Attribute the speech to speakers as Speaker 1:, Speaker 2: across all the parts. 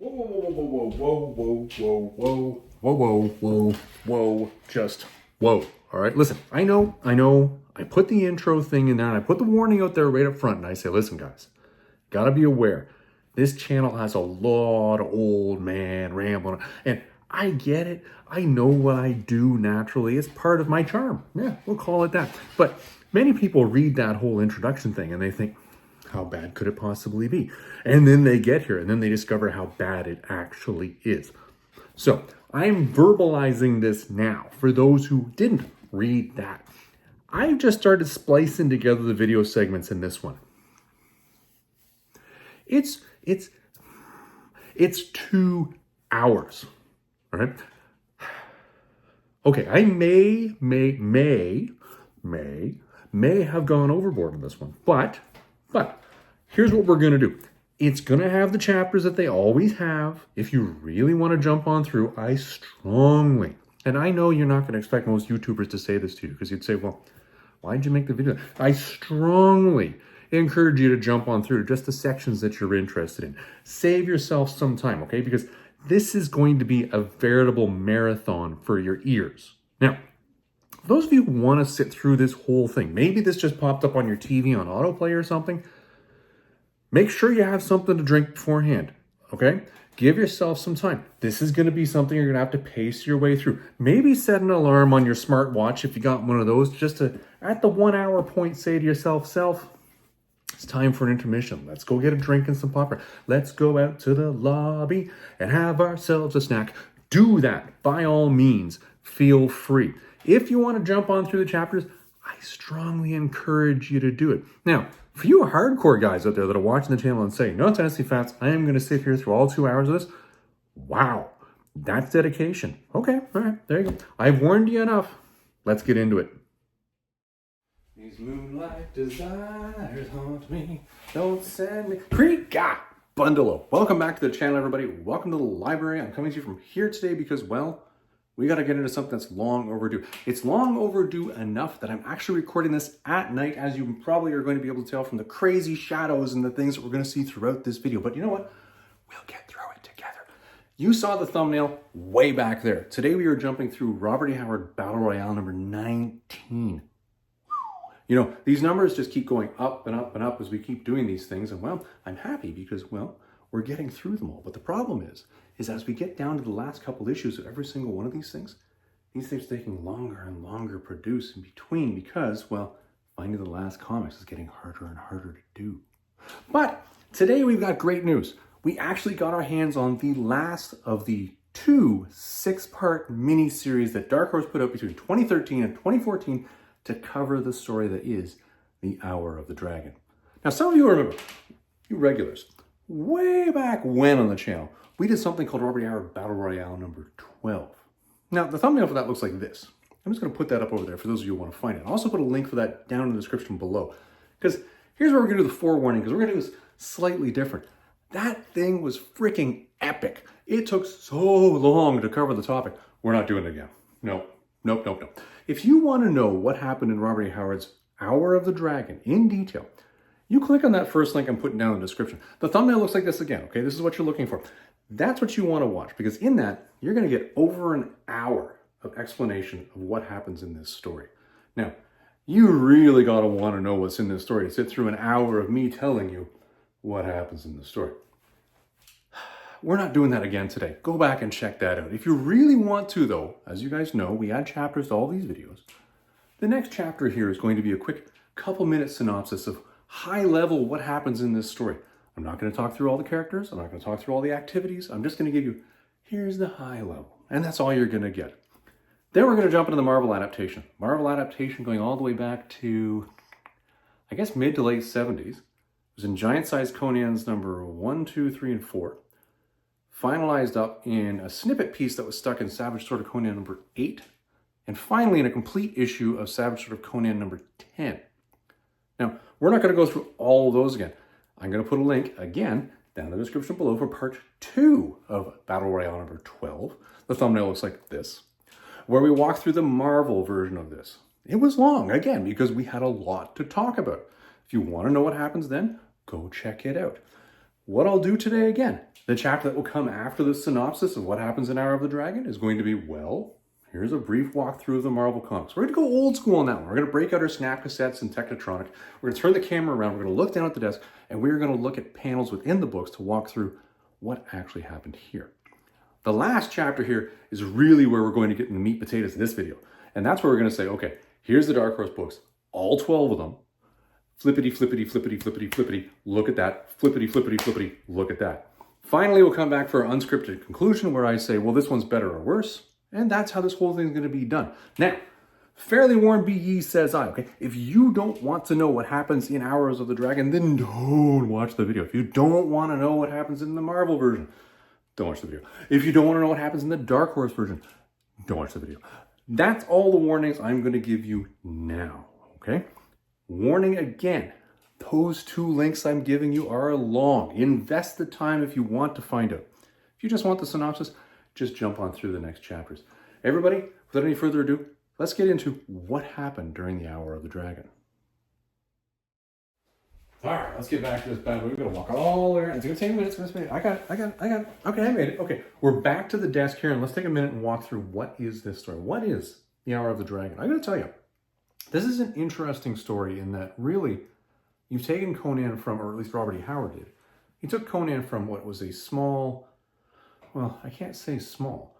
Speaker 1: Whoa. Just whoa. All right, listen, I know. I put the intro thing in there and I put the warning out there right up front and I say, listen, guys, gotta be aware. This channel has a lot of old man rambling. And I get it. I know what I do naturally. It's part of my charm. Yeah, we'll call it that. But many people read that whole introduction thing and they think, how bad could it possibly be? And then they get here and then they discover how bad it actually is. So I'm verbalizing this now for those who didn't read that. I've just started splicing together the video segments in this one. It's 2 hours, all right? Okay, I may have gone overboard on this one, but here's what we're gonna do. It's gonna have the chapters that they always have. If you really want to jump on through, I strongly, and I know you're not gonna expect most YouTubers to say this to you because you'd say, well, why'd you make the video? I strongly encourage you to jump on through to just the sections that you're interested in. Save yourself some time, okay? Because this is going to be a veritable marathon for your ears. Now, for those of you who want to sit through this whole thing, maybe this just popped up on your TV on autoplay or something, make sure you have something to drink beforehand, okay? Give yourself some time. This is going to be something you're going to have to pace your way through. Maybe set an alarm on your smartwatch if you got one of those, just to, at the 1 hour point, say to yourself, it's time for an intermission. Let's go get a drink and some popcorn. Let's go out to the lobby and have ourselves a snack. Do that. By all means, feel free. If you want to jump on through the chapters, I strongly encourage you to do it. Now, for you hardcore guys out there that are watching the channel and saying, no Tennessee Fats, I am going to sit here through all 2 hours of this. Wow, that's dedication. Okay, all right, there you go. I've warned you enough. Let's get into it. These moonlight desires haunt me. Don't send me. Creeka! Bundalo. Welcome back to the channel, everybody. Welcome to the library. I'm coming to you from here today because, well, we got to get into something that's long overdue. It's long overdue enough that I'm actually recording this at night, as you probably are going to be able to tell from the crazy shadows and the things that we're going to see throughout this video. But you know what? We'll get through it together. You saw the thumbnail way back there. Today we are jumping through Robert E. Howard Battle Royale number 19. You know, these numbers just keep going up and up and up as we keep doing these things. And well, I'm happy because, well, we're getting through them all. But the problem is as we get down to the last couple issues of every single one of these things are taking longer and longer to produce in between because, well, finding the last comics is getting harder and harder to do. But today we've got great news. We actually got our hands on the last of the 2 6-part mini-series that Dark Horse put out between 2013 and 2014 to cover the story that is The Hour of the Dragon. Now, some of you remember, you regulars, way back when on the channel, we did something called Robert E. Howard Battle Royale number 12. Now, the thumbnail for that looks like this. I'm just going to put that up over there for those of you who want to find it. I'll also put a link for that down in the description below. Because here's where we're going to do the forewarning, because we're going to do this slightly different. That thing was freaking epic. It took so long to cover the topic. We're not doing it again. Nope. If you want to know what happened in Robert E. Howard's Hour of the Dragon in detail, you click on that first link I'm putting down in the description. The thumbnail looks like this again, okay? This is what you're looking for. That's what you want to watch, because in that, you're going to get over an hour of explanation of what happens in this story. Now, you really got to want to know what's in this story to sit through an hour of me telling you what happens in the story. We're not doing that again today. Go back and check that out. If you really want to, though, as you guys know, we add chapters to all these videos. The next chapter here is going to be a quick couple-minute synopsis of high-level what happens in this story. I'm not going to talk through all the characters. I'm not going to talk through all the activities. I'm just going to give you, here's the high level. And that's all you're going to get. Then we're going to jump into the Marvel Adaptation. Marvel Adaptation going all the way back to, I guess, mid to late 70s. It was in Giant-Sized Conan's number 1, 2, 3, and 4. Finalized up in a snippet piece that was stuck in Savage Sword of Conan number 8. And finally in a complete issue of Savage Sword of Conan number 10. Now, we're not going to go through all of those again. I'm going to put a link, again, down in the description below for part 2 of Battle Royale number 12. The thumbnail looks like this, where we walk through the Marvel version of this. It was long, again, because we had a lot to talk about. If you want to know what happens then, go check it out. what I'll do today again, the chapter that will come after the synopsis of what happens in Hour of the Dragon is going to be, well, here's a brief walkthrough of the Marvel Comics. We're going to go old school on that one. We're going to break out our snap cassettes and Technotronic. We're going to turn the camera around. We're going to look down at the desk, and we're going to look at panels within the books to walk through what actually happened here. The last chapter here is really where we're going to get in the meat potatoes of this video. And that's where we're going to say, okay, here's the Dark Horse books, all 12 of them. Flippity, flippity, flippity, flippity, flippity, look at that. Flippity, flippity, flippity, look at that. Finally, we'll come back for an unscripted conclusion where I say, well, this one's better or worse. And that's how this whole thing is going to be done. Now, fairly warned be ye, says I, okay? If you don't want to know what happens in Hours of the Dragon, then don't watch the video. If you don't want to know what happens in the Marvel version, don't watch the video. If you don't want to know what happens in the Dark Horse version, don't watch the video. That's all the warnings I'm going to give you now, okay? Warning again, those two links I'm giving you are long. Invest the time if you want to find out. If you just want the synopsis, just jump on through the next chapters. Everybody, without any further ado, let's get into what happened during the Hour of the Dragon. All right, let's get back to this bad boy. We're going to walk all the way around. It's going to take a minute. It's going to take a minute. I got it. Okay, I made it. Okay, we're back to the desk here, and let's take a minute and walk through what is this story. What is the Hour of the Dragon? I'm going to tell you, this is an interesting story in that really, you've taken Conan from, or at least Robert E. Howard did. He took Conan from what was a small, well, I can't say small,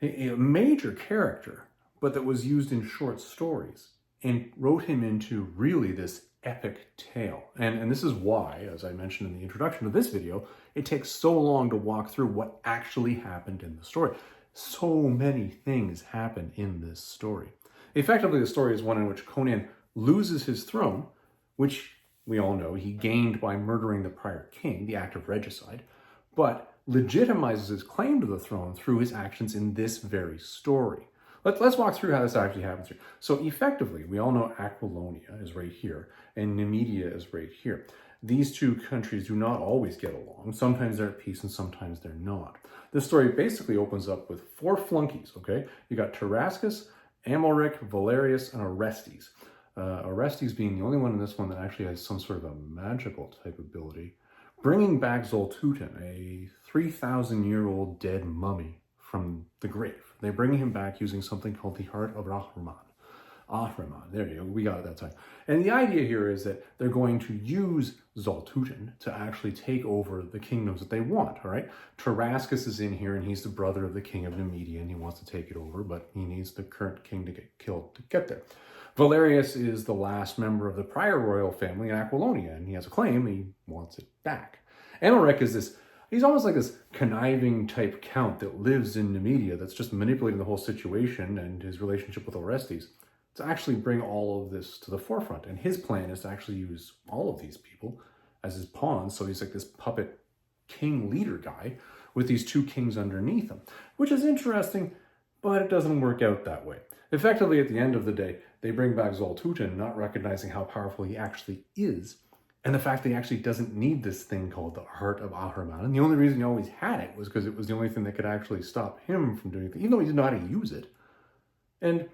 Speaker 1: a major character, but that was used in short stories, and wrote him into really this epic tale. And this is why, as I mentioned in the introduction to this video, it takes so long to walk through what actually happened in the story. So many things happen in this story. Effectively, the story is one in which Conan loses his throne, which we all know he gained by murdering the prior king, the act of regicide, but legitimizes his claim to the throne through his actions in this very story. Let's walk through how this actually happens here. So effectively, we all know Aquilonia is right here, and Numidia is right here. These two countries do not always get along. Sometimes they're at peace and sometimes they're not. This story basically opens up with 4 flunkies, okay? You got Tarascus, Amalric, Valerius, and Orestes. Orestes being the only one in this one that actually has some sort of a magical type ability. Bringing back Zoltutin, a 3,000-year-old dead mummy from the grave. They bring him back using something called the Heart of Ahriman. Ahriman, there you go, we got it that time. And the idea here is that they're going to use Zoltutin to actually take over the kingdoms that they want, all right? Tarascus is in here, and he's the brother of the king of Numidia, and he wants to take it over, but he needs the current king to get killed to get there. Valerius is the last member of the prior royal family in Aquilonia, and he has a claim, he wants it back. Amalric is this, he's almost like this conniving type count that lives in Numidia that's just manipulating the whole situation and his relationship with Orestes to actually bring all of this to the forefront. And his plan is to actually use all of these people as his pawns. So he's like this puppet king leader guy with these 2 kings underneath him, which is interesting, but it doesn't work out that way. Effectively, at the end of the day, they bring back Zoltutin, not recognizing how powerful he actually is, and the fact that he actually doesn't need this thing called the Heart of Ahriman. And the only reason he always had it was because it was the only thing that could actually stop him from doing it, even though he didn't know how to use it. And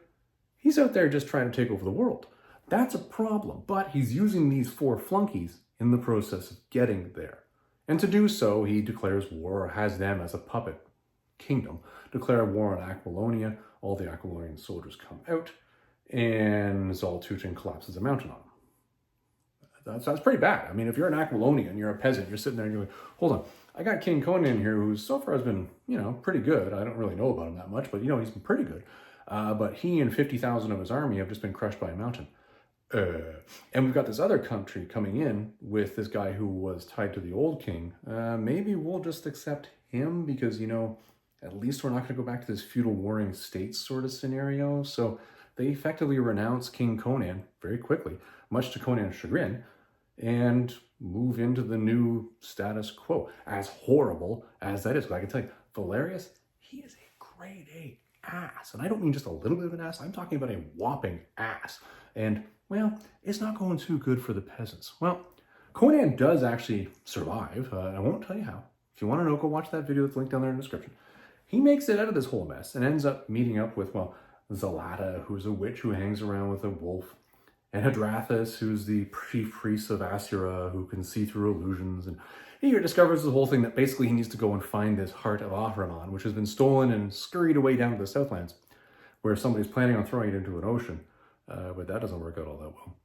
Speaker 1: he's out there just trying to take over the world. That's a problem, but he's using these 4 flunkies in the process of getting there. And to do so, he declares war, or has them as a puppet kingdom, declare war on Aquilonia. All the Aquilonian soldiers come out, and Zoltutin collapses a mountain on them. That's pretty bad. I mean, if you're an Aquilonian, you're a peasant, you're sitting there and you're like, hold on, I got King Conan here, who so far has been, pretty good. I don't really know about him that much, but, he's been pretty good. But he and 50,000 of his army have just been crushed by a mountain. And we've got this other country coming in with this guy who was tied to the old king. Maybe we'll just accept him because, at least we're not going to go back to this feudal warring states sort of scenario. So they effectively renounce King Conan very quickly, much to Conan's chagrin, and move into the new status quo. As horrible as that is, but I can tell you, Valerius, he is a grade A ass. And I don't mean just a little bit of an ass, I'm talking about a whopping ass. And, well, it's not going too good for the peasants. Well, Conan does actually survive. I won't tell you how. If you want to know, go watch that video that's linked down there in the description. He makes it out of this whole mess and ends up meeting up with, Zalata, who's a witch who hangs around with a wolf. and Hadrathis, who's the chief priest of Asura, who can see through illusions. And he discovers the whole thing that basically he needs to go and find this heart of Ahriman, which has been stolen and scurried away down to the Southlands, where somebody's planning on throwing it into an ocean. But that doesn't work out all that well.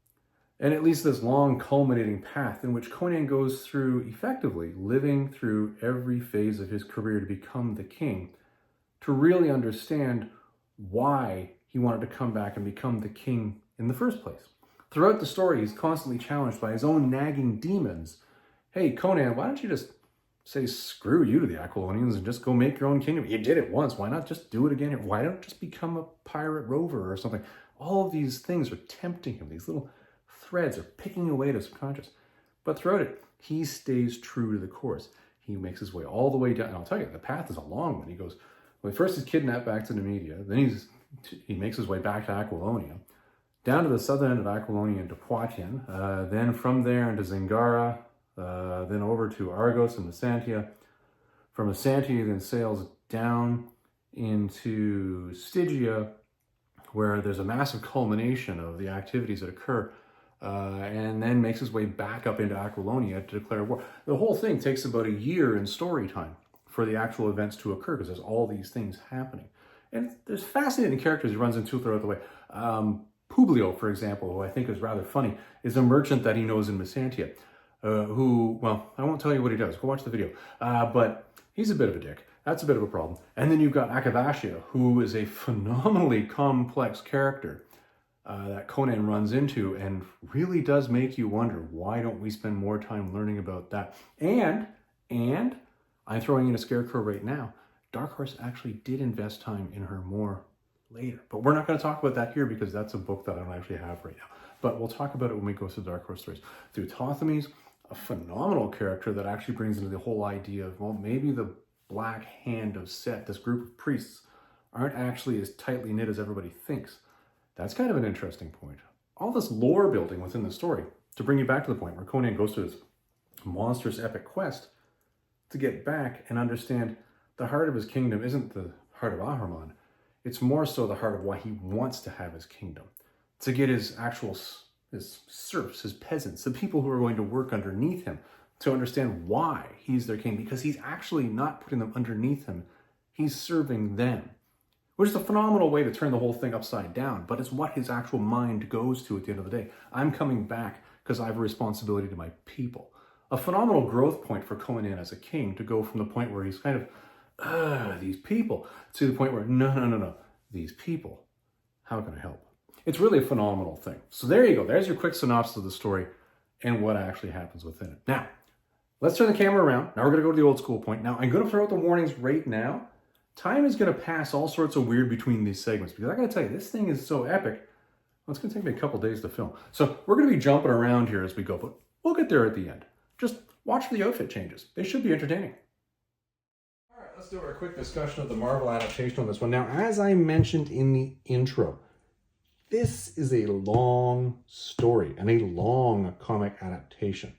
Speaker 1: And it leads to this long culminating path in which Conan goes through, effectively, living through every phase of his career to become the king, to really understand why he wanted to come back and become the king in the first place. Throughout the story, he's constantly challenged by his own nagging demons. Hey, Conan, why don't you just say screw you to the Aquilonians and just go make your own kingdom? You did it once. Why not just do it again? Why don't you just become a pirate rover or something? All of these things are tempting him. These little threads are picking away at his subconscious. But throughout it, he stays true to the course. He makes his way all the way down. And I'll tell you, the path is a long one. He goes, well, first he's kidnapped back to Numidia. Then he makes his way back to Aquilonia, down to the southern end of Aquilonia into Poitiers, then from there into Zingara, then over to Argos and Messantia. From Messantia, he then sails down into Stygia, where there's a massive culmination of the activities that occur, and then makes his way back up into Aquilonia to declare war. The whole thing takes about a year in story time for the actual events to occur, because there's all these things happening. And there's fascinating characters he runs into throughout the way. Publio, for example, who I think is rather funny, is a merchant that he knows in Messantia, who, well, I won't tell you what he does. Go watch the video. But he's a bit of a dick. That's a bit of a problem. And then you've got Akavashia, who is a phenomenally complex character that Conan runs into, and really does make you wonder, why don't we spend more time learning about that? And I'm throwing in a scarecrow right now. Dark Horse actually did invest time in her more later. But we're not going to talk about that here, because that's a book that I don't actually have right now. But we'll talk about it when we go through Dark Horse stories. Through Thoth-Amon, a phenomenal character that actually brings into the whole idea of, well, maybe the Black Hand of Set, this group of priests, aren't actually as tightly knit as everybody thinks. That's kind of an interesting point. All this lore building within the story to bring you back to the point where Conan goes to his monstrous epic quest to get back and understand the heart of his kingdom isn't the heart of Ahriman. It's more so the heart of why he wants to have his kingdom. To get his serfs, his peasants, the people who are going to work underneath him, to understand why he's their king, because he's actually not putting them underneath him. He's serving them, which is a phenomenal way to turn the whole thing upside down, but it's what his actual mind goes to at the end of the day. I'm coming back because I have a responsibility to my people. A phenomenal growth point for Conan as a king, to go from the point where he's kind of, these people, to the point where, no, these people, how can I help? It's really a phenomenal thing. So there you go. There's your quick synopsis of the story and what actually happens within it. Now, let's turn the camera around. Now we're going to go to the old school point. Now, I'm going to throw out the warnings right now. Time is going to pass all sorts of weird between these segments, because I got to tell you, this thing is so epic. Well, it's going to take me a couple days to film. So we're going to be jumping around here as we go, but we'll get there at the end. Just watch the outfit changes. They should be entertaining. All right, let's do our quick discussion of the Marvel adaptation on this one. Now, as I mentioned in the intro, this is a long story and a long comic adaptation.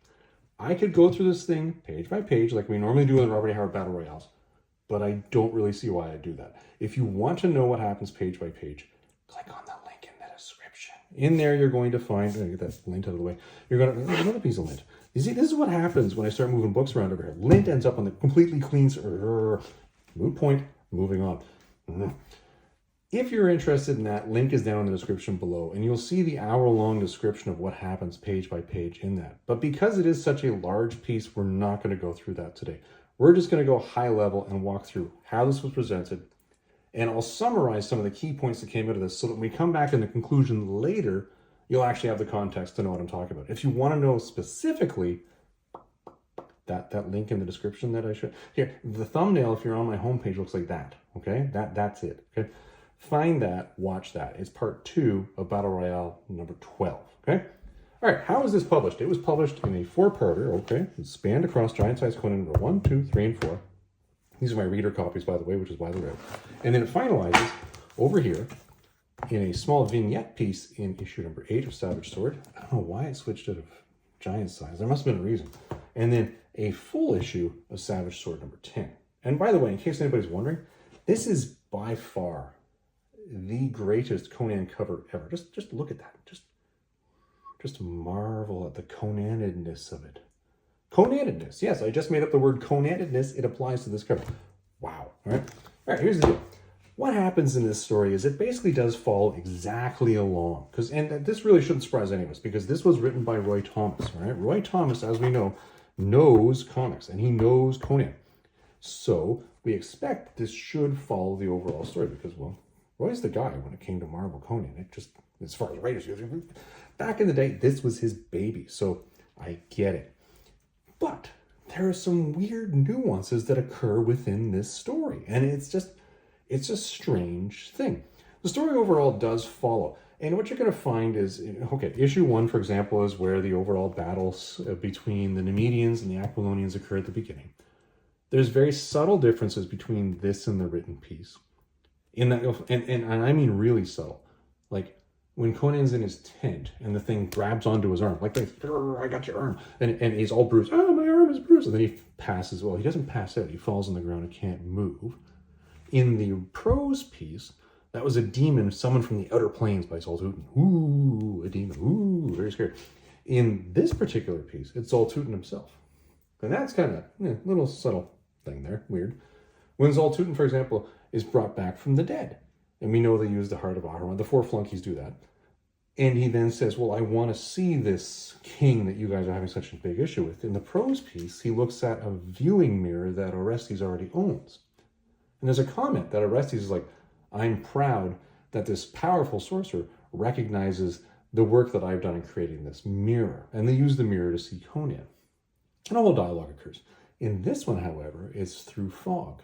Speaker 1: I could go through this thing page by page like we normally do in Robert A. Howard Battle Royales, but I don't really see why I do that. If you want to know what happens page by page, click on the link in the description. In there, you're going to find, get that lint out of the way. There's another piece of lint. You see, this is what happens when I start moving books around over here. Lint ends up on the completely clean, moot point, moving on. If you're interested in that, link is down in the description below, and you'll see the hour-long description of what happens page by page in that. But because it is such a large piece, we're not going to go through that today. We're just going to go high level and walk through how this was presented, and I'll summarize some of the key points that came out of this so that when we come back in the conclusion later, you'll actually have the context to know what I'm talking about. If you want to know specifically, that link in the description that I showed, here, the thumbnail, if you're on my homepage, looks like that, okay? That's it, okay? Find that, watch that. It's part 2 of Battle Royale number 12, okay? All right, how was this published? It was published in a 4-parter, okay? It spanned across Giant-Sized Conan number 1, 2, 3, and 4. These are my reader copies, by the way, which is why they're red. And then it finalizes over here in a small vignette piece in issue number 8 of Savage Sword. I don't know why it switched out of Giant Size. There must have been a reason. And then a full issue of Savage Sword number 10. And by the way, in case anybody's wondering, this is by far the greatest Conan cover ever. Just look at that. Just just marvel at the Conanedness of it. Conanedness, yes, I just made up the word Conanedness. It applies to this cover. Wow. All right, here's the deal. What happens in this story is it basically does follow exactly along. And this really shouldn't surprise any of us, because this was written by Roy Thomas. All right? Roy Thomas, as we know, knows comics, and he knows Conan. So we expect this should follow the overall story, because, well, Roy's the guy when it came to Marvel Conan. It just, as far as writers go, back in the day, this was his baby. So I get it. But there are some weird nuances that occur within this story. And it's a strange thing. The story overall does follow. And what you're going to find is, okay, issue 1, for example, is where the overall battles between the Nemedians and the Aquilonians occur at the beginning. There's very subtle differences between this and the written piece. In that, and I mean really subtle. Like, when Conan's in his tent and the thing grabs onto his arm, like, I got your arm, and he's all bruised. Oh, my arm is bruised. And then he passes. Well, he doesn't pass out. He falls on the ground and can't move. In the prose piece, that was a demon summoned from the outer planes by Zoltutin. Ooh, a demon. Ooh, very scary. In this particular piece, it's Zoltutin himself. And that's kind of a little subtle thing there. Weird. When Zoltutin, for example, is brought back from the dead, and we know they use the Heart of Ahriman. The 4 flunkies do that. And he then says, well, I want to see this king that you guys are having such a big issue with. In the prose piece, he looks at a viewing mirror that Orestes already owns. And there's a comment that Orestes is like, I'm proud that this powerful sorcerer recognizes the work that I've done in creating this mirror. And they use the mirror to see Conan. And a whole dialogue occurs. In this one, however, it's through fog.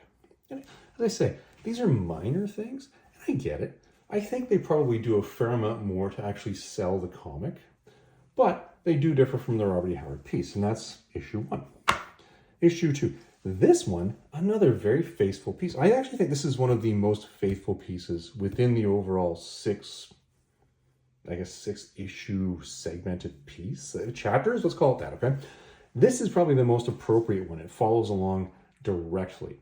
Speaker 1: And as I say, these are minor things, and I get it. I think they probably do a fair amount more to actually sell the comic, but they do differ from the Robert E. Howard piece, and that's issue 1. Issue 2. This one, another very faithful piece. I actually think this is one of the most faithful pieces within the overall 6 issue segmented piece. Chapters, let's call it that, okay? This is probably the most appropriate one. It follows along directly.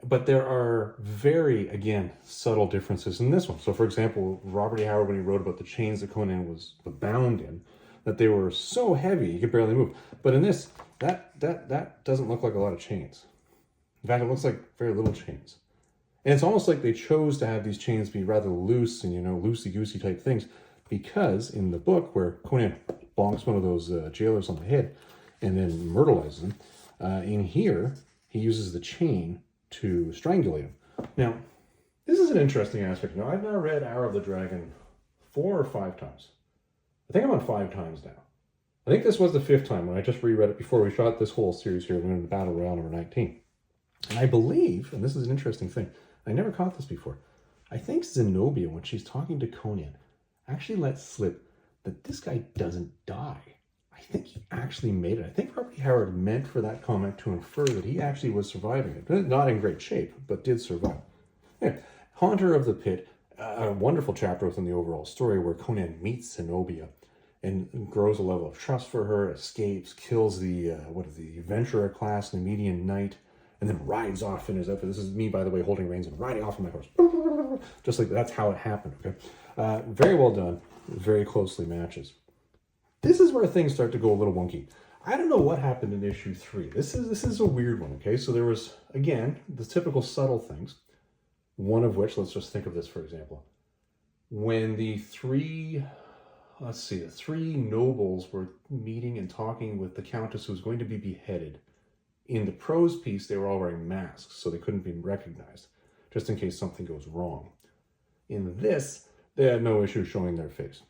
Speaker 1: But there are very, again, subtle differences in this one. So, for example, Robert E. Howard, when he wrote about the chains that Conan was bound in, that they were so heavy he could barely move. But in this, that doesn't look like a lot of chains. In fact, it looks like very little chains. And it's almost like they chose to have these chains be rather loose and, loosey-goosey type things, because in the book where Conan bonks one of those jailers on the head and then myrtleizes him, in here, he uses the chain to strangulate him. Now, this is an interesting aspect. Now, I've now read Hour of the Dragon 4 or 5 times. I think I'm on 5 times now. I think this was the 5th time when I just reread it before we shot this whole series here. We're in Battle Royale number 19. And I believe, and this is an interesting thing, I never caught this before, I think Zenobia, when she's talking to Conan, actually lets slip that this guy doesn't die. I think he actually made it. I think Robert E. Howard meant for that comment to infer that he actually was surviving it. Not in great shape, but did survive. Anyway, Haunter of the Pit, a wonderful chapter within the overall story where Conan meets Zenobia and grows a level of trust for her, escapes, kills the adventurer class, the Nemedian knight, and then rides off in his outfit. This is me, by the way, holding reins and riding off on my horse. Just like that's how it happened, okay? Very well done. Very closely matches. This is where things start to go a little wonky. I don't know what happened in issue 3. This is a weird one, okay? So there was, again, the typical subtle things. One of which, let's just think of this, for example. When the 3 nobles were meeting and talking with the countess who was going to be beheaded. In the prose piece, they were all wearing masks, so they couldn't be recognized, just in case something goes wrong. In this, they had no issue showing their face.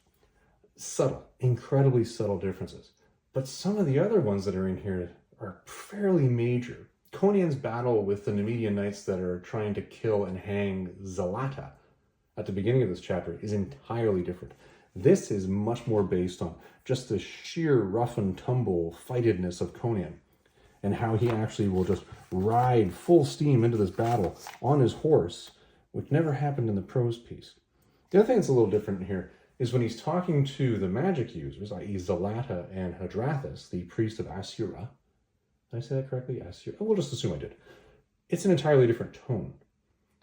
Speaker 1: Subtle, incredibly subtle differences. But some of the other ones that are in here are fairly major. Conan's battle with the Nemedian knights that are trying to kill and hang Zalata at the beginning of this chapter is entirely different. This is much more based on just the sheer rough and tumble fightedness of Conan and how he actually will just ride full steam into this battle on his horse, which never happened in the prose piece. The other thing that's a little different here is when he's talking to the magic users, i.e. Zalata and Hadrathis, the priest of Asura. Did I say that correctly? Asura? We'll just assume I did. It's an entirely different tone.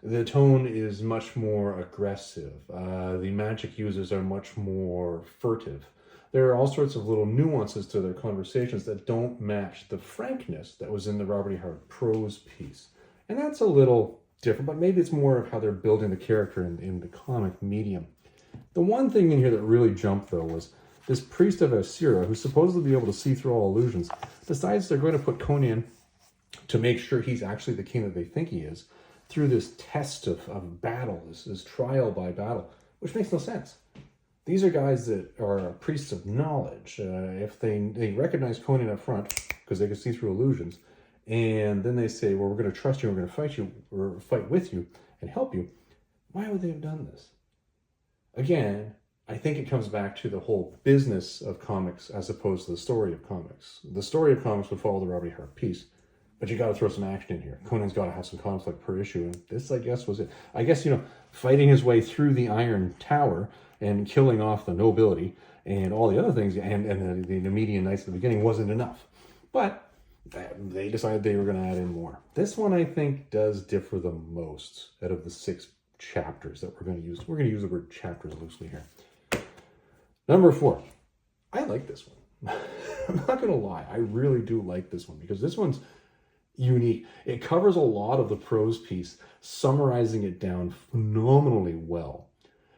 Speaker 1: The tone is much more aggressive. The magic users are much more furtive. there are all sorts of little nuances to their conversations that don't match the frankness that was in the Robert E. Howard prose piece. And that's a little different, but maybe it's more of how they're building the character in the comic medium. The one thing in here that really jumped, though, was this priest of Asira, who's supposed to be able to see through all illusions, decides they're going to put Conan, to make sure he's actually the king that they think he is, through this test of battle, this trial by battle, which makes no sense. These are guys that are priests of knowledge. If they recognize Conan up front, because they can see through illusions, and then they say, well, we're going to trust you, we're going to fight you, or fight with you, and help you, why would they have done this? Again, I think it comes back to the whole business of comics as opposed to the story of comics. The story of comics would follow the Robert E. Howard piece, but you got to throw some action in here. Conan's got to have some conflict per issue, and this, I guess, was it. I guess, fighting his way through the Iron Tower and killing off the nobility and all the other things, and the Median Knights at the beginning wasn't enough. But they decided they were going to add in more. This one, I think, does differ the most out of the 6 chapters that we're going to use. We're going to use the word chapters loosely here. Number 4. I like this one. I'm not going to lie. I really do like this one because this one's unique. It covers a lot of the prose piece, summarizing it down phenomenally well.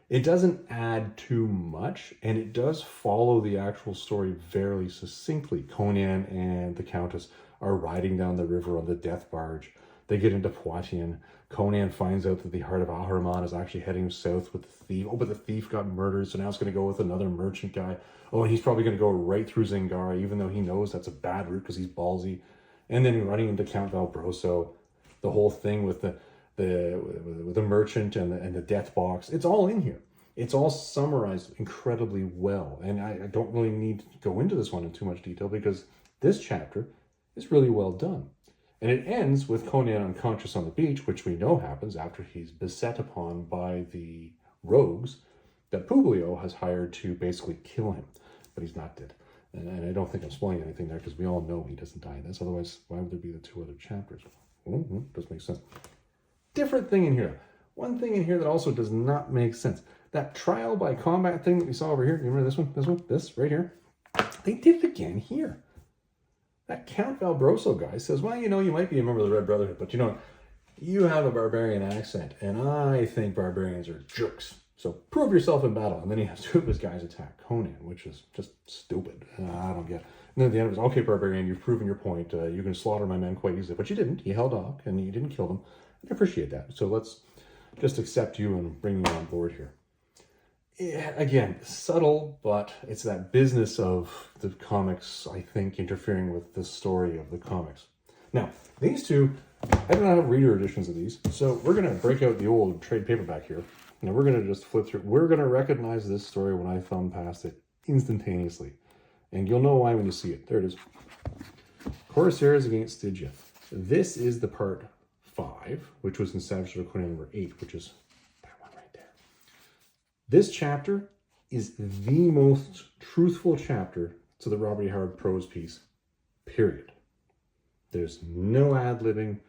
Speaker 1: It doesn't add too much, and it does follow the actual story very succinctly. Conan and the Countess are riding down the river on the death barge. They get into Poitiers. Conan finds out that the heart of Ahriman is actually heading south with the thief. Oh, but the thief got murdered, so now it's going to go with another merchant guy. Oh, and he's probably going to go right through Zingara, even though he knows that's a bad route because he's ballsy. And then running into Count Valbroso, the whole thing with the merchant and the death box. It's all in here. It's all summarized incredibly well. And I don't really need to go into this one in too much detail because this chapter is really well done. And it ends with Conan unconscious on the beach, which we know happens after he's beset upon by the rogues that Publio has hired to basically kill him. But he's not dead. And I don't think I'm spoiling anything there because we all know he doesn't die in this. Otherwise, why would there be the 2 other chapters? Doesn't make sense. Different thing in here. One thing in here that also does not make sense. That trial by combat thing that we saw over here. You remember this one? This right here? They did it again here. That Count Valbroso guy says, well, you might be a member of the Red Brotherhood, but you have a barbarian accent, and I think barbarians are jerks. So prove yourself in battle. And then he has 2 of his guys attack Conan, which is just stupid. I don't get it. And then at the end it was, okay, barbarian, you've proven your point. You can slaughter my men quite easily. But you didn't. You held off, and you didn't kill them. I appreciate that. So let's just accept you and bring you on board here. Yeah, again, subtle, but it's that business of the comics, I think, interfering with the story of the comics. Now, these 2, I do not have reader editions of these, so we're going to break out the old trade paperback here. Now, we're going to just flip through. We're going to recognize this story when I thumb past it instantaneously. And you'll know why when you see it. There it is. Corsairs against Stygia. This is the part 5, which was in Savage Sword Conan number 8, which is that one right there. This chapter is the most truthful chapter to the Robert E. Howard prose piece, period. There's no ad-libbing.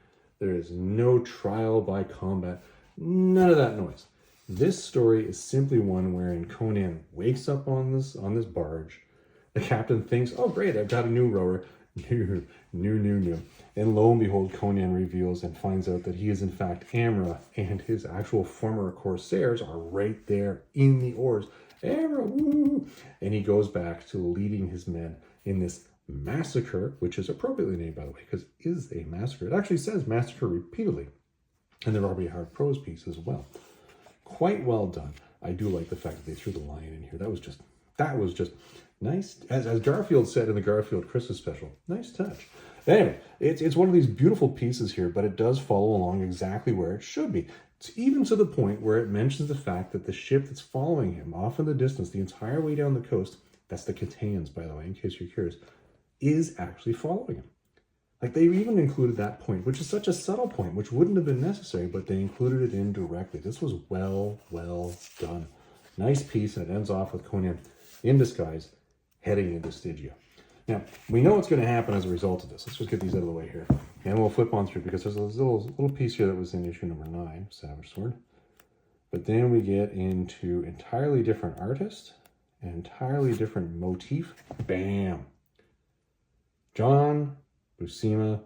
Speaker 1: There is no trial by combat. None of that noise. This story is simply one wherein Conan wakes up on this barge. The captain thinks, oh great, I've got a new rower. New. And lo and behold, Conan reveals and finds out that he is in fact Amra, and his actual former corsairs are right there in the oars. Amra, woo! And he goes back to leading his men in this massacre, which is appropriately named, by the way, because it is a massacre. It actually says massacre repeatedly in the Robert E. Howard prose piece as well. Quite well done. I do like the fact that they threw the lion in here. That was just nice. As Garfield said in the Garfield Christmas special, nice touch. Anyway, it's one of these beautiful pieces here, but it does follow along exactly where it should be. It's even to the point where it mentions the fact that the ship that's following him off in the distance, the entire way down the coast, that's the Catayans, by the way, in case you're curious, is actually following him. Like, they even included that point, which is such a subtle point, which wouldn't have been necessary, but they included it in directly. This was well done. Nice piece, and it ends off with Conan in disguise, heading into Stygia. Now, we know what's going to happen as a result of this. Let's just get these out of the way here. And we'll flip on through, because there's a little piece here that was in issue number 9, Savage Sword. But then we get into entirely different artist an entirely different motif. Bam! John Buscema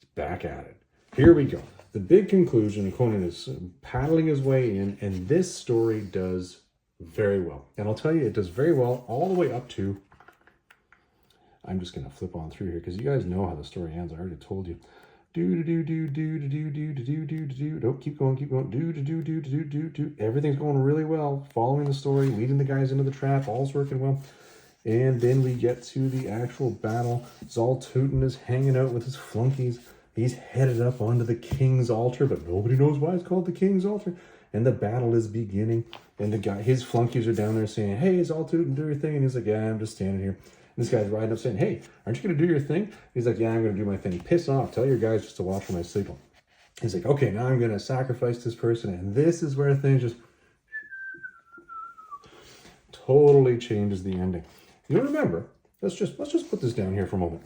Speaker 1: is back at it. Here we go. The big conclusion, Conan is paddling his way in, and this story does very well. And I'll tell you, it does very well all the way up to... I'm just going to flip on through here because you guys know how the story ends. I already told you. Nope, keep going. Everything's going really well. Following the story, leading the guys into the trap, all's working well. And then we get to the actual battle. Zal-Tootin is hanging out with his flunkies. He's headed up onto the king's altar, but nobody knows why it's called the king's altar. And the battle is beginning. And the guy, his flunkies are down there saying, "Hey, Zal-Tootin, do your thing." And he's like, "Yeah, I'm just standing here." And this guy's riding up saying, "Hey, aren't you going to do your thing?" He's like, "Yeah, I'm going to do my thing." Piss off. Tell your guys just to watch for my signal. He's like, "Okay, now I'm going to sacrifice this person." And this is where things just totally changes the ending. You don't remember? Let's just put this down here for a moment.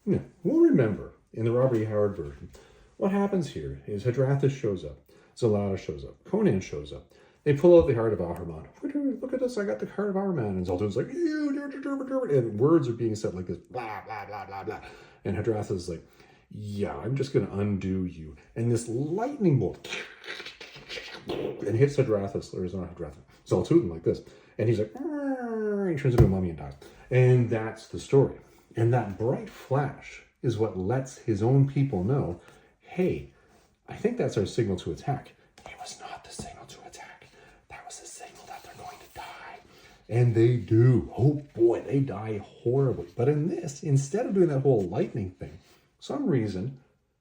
Speaker 1: Yeah, we'll remember in the Robert E. Howard version. What happens here is Hadrathis shows up. Zalata shows up. Conan shows up. They pull out the heart of Ahriman. "Look at this, I got the heart of Ahriman." And Zal-Tootin's like, and words are being said like this, blah, blah, blah, blah, blah. And Hadrathis is like, "Yeah, I'm just going to undo you." And this lightning bolt and hits Hadrathis, or is not Hadrathis, Zal-Tootin like this. And he's like, he turns into a mummy and dies. And that's the story. And that bright flash is what lets his own people know, hey, I think that's our signal to attack. It was not the signal to attack. That was the signal that they're going to die. And they do. Oh boy, they die horribly. But in this, instead of doing that whole lightning thing, for some reason,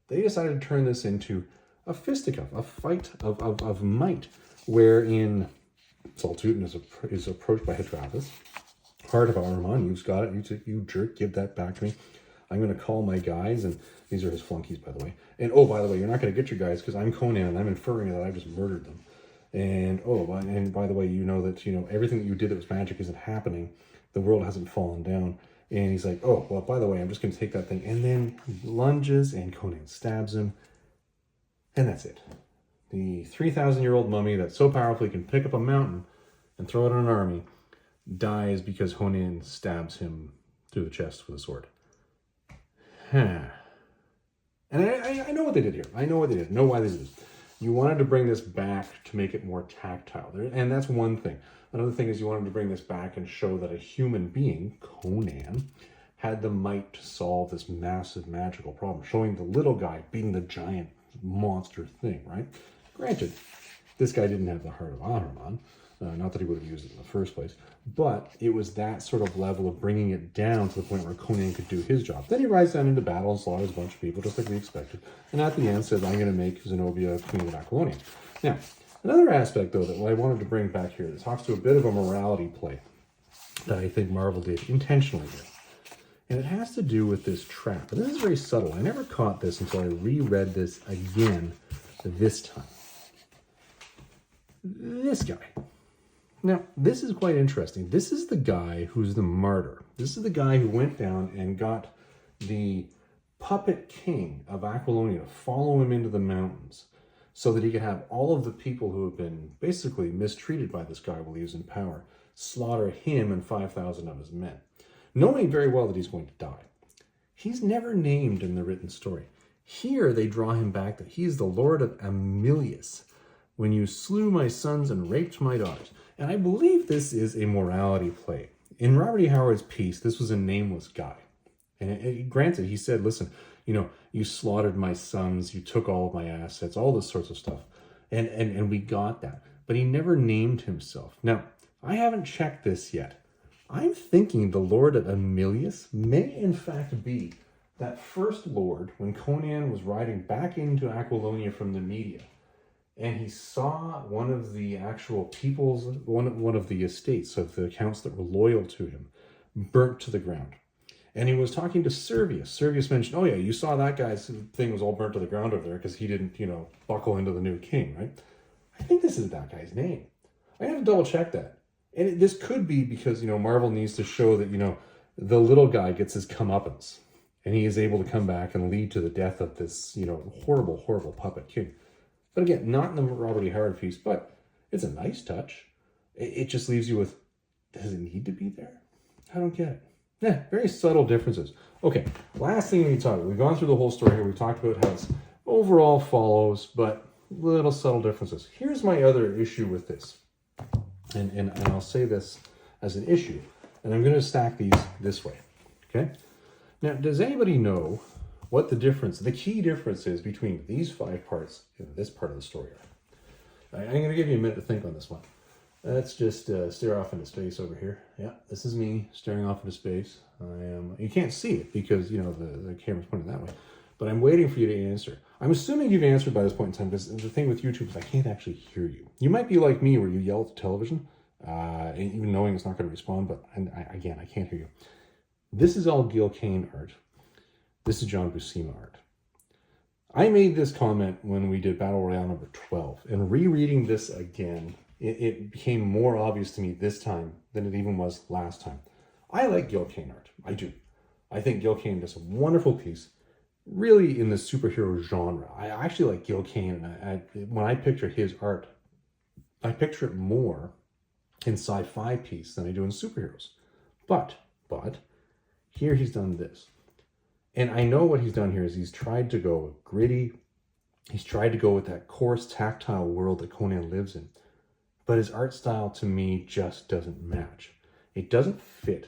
Speaker 1: they decided to turn this into a fisticuff, a fight of might, wherein Zal-Tootin is approached by Hadrathis. "Heart of Ahriman, you've got it. You jerk, give that back to me. I'm going to call my guys," and these are his flunkies, by the way. "And oh, by the way, you're not going to get your guys because I'm Conan and I'm inferring that I've just murdered them. And oh, and by the way, you know that everything that you did that was magic isn't happening. The world hasn't fallen down." And he's like, "Oh, well, by the way, I'm just going to take that thing." And then he lunges and Conan stabs him. And that's it. The 3,000-year-old mummy that so powerfully can pick up a mountain and throw it on an army dies because Conan stabs him through the chest with a sword. And I know what they did here. I know what they did. I know why they did this. You wanted to bring this back to make it more tactile. And that's one thing. Another thing is you wanted to bring this back and show that a human being, Conan, had the might to solve this massive magical problem, showing the little guy beating the giant monster thing, right? Granted, this guy didn't have the heart of Ahriman. Not that he would have used it in the first place, but it was that sort of level of bringing it down to the point where Conan could do his job. Then he rides down into battle and slaughters a bunch of people, just like we expected. And at the end says, "I'm going to make Zenobia queen of Aquilonia." Now, another aspect, though, that I wanted to bring back here that talks to a bit of a morality play that I think Marvel did intentionally here. And it has to do with this trap. And this is very subtle. I never caught this until I reread this again this time. This guy. Now, this is quite interesting. This is the guy who's the martyr. This is the guy who went down and got the puppet king of Aquilonia to follow him into the mountains so that he could have all of the people who have been basically mistreated by this guy while he was in power slaughter him and 5,000 of his men, knowing very well that he's going to die. He's never named in the written story. Here, they draw him back that he's the Lord of Amelius, when you slew my sons and raped my daughters. And I believe this is a morality play. In Robert E. Howard's piece, this was a nameless guy. And granted, he said, listen, you slaughtered my sons, you took all of my assets, all this sorts of stuff. And we got that. But he never named himself. Now, I haven't checked this yet. I'm thinking the Lord of Amelius may in fact be that first lord when Conan was riding back into Aquilonia from the Media. And he saw one of the actual people's, one of the estates of the counts that were loyal to him, burnt to the ground. And he was talking to Servius. Servius mentioned, "Oh yeah, you saw that guy's thing was all burnt to the ground over there because he didn't, buckle into the new king, right?" I think this is that guy's name. I have to double check that. And this could be because, Marvel needs to show that, the little guy gets his comeuppance. And he is able to come back and lead to the death of this, horrible, horrible puppet king. But again, not in the Robert E. Howard piece, but it's a nice touch. It just leaves you with, Does it need to be there? I don't get it. Yeah, very subtle differences. Okay, last thing we talked about. We've gone through the whole story here. We talked about how it's overall follows, but little subtle differences. Here's my other issue with this. And I'll say this as an issue. And I'm going to stack these this way. Okay? Now, does anybody know what the key difference is between these 5 parts and this part of the story are? I'm going to give you a minute to think on this one. Let's just stare off into space over here. Yeah, this is me staring off into space. You can't see it because, you know, the camera's pointed that way. But I'm waiting for you to answer. I'm assuming you've answered by this point in time, because the thing with YouTube is I can't actually hear you. You might be like me where you yell at the television, even knowing it's not going to respond, but again, I can't hear you. This is all Gil Kane art. This is John Buscema art. I made this comment when we did Battle Royale number 12, and rereading this again, it became more obvious to me this time than it even was last time. I like Gil Kane art. I do. I think Gil Kane does a wonderful piece, really in the superhero genre. I actually like Gil Kane, and when I picture his art, I picture it more in sci-fi piece than I do in superheroes. But, here he's done this. And I know what he's done here is he's tried to go gritty. He's tried to go with that coarse, tactile world that Conan lives in. But his art style, to me, just doesn't match. It doesn't fit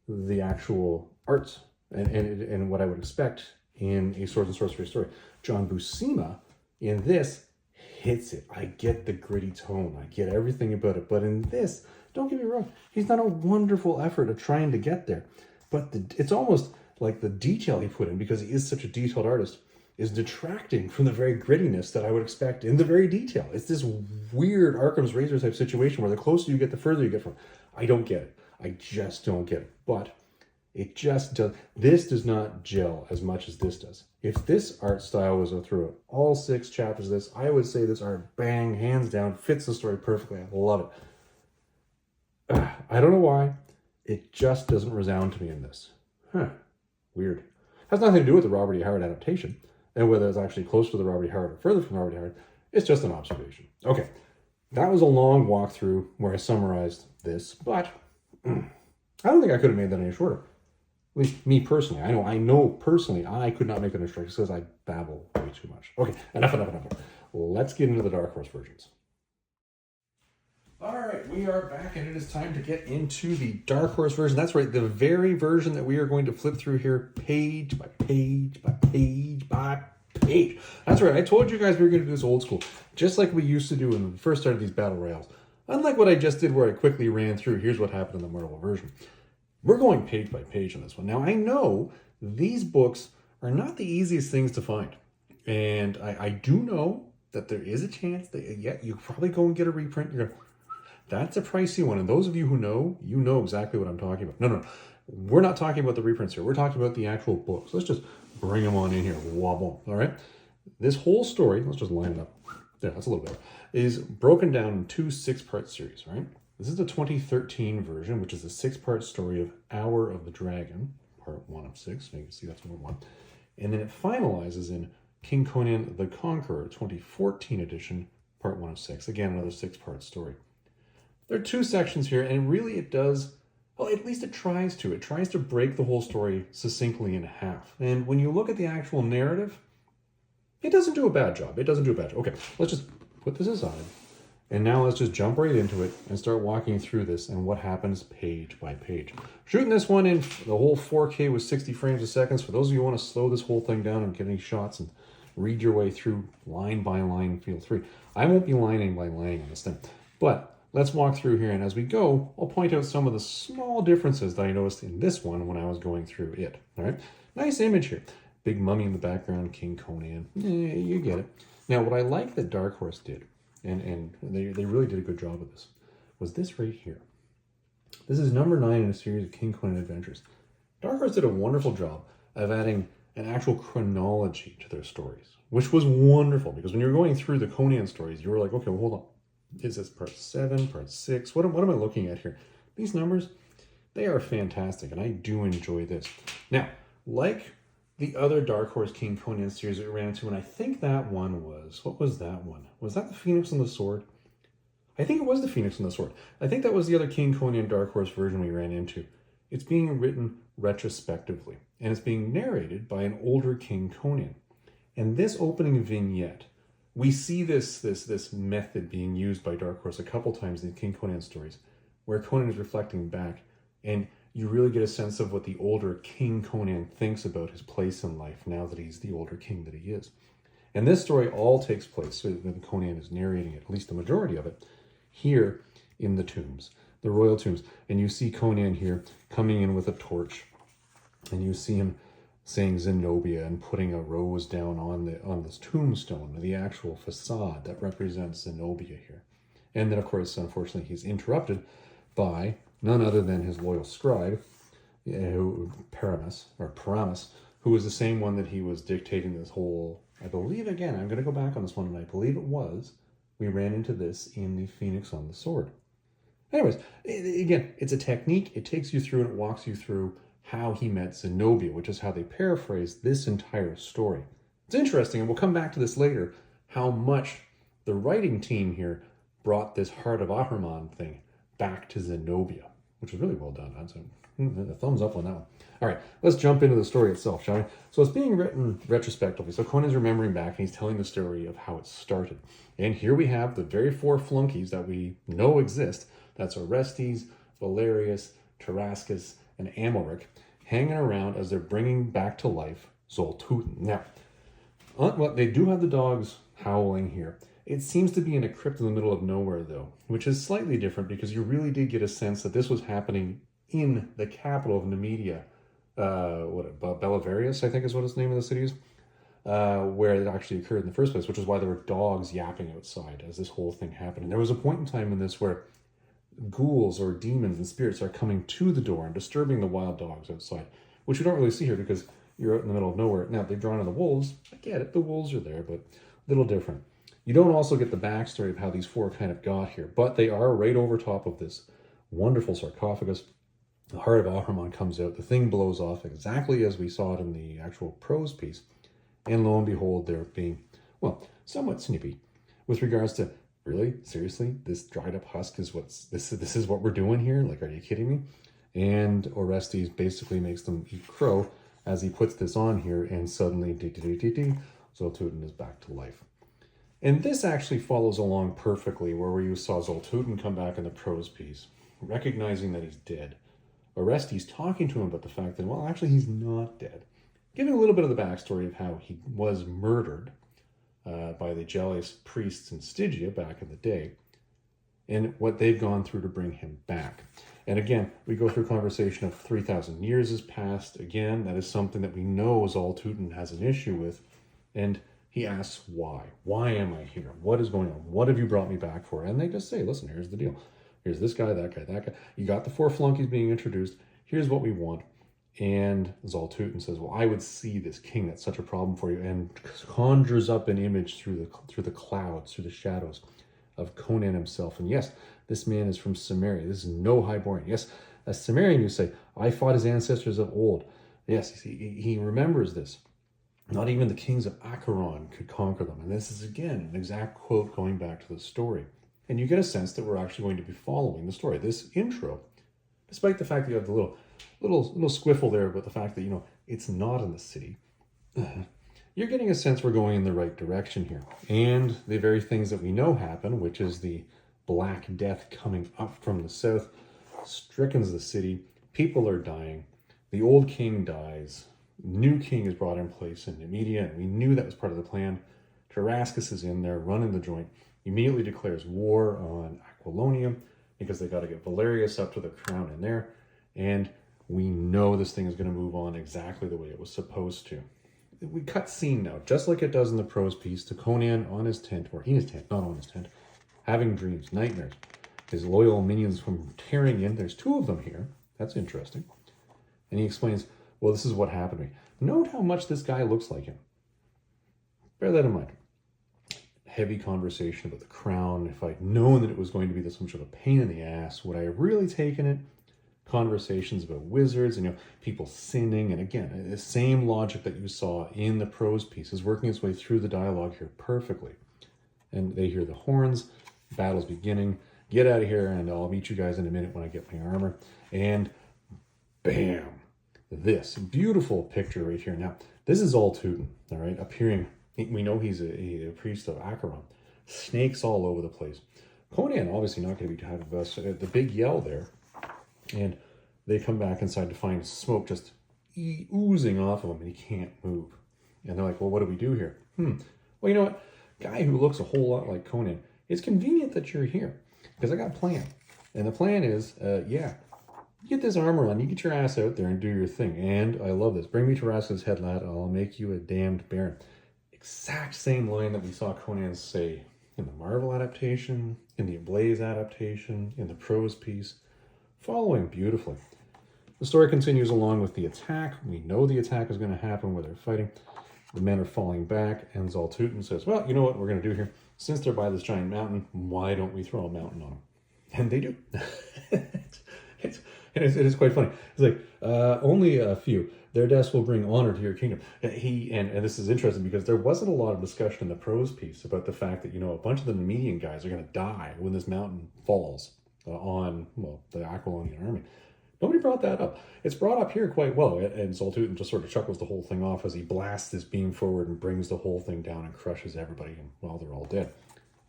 Speaker 1: the actual arts and what I would expect in a Swords and Sorcery story. John Buscema, in this, hits it. I get the gritty tone. I get everything about it. But in this, don't get me wrong, he's done a wonderful effort of trying to get there. But it's almost like the detail he put in, because he is such a detailed artist, is detracting from the very grittiness that I would expect in the very detail. It's this weird Occam's Razor type situation where the closer you get, the further you get from. I don't get it. I just don't get it. But it just does. This does not gel as much as this does. If this art style was through all 6 chapters of this, I would say this art, bang, hands down, fits the story perfectly. I love it. I don't know why. It just doesn't resound to me in this. Weird. Has nothing to do with the Robert E. Howard adaptation, and whether it's actually close to the Robert E. Howard or further from Robert E. Howard. It's just an observation. Okay, that was a long walkthrough where I summarized this, but I don't think I could have made that any shorter. At least me personally. I know personally I could not make it any shorter because I babble way too much. Okay, enough. Let's get into the Dark Horse versions. All right, we are back, and it is time to get into the Dark Horse version. That's right, the very version that we are going to flip through here, page by page by page by page. That's right, I told you guys we were going to do this old school, just like we used to do when we first started these Battle Royales. Unlike what I just did where I quickly ran through, here's what happened in the Marvel version. We're going page by page on this one. Now, I know these books are not the easiest things to find. And I do know that there is a chance that, yeah, you probably go and get a reprint. You're going, that's a pricey one. And those of you who know, you know exactly what I'm talking about. No. We're not talking about the reprints here. We're talking about the actual books. Let's just bring them on in here. Wobble. All right. This whole story, let's just line it up. Yeah, that's a little better. Is broken down in 2 6-part series, right? This is the 2013 version, which is a 6-part story of Hour of the Dragon, part 1 of 6. So you can see that's number 1. And then it finalizes in King Conan the Conqueror, 2014 edition, part 1 of 6. Again, another 6-part story. There are 2 sections here, and really it does, well, at least it tries to. It tries to break the whole story succinctly in half. And when you look at the actual narrative, it doesn't do a bad job. Okay, let's just put this aside. And now let's just jump right into it and start walking through this and what happens page by page. Shooting this one in the whole 4K with 60 frames a second. For those of you who want to slow this whole thing down and get any shots and read your way through line by line, feel free. I won't be lining by lining on this thing. But let's walk through here, and as we go, I'll point out some of the small differences that I noticed in this one when I was going through it. All right, nice image here. Big mummy in the background, King Conan. You get it. Now, what I like that Dark Horse did, and they really did a good job of this, was this right here. This is number 9 in a series of King Conan adventures. Dark Horse did a wonderful job of adding an actual chronology to their stories, which was wonderful, because when you were going through the Conan stories, you were like, okay, well, hold on. Is this part 7, part 6? What am I looking at here? These numbers, they are fantastic, and I do enjoy this. Now, like the other Dark Horse King Conan series that we ran into, and I think that one was, what was that one? Was that the Phoenix and the Sword? I think it was the Phoenix and the Sword. I think that was the other King Conan Dark Horse version we ran into. It's being written retrospectively, and it's being narrated by an older King Conan. And this opening vignette, we see this method being used by Dark Horse a couple times in the King Conan stories, where Conan is reflecting back, and you really get a sense of what the older King Conan thinks about his place in life now that he's the older king that he is. And this story all takes place when Conan is narrating it, at least the majority of it, here in the tombs, the royal tombs. And you see Conan here coming in with a torch, and you see him saying Zenobia and putting a rose down on this tombstone, the actual facade that represents Zenobia here. And then, of course, unfortunately, he's interrupted by none other than his loyal scribe, Paramus, who was the same one that he was dictating this whole, I believe, again, I'm going to go back on this one, and I believe it was, we ran into this in the Phoenix on the Sword. Anyways, again, it's a technique. It takes you through and it walks you through how he met Zenobia, which is how they paraphrase this entire story. It's interesting, and we'll come back to this later, how much the writing team here brought this Heart of Ahriman thing back to Zenobia, which was really well done. I'd say a thumbs up on that one. All right, let's jump into the story itself, shall we? So it's being written retrospectively. So Conan's remembering back, and he's telling the story of how it started. And here we have the very four flunkies that we know exist. That's Orestes, Valerius, Tarascus, and Amalric, hanging around as they're bringing back to life Zoltuten. Now, well, they do have the dogs howling here. It seems to be in a crypt in the middle of nowhere, though, which is slightly different because you really did get a sense that this was happening in the capital of Numidia, Belavarius, I think is what its name of the city is, where it actually occurred in the first place, which is why there were dogs yapping outside as this whole thing happened. And there was a point in time in this where ghouls or demons and spirits are coming to the door and disturbing the wild dogs outside, which you don't really see here because you're out in the middle of nowhere. Now, they've drawn in the wolves. I get it, the wolves are there, but a little different. You don't also get the backstory of how these four kind of got here, but they are right over top of this wonderful sarcophagus. The Heart of Ahriman comes out. The thing blows off exactly as we saw it in the actual prose piece. And lo and behold, they're being, well, somewhat snippy with regards to, really? Seriously? This dried up husk is this is what we're doing here? Like, are you kidding me? And Orestes basically makes them eat crow as he puts this on here, and suddenly, Zoltuten is back to life. And this actually follows along perfectly where you saw Zoltuten come back in the prose piece, recognizing that he's dead. Orestes talking to him about the fact that, well, actually he's not dead. Giving a little bit of the backstory of how he was murdered by the jealous priests in Stygia back in the day, and what they've gone through to bring him back. And again, we go through a conversation of 3,000 years has passed. Again, that is something that we know Zoltuten has an issue with. And he asks, why? Why am I here? What is going on? What have you brought me back for? And they just say, listen, here's the deal. Here's this guy, that guy, that guy. You got the four flunkies being introduced. Here's what we want. And Zoltuten says, well, I would see this king that's such a problem for you, and conjures up an image through the clouds, through the shadows of Conan himself. And yes, this man is from Samaria. This is no Hyborian. Yes, a Sumerian, you say, I fought his ancestors of old. Yes, he remembers this. Not even the kings of Acheron could conquer them. And this is, again, an exact quote going back to the story. And you get a sense that we're actually going to be following the story. This intro, despite the fact that you have the little squiffle there about the fact that, it's not in the city, you're getting a sense we're going in the right direction here. And the very things that we know happen, which is the Black Death coming up from the south, strickens the city. People are dying. The old king dies. New king is brought in place in Numidia, and we knew that was part of the plan. Tarascus is in there running the joint. Immediately declares war on Aquilonia because they got to get Valerius up to the crown in there. And we know this thing is going to move on exactly the way it was supposed to. We cut scene now, just like it does in the prose piece, to Conan on his tent, or in his tent, not on his tent, having dreams, nightmares. His loyal minions from tearing in. There's two of them here. That's interesting. And he explains, well, this is what happened to me. Note how much this guy looks like him. Bear that in mind. Heavy conversation about the crown. If I'd known that it was going to be this much of a pain in the ass, would I have really taken it? Conversations about wizards and people sinning. And again, the same logic that you saw in the prose piece is working its way through the dialogue here perfectly. And they hear the horns. Battle's beginning. Get out of here, and I'll meet you guys in a minute when I get my armor. And bam! This beautiful picture right here. Now, this is Thoth-Amon, all right, appearing. We know he's a priest of Acheron. Snakes all over the place. Conan obviously not going to be having the big yell there. And they come back inside to find smoke just oozing off of him, and he can't move. And they're like, well, what do we do here? Well, you know what? Guy who looks a whole lot like Conan, it's convenient that you're here because I got a plan. And the plan is, yeah, you get this armor on, you get your ass out there and do your thing. And I love this. Bring me to Raska's head, lad. I'll make you a damned baron. Exact same line that we saw Conan say in the Marvel adaptation, in the Blaze adaptation, in the Prose piece. Following beautifully. The story continues along with the attack. We know the attack is going to happen where they're fighting. The men are falling back, and Thoth-Amon says, well, you know what we're going to do here? Since they're by this giant mountain, why don't we throw a mountain on them? And they do. It is quite funny. It's like, only a few. Their deaths will bring honor to your kingdom. And this is interesting because there wasn't a lot of discussion in the Prose piece about the fact that, you know, a bunch of the Median guys are going to die when this mountain falls on, well, the Aquilonian army. Nobody brought that up. It's brought up here quite well, and Thoth-Amon just sort of chuckles the whole thing off as he blasts this beam forward and brings the whole thing down and crushes everybody while they're all dead.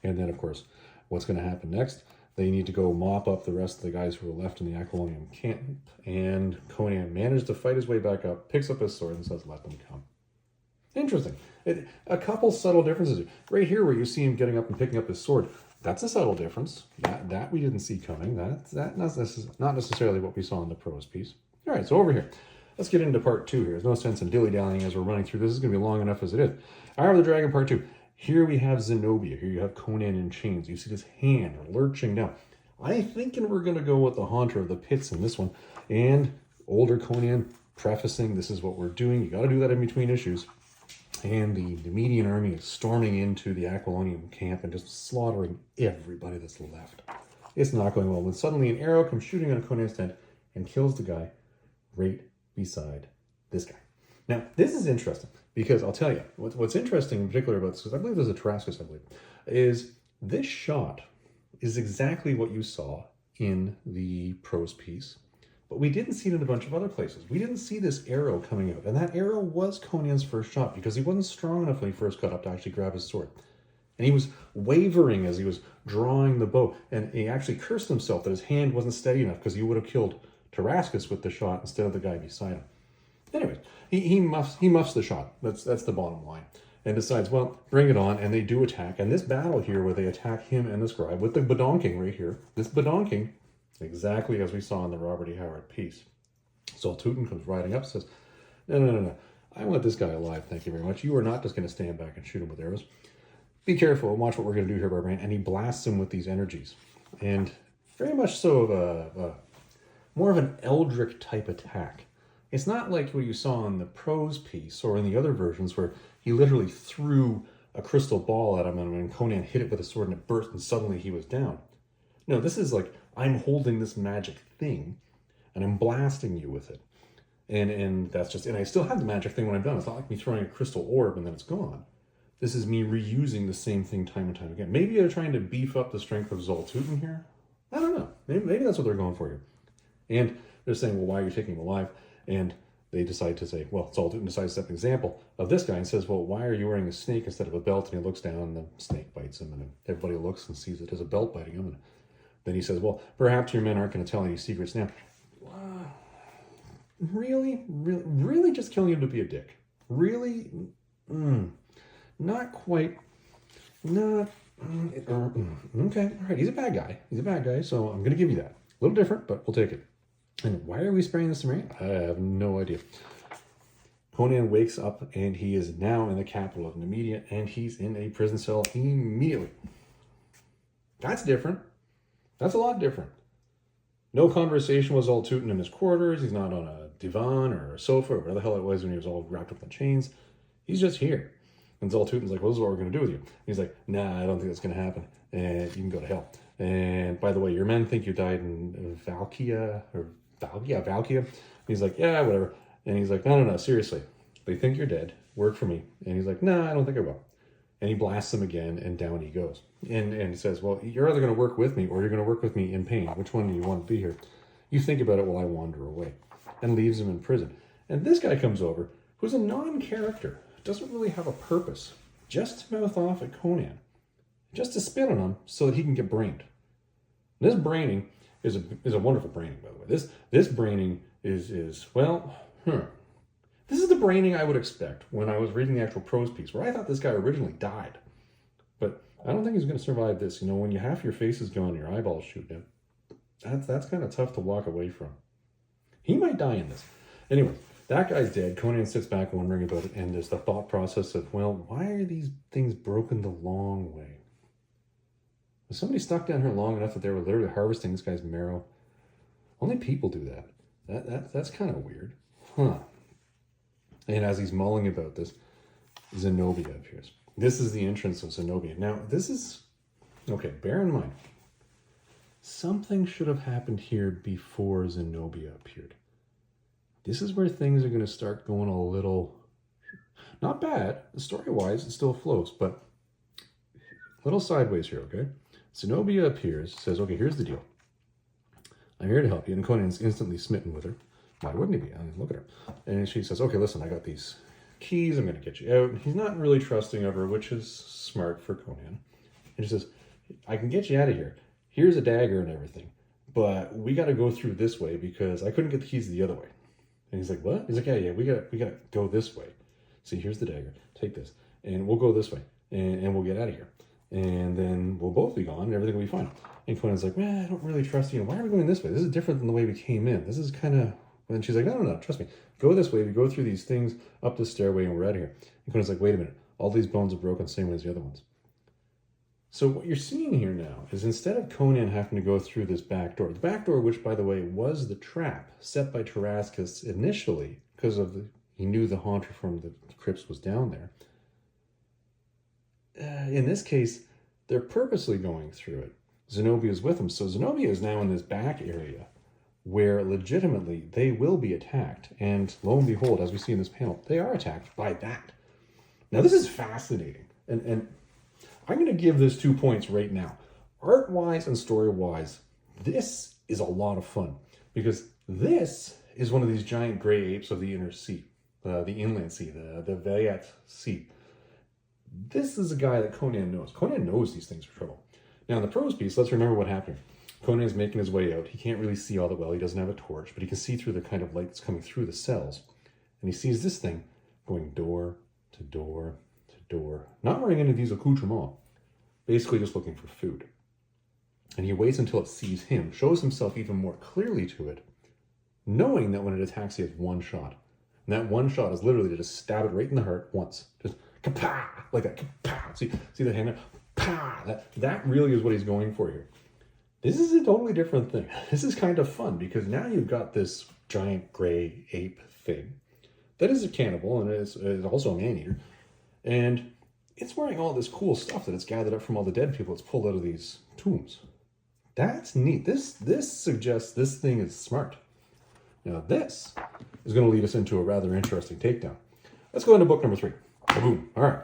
Speaker 1: And then, of course, what's going to happen next? They need to go mop up the rest of the guys who are left in the Aquilonian camp, and Conan manages to fight his way back up, picks up his sword, and says, let them come. Interesting. A couple subtle differences. Right here where you see him getting up and picking up his sword, that's a subtle difference. That we didn't see coming. That's not necessarily what we saw in the Prose piece. All right, so over here. Let's get into part 2 here. There's no sense in dilly-dallying as we're running through. This is going to be long enough as it is. Eye of the Dragon part 2. Here we have Zenobia. Here you have Conan in chains. You see this hand lurching down. I'm thinking we're going to go with the Haunter of the Pits in this one. And older Conan prefacing, this is what we're doing. You got to do that in between issues. And the Median army is storming into the Aquilonian camp and just slaughtering everybody that's left. It's not going well when suddenly an arrow comes shooting on Conan's tent and kills the guy right beside this guy. Now, this is interesting because I'll tell you, what's interesting in particular about this, because I believe there's a Tarascus, I believe, is this shot is exactly what you saw in the Prose piece. But we didn't see it in a bunch of other places. We didn't see this arrow coming out. And that arrow was Conan's first shot because he wasn't strong enough when he first got up to actually grab his sword. And he was wavering as he was drawing the bow. And he actually cursed himself that his hand wasn't steady enough because he would have killed Tarascus with the shot instead of the guy beside him. Anyways, he muffs the shot. That's the bottom line. And decides, well, bring it on. And they do attack. And this battle here where they attack him and the scribe with the badonking right here, this badonking, exactly as we saw in the Robert E. Howard piece. So Thoth-Amon comes riding up, says, no. I want this guy alive, thank you very much. You are not just going to stand back and shoot him with arrows. Be careful and watch what we're going to do here, Barbarian. And he blasts him with these energies. And very much so of more of an Eldritch type attack. It's not like what you saw in the Prose piece or in the other versions where he literally threw a crystal ball at him and when Conan hit it with a sword and it burst and suddenly he was down. No, this is like, I'm holding this magic thing and I'm blasting you with it. And that's just, and I still have the magic thing when I'm done. It's not like me throwing a crystal orb and then it's gone. This is me reusing the same thing time and time again. Maybe they're trying to beef up the strength of Thoth-Amon here. I don't know. Maybe that's what they're going for here. And they're saying, well, why are you taking him alive? And they decide to say, well, Thoth-Amon decides to set an example of this guy and says, well, why are you wearing a snake instead of a belt? And he looks down and the snake bites him and everybody looks and sees it as a belt biting him. And then he says, well, perhaps your men aren't going to tell any secrets now. Really just killing him to be a dick. Really? Not quite. Not. Okay, all right, he's a bad guy. So I'm going to give you that. A little different, but we'll take it. And why are we spraying this rain? I have no idea. Conan wakes up and he is now in the capital of Numidia and he's in a prison cell immediately. That's different. That's a lot different. No conversation with Thoth-Amon in his quarters. He's not on a divan or a sofa or whatever the hell it was when he was all wrapped up in chains. He's just here. And Thoth-Amon's like, well, this is what we're going to do with you. And he's like, nah, I don't think that's going to happen. And you can go to hell. And by the way, your men think you died in Valkia. And he's like, yeah, whatever. And he's like, no, seriously. They think you're dead. Work for me. And he's like, nah, I don't think I will. And he blasts him again, and down he goes. And says, well, you're either going to work with me or you're going to work with me in pain. Which one do you want to be here? You think about it while I wander away. And leaves him in prison. And this guy comes over, who's a non-character, doesn't really have a purpose, just to mouth off at Conan, just to spit on him so that he can get brained. This braining is a wonderful braining, by the way. This braining is this is the braining I would expect when I was reading the actual prose piece, where I thought this guy originally died. But I don't think he's going to survive this. You know, when half your face is gone, your eyeballs shoot out, that's kind of tough to walk away from. He might die in this. Anyway, that guy's dead. Conan sits back wondering about it, and there's the thought process of, well, why are these things broken the long way? Was somebody stuck down here long enough that they were literally harvesting this guy's marrow? Only people do that. That's kind of weird. Huh. And as he's mulling about this, Zenobia appears. This is the entrance of Zenobia. Now, this is... Okay, bear in mind, something should have happened here before Zenobia appeared. This is where things are going to start going a little... Not bad. Story-wise, it still flows, but a little sideways here, okay? Zenobia appears, says, okay, here's the deal. I'm here to help you. And Conan's instantly smitten with her. Why wouldn't he be? I mean, look at her. And she says, okay, listen, I got these keys. I'm going to get you out. And he's not really trusting of her, which is smart for Conan. And she says, I can get you out of here. Here's a dagger and everything. But we got to go through this way because I couldn't get the keys the other way. And he's like, what? He's like, yeah, we got to go this way. See, here's the dagger. Take this. And we'll go this way. And we'll get out of here. And then we'll both be gone and everything will be fine. And Conan's like, man, I don't really trust you. Why are we going this way? This is different than the way we came in. This is kind of... And she's like, no, trust me. Go this way. We go through these things, up the stairway, and we're out of here. And Conan's like, wait a minute. All these bones are broken the same way as the other ones. So what you're seeing here now is instead of Conan having to go through this back door, the back door, which, by the way, was the trap set by Tarascus initially, because of he knew the haunter from the crypts was down there. In this case, they're purposely going through it. Zenobia's with them. So Zenobia is now in this back area where legitimately they will be attacked. And lo and behold, as we see in this panel, they are attacked by that. Now, this is fascinating. And I'm going to give this 2 points right now. Art-wise and story-wise, this is a lot of fun. Because this is one of these giant gray apes of the inner sea. The inland sea, the Vayat Sea. This is a guy that Conan knows. Conan knows these things are trouble. Now, in the prose piece, let's remember what happened. Conan's making his way out. He can't really see all that well. He doesn't have a torch, but he can see through the kind of light that's coming through the cells. And he sees this thing going door to door to door, not wearing any of these accoutrements, basically just looking for food. And he waits until it sees him, shows himself even more clearly to it, knowing that when it attacks, he has one shot. And that one shot is literally to just stab it right in the heart once. Just kapah, like that. Kapah. See the hand there? Pah! That really is what he's going for here. This is a totally different thing. This is kind of fun because now you've got this giant gray ape thing that is a cannibal and is also a man-eater. And it's wearing all this cool stuff that it's gathered up from all the dead people it's pulled out of these tombs. That's neat. This suggests this thing is smart. Now this is going to lead us into a rather interesting takedown. Let's go into book number 3. Boom. All right.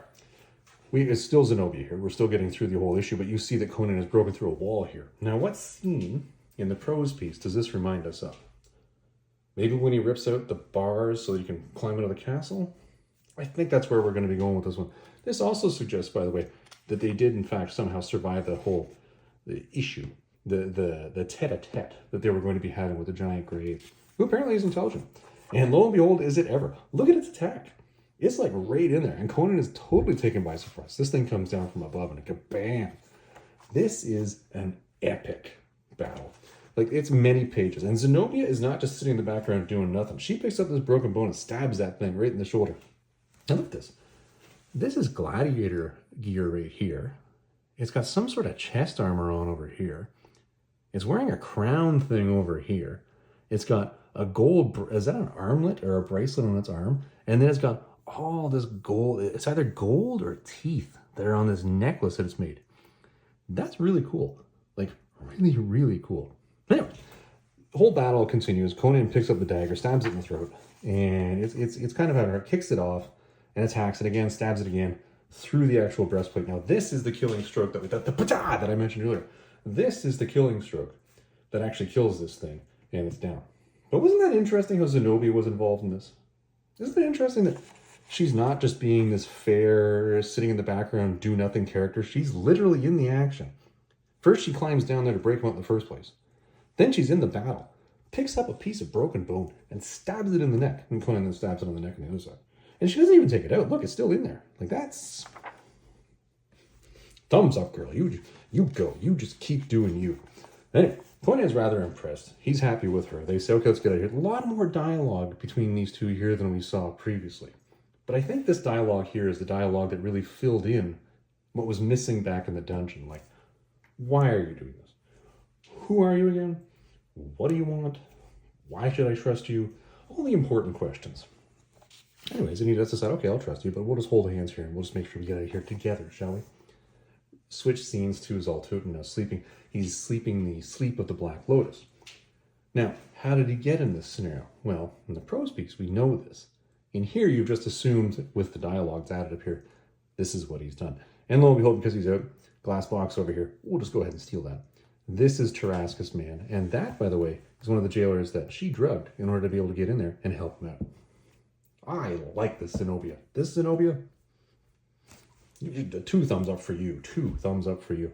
Speaker 1: It's still Zenobia here. We're still getting through the whole issue, but you see that Conan has broken through a wall here. Now, what scene in the prose piece does this remind us of? Maybe when he rips out the bars so that you can climb into the castle? I think that's where we're going to be going with this one. This also suggests, by the way, that they did, in fact, somehow survive the issue, the tete-a-tete that they were going to be having with the giant gray ape, who apparently is intelligent. And lo and behold, is it ever. Look at its attack. It's like right in there. And Conan is totally taken by surprise. This thing comes down from above and a kabam. This is an epic battle. Like, it's many pages. And Zenobia is not just sitting in the background doing nothing. She picks up this broken bone and stabs that thing right in the shoulder. Now look at this. This is gladiator gear right here. It's got some sort of chest armor on over here. It's wearing a crown thing over here. It's got a gold, is that an armlet or a bracelet on its arm? And then it's got all this gold, it's either gold or teeth that are on this necklace that it's made. That's really cool. Like, really, really cool. Anyway, the whole battle continues. Conan picks up the dagger, stabs it in the throat, and it's kind of, it kicks it off and attacks it again, stabs it again, through the actual breastplate. Now, this is the killing stroke that I mentioned earlier. This is the killing stroke that actually kills this thing, and it's down. But wasn't that interesting how Zenobia was involved in this? Isn't it interesting that she's not just being this fair, sitting in the background, do-nothing character? She's literally in the action. First, she climbs down there to break him out in the first place. Then she's in the battle, picks up a piece of broken bone, and stabs it in the neck. And Conan then stabs it on the neck on the other side. And she doesn't even take it out. Look, it's still in there. Like, that's... Thumbs up, girl. You go. You just keep doing you. Anyway, Conan's rather impressed. He's happy with her. They say, okay, let's get out of here. A lot more dialogue between these two here than we saw previously. But I think this dialogue here is the dialogue that really filled in what was missing back in the dungeon. Like, why are you doing this? Who are you again? What do you want? Why should I trust you? All the important questions. Anyways, and he does decide, okay, I'll trust you, but we'll just hold hands here and we'll just make sure we get out of here together, shall we? Switch scenes to Zaltoten now sleeping. He's sleeping the sleep of the Black Lotus. Now, how did he get in this scenario? Well, in the prose piece, we know this. In here, you've just assumed with the dialogues added up here, this is what he's done. And lo and behold, because he's out, glass box over here, we'll just go ahead and steal that. This is Tarascus Man, and that, by the way, is one of the jailers that she drugged in order to be able to get in there and help him out. I like this Zenobia. This Zenobia, 2 thumbs up for you. 2 thumbs up for you.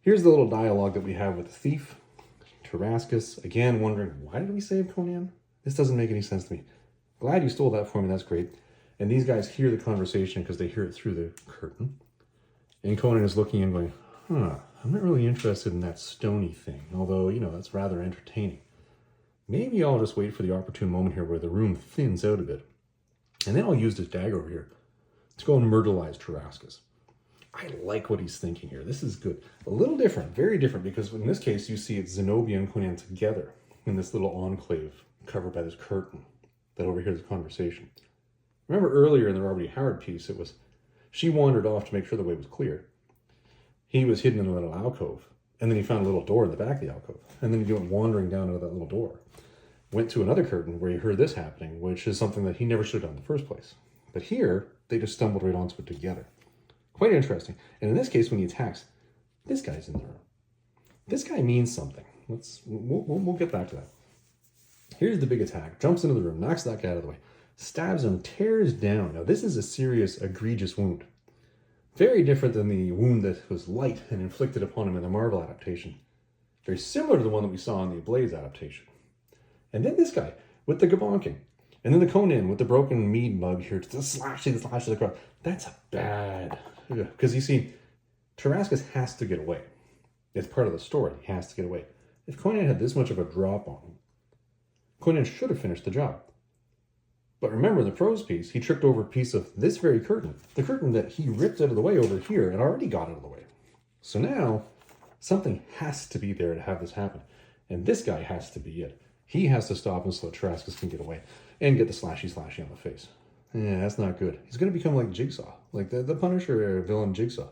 Speaker 1: Here's the little dialogue that we have with the thief, Tarascus. Again, wondering, why did we save Conan? This doesn't make any sense to me. Glad you stole that for me. That's great. And these guys hear the conversation because they hear it through the curtain. And Conan is looking in going, I'm not really interested in that stony thing. Although, you know, that's rather entertaining. Maybe I'll just wait for the opportune moment here where the room thins out a bit. And then I'll use this dagger over here to go and myrtleize Tarascus. I like what he's thinking here. This is good. A little different, very different, because in this case, you see it's Zenobia and Conan together in this little enclave covered by this curtain that overhears the conversation. Remember earlier in the Robert E. Howard piece, it was she wandered off to make sure the way was clear. He was hidden in a little alcove, and then he found a little door in the back of the alcove, and then he went wandering down into that little door. Went to another curtain where he heard this happening, which is something that he never should have done in the first place. But here, they just stumbled right onto it together. Quite interesting. And in this case, when he attacks, this guy's in the room. This guy means something. We'll get back to that. Here's the big attack. Jumps into the room, knocks that guy out of the way, stabs him, tears down. Now, this is a serious, egregious wound. Very different than the wound that was light and inflicted upon him in the Marvel adaptation. Very similar to the one that we saw in the Blaze adaptation. And then this guy with the gabonking. And then the Conan with the broken mead mug here, just slashing across. That's bad. Because you see, Tarascus has to get away. It's part of the story. He has to get away. If Conan had this much of a drop on him, Conan should have finished the job. But remember, in the prose piece, he tripped over a piece of this very curtain. The curtain that he ripped out of the way over here and already got out of the way. So now, something has to be there to have this happen. And this guy has to be it. He has to stop him so that Tarascus can get away and get the slashy on the face. Yeah, that's not good. He's going to become like Jigsaw, like the Punisher villain Jigsaw.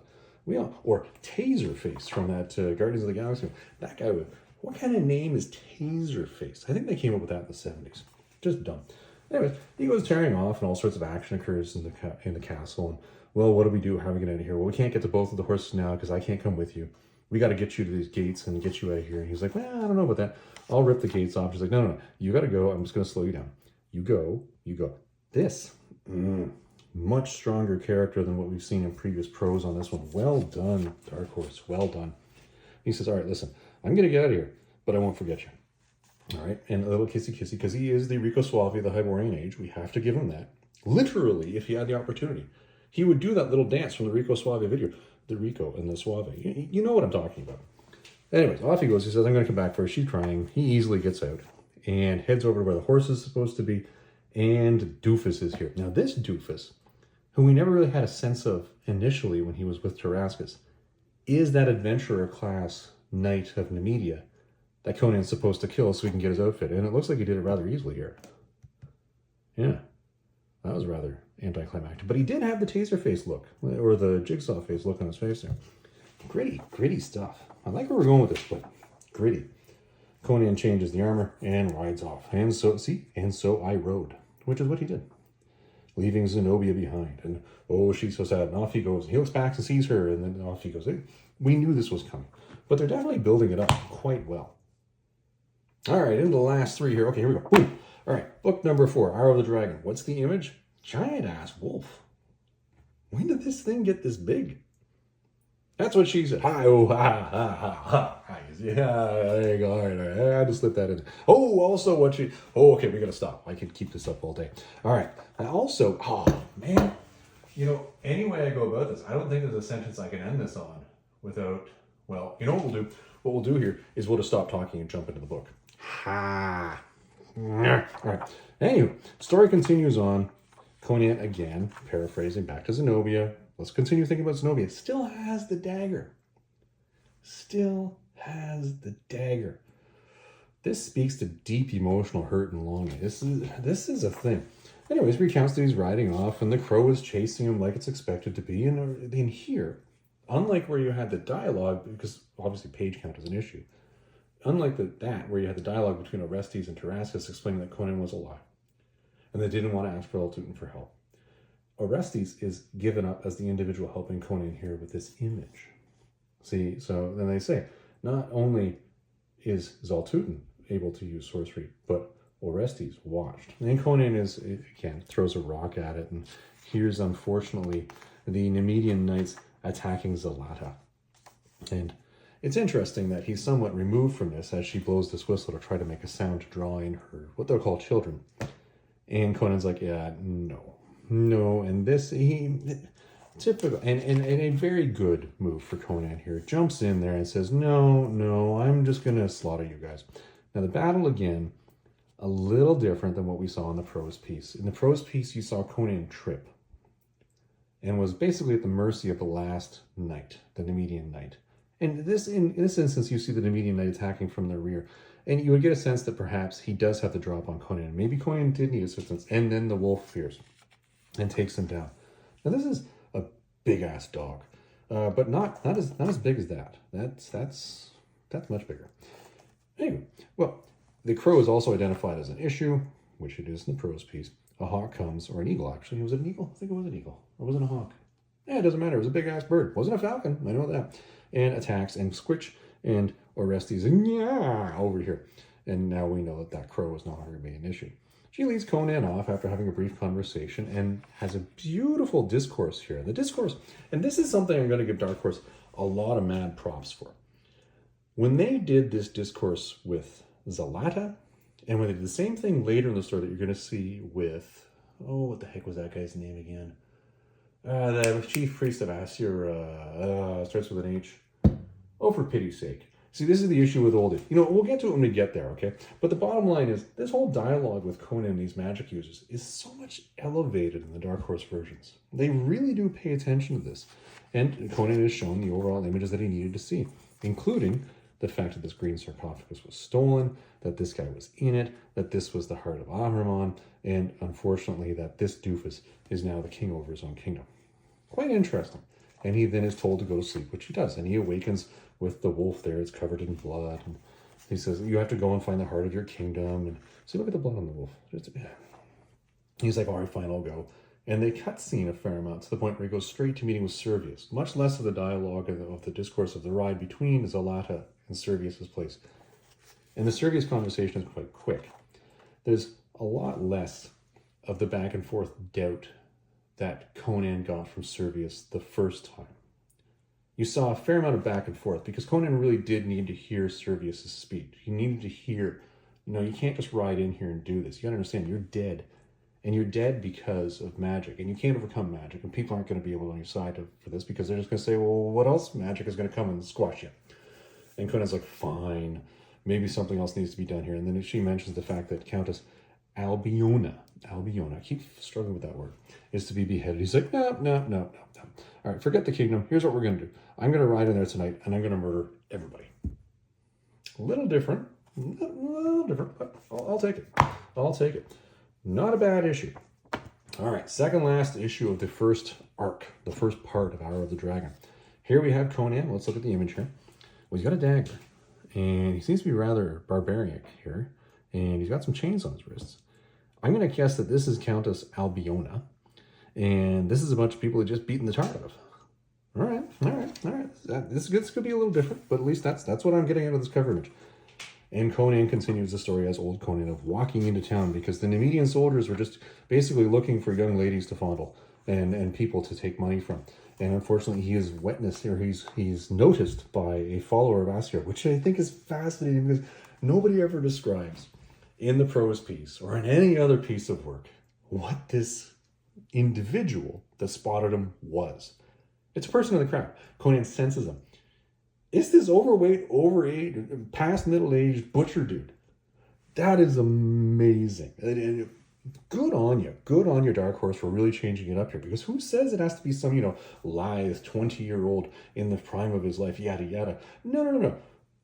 Speaker 1: Or Taserface from that Guardians of the Galaxy. That guy what kind of name is Taserface? I think they came up with that in the 70s. Just dumb. Anyways, he goes tearing off and all sorts of action occurs in the castle. And, well, what do we do? How do we get out of here? Well, we can't get to both of the horses now because I can't come with you. We got to get you to these gates and get you out of here. And he's like, well, I don't know about that. I'll rip the gates off. She's like, no. You got to go. I'm just going to slow you down. You go. This, much stronger character than what we've seen in previous prose on this one. Well done, Dark Horse. Well done. He says, all right, listen, I'm going to get out of here, but I won't forget you. All right, and a little kissy, because he is the Rico Suave of the Hyborian age. We have to give him that. Literally, if he had the opportunity, he would do that little dance from the Rico Suave video. The Rico and the Suave. You know what I'm talking about. Anyways, off he goes. He says, I'm going to come back for her. She's crying. He easily gets out and heads over to where the horse is supposed to be. And Doofus is here. Now, this Doofus, who we never really had a sense of initially when he was with Tarascus, is that adventurer class knight of Nemedia that Conan's supposed to kill so he can get his outfit. And it looks like he did it rather easily here. Yeah, that was rather anticlimactic. But he did have the taser face look, or the jigsaw face look on his face there. Gritty stuff. I like where we're going with this, but gritty. Conan changes the armor and rides off. And so I rode, which is what he did. leaving Zenobia behind. And oh, she's so sad. And off he goes. He looks back and sees her, and then off he goes. We knew this was coming, but they're definitely building it up quite well. All right, into the last three here. Okay, here we go. Boom. All right, book number 4, Hour of the Dragon. What's the image? Giant-ass wolf. When did this thing get this big? That's what she said. Hi, oh, ha, ha, ha, ha. Hi. Yeah, there you go. All right. I had to slip that in. Oh, also what she... Oh, okay, we got to stop. I could keep this up all day. All right. And also, oh, man. You know, any way I go about this, I don't think there's a sentence I can end this on without... Well, you know what we'll do? What we'll do here is we'll just stop talking and jump into the book. Ha. All right. Anyway, story continues on. Conan, again, paraphrasing back to Zenobia. Let's continue thinking about Zenobia. Still has the dagger. Still has the dagger. This speaks to deep emotional hurt and longing. This is a thing. Anyways, recounts that he's riding off and the crow is chasing him like it's expected to be. And in here, unlike where you had the dialogue, because obviously page count is an issue, unlike that where you had the dialogue between Orestes and Tarascus explaining that Conan was alive and they didn't want to ask for Altootin for help. Orestes is given up as the individual helping Conan here with this image. See, so then they say, not only is Zaltootin able to use sorcery, but Orestes watched. And Conan is, again, throws a rock at it, and here's, unfortunately, the Nemedian knights attacking Zalata. And it's interesting that he's somewhat removed from this as she blows this whistle to try to make a sound to draw in her, what they'll call children. And Conan's like, yeah, no, and this, typical, and a very good move for Conan here. Jumps in there and says, no, I'm just going to slaughter you guys. Now, the battle, again, a little different than what we saw in the prose piece. In the prose piece, you saw Conan trip and was basically at the mercy of the last knight, the Nemedian knight. And in this instance, you see the Nemedian knight attacking from the rear. And you would get a sense that perhaps he does have the drop on Conan. Maybe Conan did need assistance. And then the wolf appears and takes him down. Now, this is a big-ass dog. But not as big as that. That's much bigger. Anyway, well, the crow is also identified as an issue, which it is in the prose piece. A hawk comes, or an eagle, actually. Was it an eagle? I think it was an eagle. Or was it a hawk? Yeah, it doesn't matter. It was a big-ass bird. It wasn't a falcon. I know that. And attacks, and Squitch and Orestes, and yeah, over here. And now we know that crow is no longer going to be an issue. She leads Conan off after having a brief conversation and has a beautiful discourse here. The discourse, and this is something I'm going to give Dark Horse a lot of mad props for. When they did this discourse with Zalata, and when they did the same thing later in the story that you're going to see with, what the heck was that guy's name again? The chief priest of Asir, starts with an H. Oh, for pity's sake. See, this is the issue with old. We'll get to it when we get there, okay? But the bottom line is, this whole dialogue with Conan and these magic users is so much elevated in the Dark Horse versions. They really do pay attention to this. And Conan is shown the overall images that he needed to see, including the fact that this green sarcophagus was stolen, that this guy was in it, that this was the heart of Ahriman, and unfortunately that this doofus is now the king over his own kingdom. Quite interesting. And he then is told to go to sleep, which he does. And he awakens with the wolf there. It's covered in blood. And he says, you have to go and find the heart of your kingdom. And see, look at the blood on the wolf. He's like, all right, fine, I'll go. And they cutscene a fair amount to the point where he goes straight to meeting with Servius. Much less of the dialogue of the discourse of the ride between Zalata and Servius's place. And the Servius conversation is quite quick. There's a lot less of the back and forth doubt that Conan got from Servius the first time. You saw a fair amount of back and forth because Conan really did need to hear Servius's speech. He needed to hear, you can't just ride in here and do this. You gotta understand, you're dead. And you're dead because of magic. And you can't overcome magic. And people aren't going to be able on your side for this because they're just going to say, well, what else magic is going to come and squash you? And Conan's like, fine. Maybe something else needs to be done here. And then she mentions the fact that Countess Albiona, I keep struggling with that word, is to be beheaded. He's like, no. All right, forget the kingdom. Here's what we're going to do. I'm going to ride in there tonight, and I'm going to murder everybody. A little different, but I'll take it. Not a bad issue. All right, second last issue of the first arc, the first part of Hour of the Dragon. Here we have Conan. Let's look at the image here. Well, he's got a dagger, and he seems to be rather barbaric here, and he's got some chains on his wrists. I'm going to guess that this is Countess Albiona, And this is a bunch of people who just beaten the tar out of. All right. This could be a little different, but at least that's what I'm getting out of this cover image. And Conan continues the story as old Conan of walking into town because the Nemedian soldiers were just basically looking for young ladies to fondle and people to take money from. And unfortunately, he is witnessed here. He's noticed by a follower of Asyar, which I think is fascinating because nobody ever describes in the prose piece or in any other piece of work what this individual that spotted him was. It's a person in the crowd. Conan senses him. It's this overweight, overage, past middle-aged butcher dude. That is amazing. And good on you. Good on your Dark Horse for really changing it up here. Because who says it has to be some, lithe 20-year-old in the prime of his life, yada, yada. No.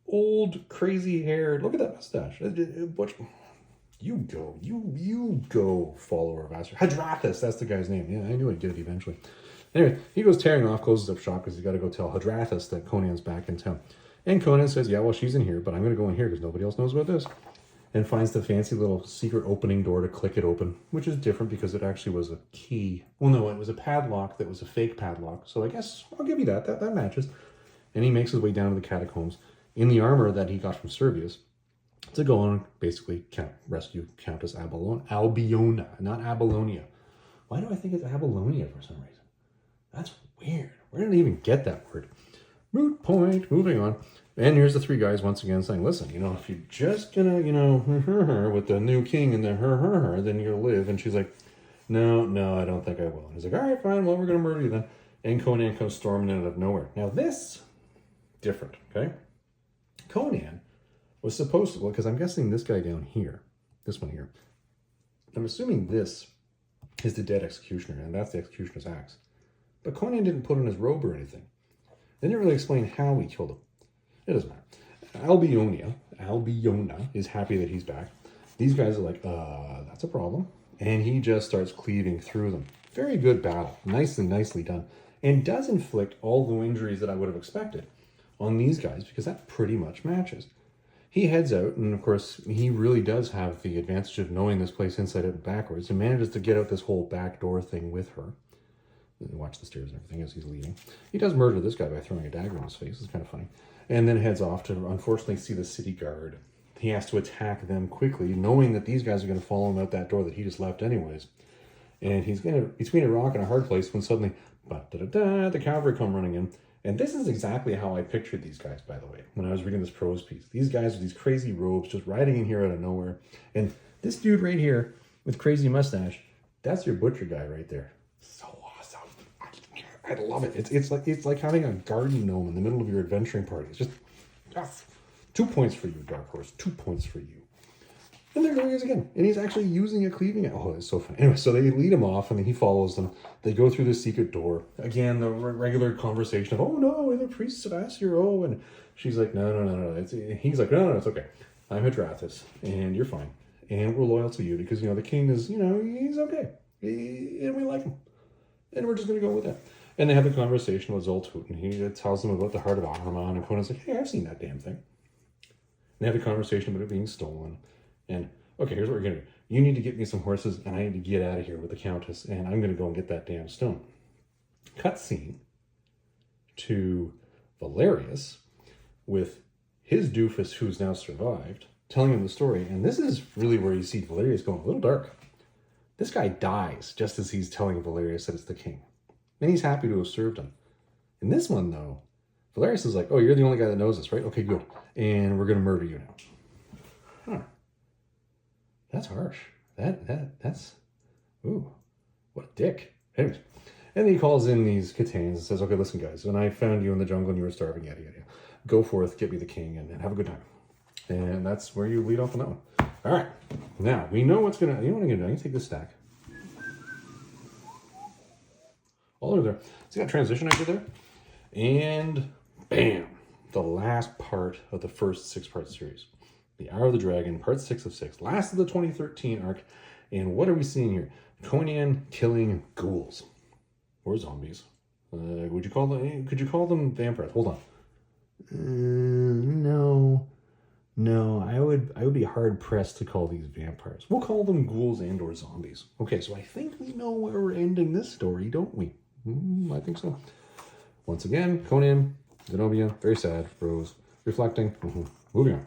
Speaker 1: Old, crazy-haired. Look at that mustache. Butcher. You go, follower of Asyar. Hadrathis, that's the guy's name. Yeah, I knew I did it eventually. Anyway, he goes tearing off, closes up shop because he's got to go tell Hadrathis that Conan's back in town. And Conan says, yeah, well, she's in here, but I'm going to go in here because nobody else knows about this. And finds the fancy little secret opening door to click it open, which is different because it actually was a key. Well, no, it was a padlock that was a fake padlock. So I guess I'll give you that. That matches. And he makes his way down to the catacombs in the armor that he got from Servius to go on, basically rescue Countess Albiona, not Abalonia. Why do I think it's Abalonia for some reason? That's weird. Where did I even get that word? Moot point. Moving on. And here's the three guys once again saying, listen, if you're just gonna, with the new king and the then you'll live. And she's like, no, I don't think I will. And he's like, all right, fine. Well, we're gonna murder you then. And Conan comes storming in out of nowhere. Now this, different, okay? Conan was supposed to, because I'm guessing this guy down here, this one here, I'm assuming this is the dead executioner, and that's the executioner's axe. But Conan didn't put on his robe or anything. They didn't really explain how he killed him. It doesn't matter. Albiona is happy that he's back. These guys are like, that's a problem. And he just starts cleaving through them. Very good battle. Nicely done. And does inflict all the injuries that I would have expected on these guys because that pretty much matches. He heads out, and of course, he really does have the advantage of knowing this place inside out and backwards and manages to get out this whole back door thing with her. Watch the stairs and everything as he's leaving. He does murder this guy by throwing a dagger in his face. It's kind of funny. And then heads off to, unfortunately, see the city guard. He has to attack them quickly, knowing that these guys are going to follow him out that door that he just left anyways. And he's between a rock and a hard place when suddenly, the cavalry come running in. And this is exactly how I pictured these guys, by the way, when I was reading this prose piece. These guys with these crazy robes just riding in here out of nowhere. And this dude right here with crazy mustache, that's your butcher guy right there. So awesome. I love it. It's like having a garden gnome in the middle of your adventuring party. It's just 2 points for you, Dark Horse. 2 points for you. And there he is again. And he's actually using a cleaving. Oh, it's so funny. Anyway, so they lead him off and then he follows them. They go through the secret door. Again, the regular conversation of, oh no, we're the priests of Asyr. Oh, and she's like, no. He's like, no, it's okay. I'm Hadrathis and you're fine. And we're loyal to you because, the king is, he's okay. And we like him. And we're just going to go with that. And they have a conversation with Zoltut, and he tells them about the heart of Ahriman, and Conan's like, hey, I've seen that damn thing. And they have a conversation about it being stolen. And, okay, here's what we're going to do. You need to get me some horses, and I need to get out of here with the Countess, and I'm going to go and get that damn stone. Cutscene to Valerius with his doofus, who's now survived, telling him the story. And this is really where you see Valerius going a little dark. This guy dies just as he's telling Valerius that it's the king. And he's happy to have served him. In this one, though, Valerius is like, oh, you're the only guy that knows this, right? Okay, good. And we're going to murder you now. Huh. That's harsh. That's, ooh, what a dick. Anyways, and he calls in these Catans and says, okay, listen, guys, when I found you in the jungle and you were starving, yada, yada, go forth, get me the king, and have a good time. And that's where you lead off on that one. All right. Now, we know what's going to, you know what I'm going to do? I'm going to take this stack. All over there. See that transition I did there? And bam, the last part of the first 6-part series. The Hour of the Dragon, part 6 of 6. Last of the 2013 arc. And what are we seeing here? Conan killing ghouls. Or zombies. Could you call them vampires? Hold on. No. No, I would be hard pressed to call these vampires. We'll call them ghouls and or zombies. Okay, so I think we know where we're ending this story, don't we? I think so. Once again, Conan, Zenobia, very sad, Prose, reflecting. Moving on.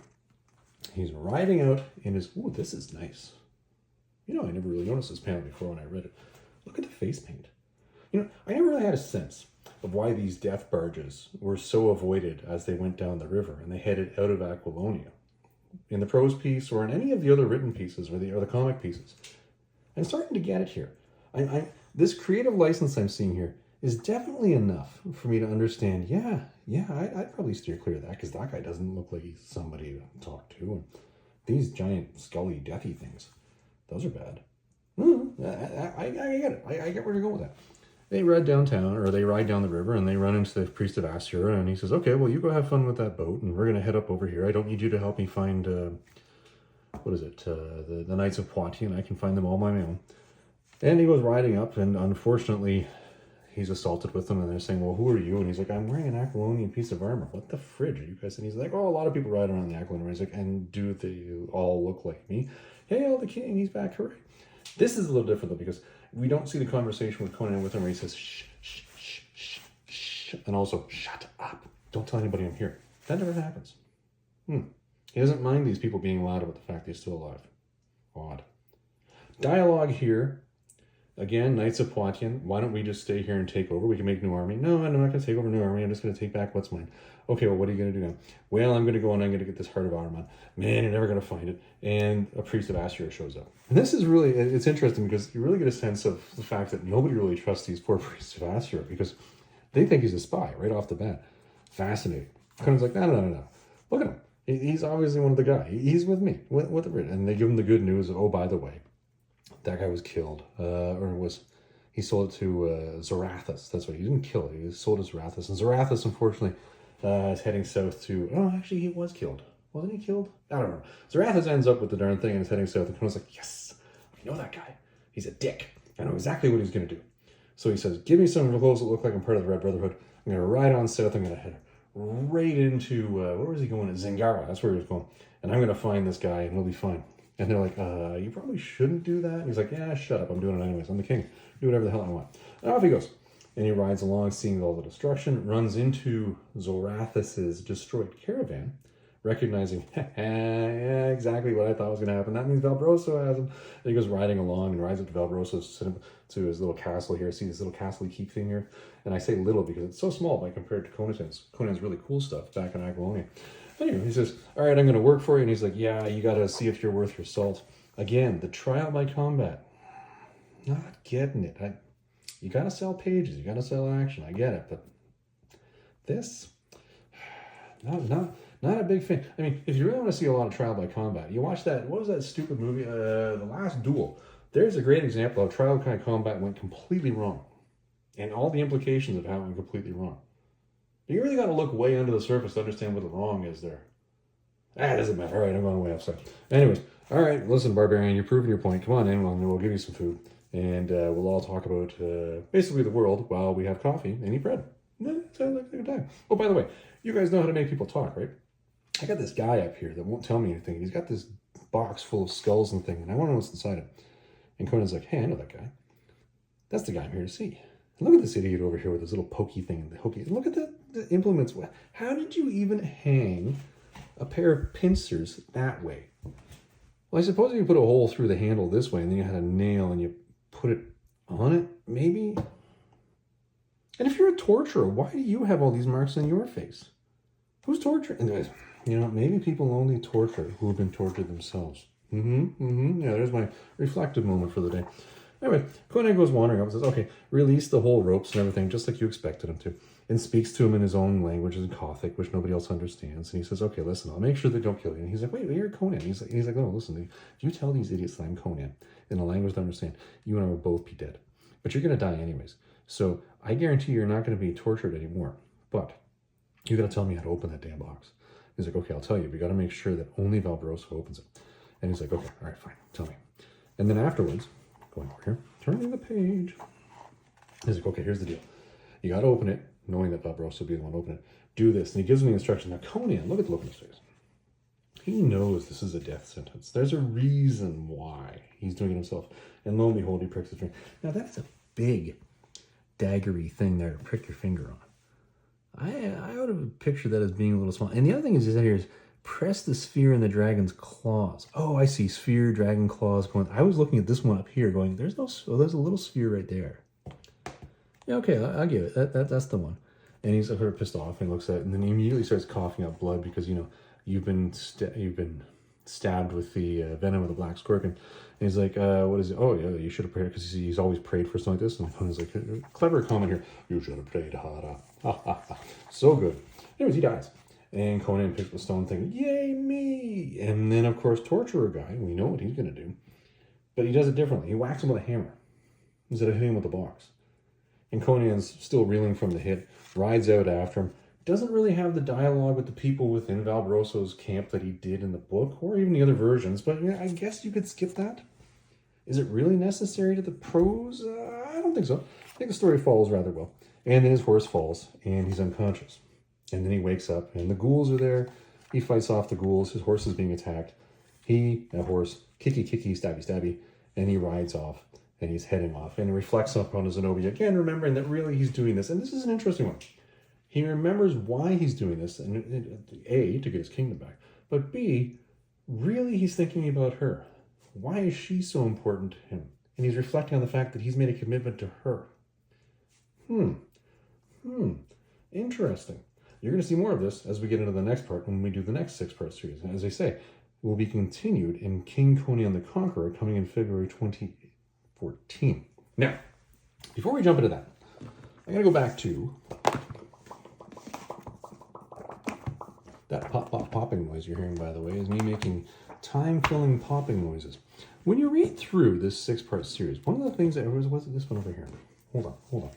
Speaker 1: He's riding out in his... Ooh, this is nice. You know, I never really noticed this panel before when I read it. Look at the face paint. You know, I never really had a sense of why these death barges were so avoided as they went down the river and they headed out of Aquilonia. In the prose piece or in any of the other written pieces or the comic pieces. I'm starting to get it here. This creative license I'm seeing here is definitely enough for me to understand, I'd probably steer clear of that because that guy doesn't look like he's somebody to talk to. And these giant scully deathy things, those are bad. I get it. I get where you're going with that. They ride downtown, or they ride down the river, and they run into the priest of Asura, and he says, okay, well, you go have fun with that boat, and we're going to head up over here. I don't need you to help me find, the Knights of Poitiers, and I can find them all by my own. And he goes riding up, and unfortunately, he's assaulted with them, and they're saying, well, who are you? And he's like, I'm wearing an Aquilonian piece of armor. What the fridge are you guys? And he's like, oh, a lot of people ride around the Aquilonian. He's like, and do they all look like me? Hail the king, he's back, hooray. This is a little different, though, because we don't see the conversation with Conan with him where he says, shh, shh, shh, shh, shh, and also, shut up. Don't tell anybody I'm here. That never happens. He doesn't mind these people being loud about the fact he's still alive. Odd. Dialogue here. Again, Knights of Poitiers. Why don't we just stay here and take over? We can make new army. No, I'm not going to take over new army. I'm just going to take back what's mine. Okay, well, what are you going to do now? Well, I'm going to go and I'm going to get this Heart of Ahriman. Man, you're never going to find it. And a priest of Asura shows up. And this is really, it's interesting because you really get a sense of the fact that nobody really trusts these poor priests of Asura because they think he's a spy right off the bat. Fascinating. Conan's like, no. Look at him. He's obviously one of the guys. He's with me. And they give him the good news of, oh, by the way, that guy was killed, he sold it to Zarathus. That's right, he didn't kill it, he sold it to Zarathus. And Zarathus, unfortunately, is heading south to, actually he was killed. Wasn't he killed? I don't know. Zarathus ends up with the darn thing and is heading south. And Conan's like, yes, I know that guy. He's a dick. I know exactly what he's going to do. So he says, give me some clothes that look like I'm part of the Red Brotherhood. I'm going to ride on south. I'm going to head right into, where was he going? Zingara, that's where he was going. And I'm going to find this guy and he'll be fine. And they're like, you probably shouldn't do that. And he's like, yeah, shut up. I'm doing it anyways. I'm the king. Do whatever the hell I want. And off he goes. And he rides along, seeing all the destruction, runs into Zarathus's destroyed caravan, recognizing, yeah, exactly what I thought was going to happen. That means Valbroso has him. And he goes riding along and rides up to Valbroso, to his little castle here. See this little castle keep thing here? And I say little because it's so small by compared to Conan's really cool stuff back in Aquilonia. Anyway, he says, all right, I'm going to work for you. And he's like, yeah, you got to see if you're worth your salt. Again, the trial by combat. Not getting it. You got to sell pages. You got to sell action. I get it. But this, not a big fan. I mean, if you really want to see a lot of trial by combat, you watch that, what was that stupid movie? The Last Duel. There's a great example of trial by combat went completely wrong. And all the implications of how it went completely wrong. You really got to look way under the surface to understand what the wrong is there. It doesn't matter. All right, I'm going way outside. Anyways, all right, listen, Barbarian, you're proving your point. Come on in, we'll give you some food. And we'll all talk about basically the world while we have coffee and eat bread. Sounds like a good time. Oh, by the way, you guys know how to make people talk, right? I got this guy up here that won't tell me anything. He's got this box full of skulls and things, and I want to know what's inside it. And Conan's like, hey, I know that guy. That's the guy I'm here to see. And look at this idiot over here with this little pokey thing and the hokey. Look at the implements. How did you even hang a pair of pincers that way? Well, I suppose if you put a hole through the handle this way and then you had a nail and you put it on it, maybe. And if you're a torturer, why do you have all these marks on your face? Who's torturing? You know, maybe people only torture who have been tortured themselves. Yeah, there's my reflective moment for the day. Anyway, Conan goes wandering up and says, okay, release the whole ropes and everything, just like you expected him to, and speaks to him in his own language, in Gothic, which nobody else understands. And he says, okay, listen, I'll make sure they don't kill you. And he's like, wait, you're Conan. He's like, no, listen, if you tell these idiots that I'm Conan in a language they understand, you and I will both be dead. But you're going to die anyways. So I guarantee you're not going to be tortured anymore. But you got to tell me how to open that damn box. He's like, okay, I'll tell you. But you got to make sure that only Valbroso opens it. And he's like, okay, all right, fine, tell me. And then afterwards, going over here, turning the page. He's like, okay, here's the deal. You got to open it, knowing that Valbroso will be the one to open it. Do this. And he gives me the instructions. Now, Conan, look at the look in his face. He knows this is a death sentence. There's a reason why he's doing it himself. And lo and behold, he pricks his finger. Now, that's a big, daggery thing there to prick your finger on. I would have pictured that as being a little small. And the other thing is that here is press the sphere in the dragon's claws. Oh, I see. Sphere, dragon claws going. I was looking at this one up here going, there's no, oh, there's a little sphere right there. Yeah, okay, I'll give it. That's the one. And he's sort of pissed off and looks at it, and then he immediately starts coughing up blood because, you know, you've been stabbed with the venom of the black scorpion. And he's like, what is it? Oh, yeah, you should have prayed, because he's always prayed for something like this. And Conan's like, clever comment here. You should have prayed harder. Ha, ha, ha. So good. Anyways, he dies. And Conan picks up the stone thinking, yay, me. And then, of course, Torturer Guy, we know what he's going to do. But he does it differently. He whacks him with a hammer instead of hitting him with a box. And Conan's still reeling from the hit, rides out after him. Doesn't really have the dialogue with the people within Valbrosso's camp that he did in the book, or even the other versions, but yeah, I guess you could skip that. Is it really necessary to the prose? I don't think so. I think the story follows rather well. And then his horse falls, and he's unconscious. And then he wakes up, and the ghouls are there. He fights off the ghouls. His horse is being attacked. He, that horse, kicky, stabby, stabby, and he rides off, and he's heading off. And he reflects upon Zenobia, again, remembering that really he's doing this. And this is an interesting one. He remembers why he's doing this, and A, to get his kingdom back, but B, really he's thinking about her. Why is she so important to him? And he's reflecting on the fact that he's made a commitment to her. Interesting. You're going to see more of this as we get into the next part when we do the next 6-part series. And as I say, will be continued in King Conan the Conqueror coming in February 2014. Now, before we jump into that, I'm going to go back to that popping noise you're hearing, by the way, is me making time-filling popping noises. When you read through this 6-part series, one of the things that was this one over here. Hold on.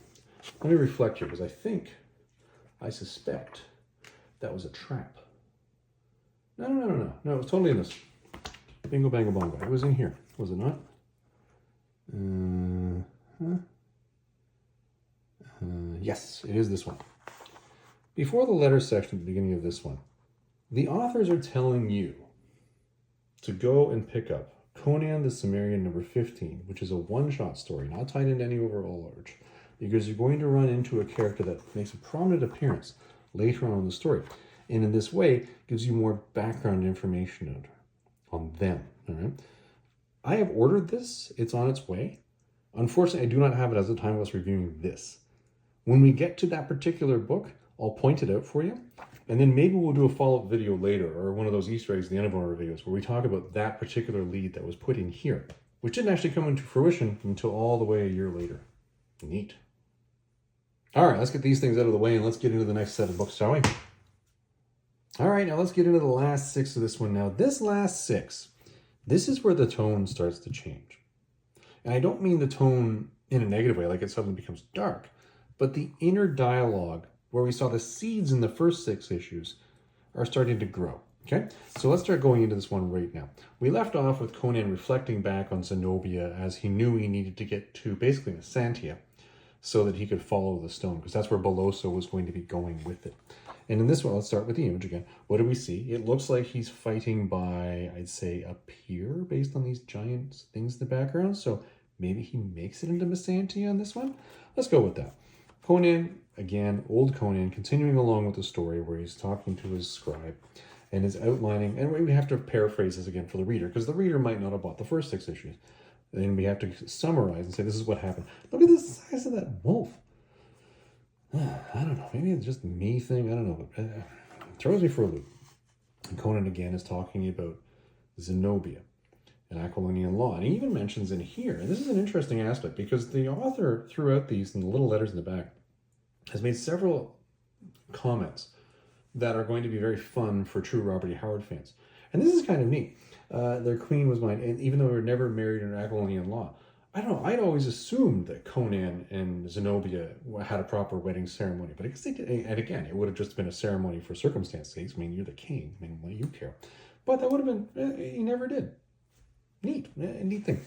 Speaker 1: Let me reflect here, because I suspect that was a trap. No, it was totally in this. Bingo, bango, bongo. It was in here, was it not? Yes, it is this one. Before the letter section at the beginning of this one, the authors are telling you to go and pick up Conan the Cimmerian number 15, which is a one-shot story, not tied into any overall arc, because you're going to run into a character that makes a prominent appearance later on in the story. And in this way, gives you more background information on them. All right. I have ordered this. It's on its way. Unfortunately, I do not have it as the time of us reviewing this. When we get to that particular book, I'll point it out for you. And then maybe we'll do a follow-up video later, or one of those Easter eggs at the end of one of our videos, where we talk about that particular lead that was put in here, which didn't actually come into fruition until all the way a year later. Neat. All right, let's get these things out of the way and let's get into the next set of books, shall we? All right, now let's get into the last 6 of this one. Now, this last 6, this is where the tone starts to change. And I don't mean the tone in a negative way, like it suddenly becomes dark, but the inner dialogue where we saw the seeds in the first 6 issues are starting to grow. Okay, so let's start going into this one right now. We left off with Conan reflecting back on Zenobia as he knew he needed to get to basically Nasantia so that he could follow the stone, because that's where Beloso was going to be going with it. And in this one, let's start with the image again. What do we see? It looks like he's fighting by, I'd say, a pier based on these giant things in the background. So maybe he makes it into Nasantia on this one. Let's go with that. Conan, again, old Conan, continuing along with the story where he's talking to his scribe and is outlining, and we have to paraphrase this again for the reader, because the reader might not have bought the first 6 issues. Then we have to summarize and say, this is what happened. Look at the size of that wolf. I don't know. Maybe it's just me thing. I don't know. But it throws me for a loop. And Conan again is talking about Zenobia and Aquilonian law. And he even mentions in here, and this is an interesting aspect, because the author, throughout these, in the little letters in the back, has made several comments that are going to be very fun for true Robert E. Howard fans. And this is kind of neat. Their queen was mine, and even though we were never married in Aquilonian law, I don't know, I'd always assumed that Conan and Zenobia had a proper wedding ceremony, but I guess they did. And again, it would have just been a ceremony for circumstance sakes. I mean, you're the king. I mean, what do you care? But that would have been, he never did. Neat thing.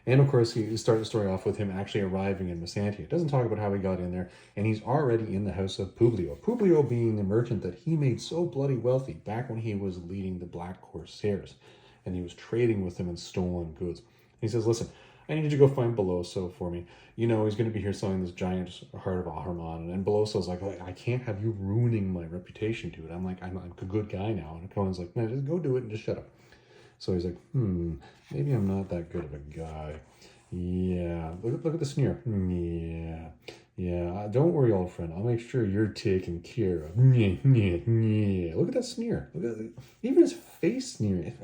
Speaker 1: And of course, he started the story off with him actually arriving in Mysantia. It doesn't talk about how he got in there, and he's already in the house of Publio. Publio being the merchant that he made so bloody wealthy back when he was leading the Black Corsairs, and he was trading with them in stolen goods. He says, listen, I need you to go find Beloso for me. You know, he's going to be here selling this giant heart of Ahriman. And Beloso's like, I can't have you ruining my reputation, dude. I'm like, I'm a good guy now. And Conan's like, no, just go do it and just shut up. So he's like, maybe I'm not that good of a guy. Yeah, look at the sneer. Yeah, don't worry, old friend. I'll make sure you're taken care of. Look at that sneer. Look at even his face sneering.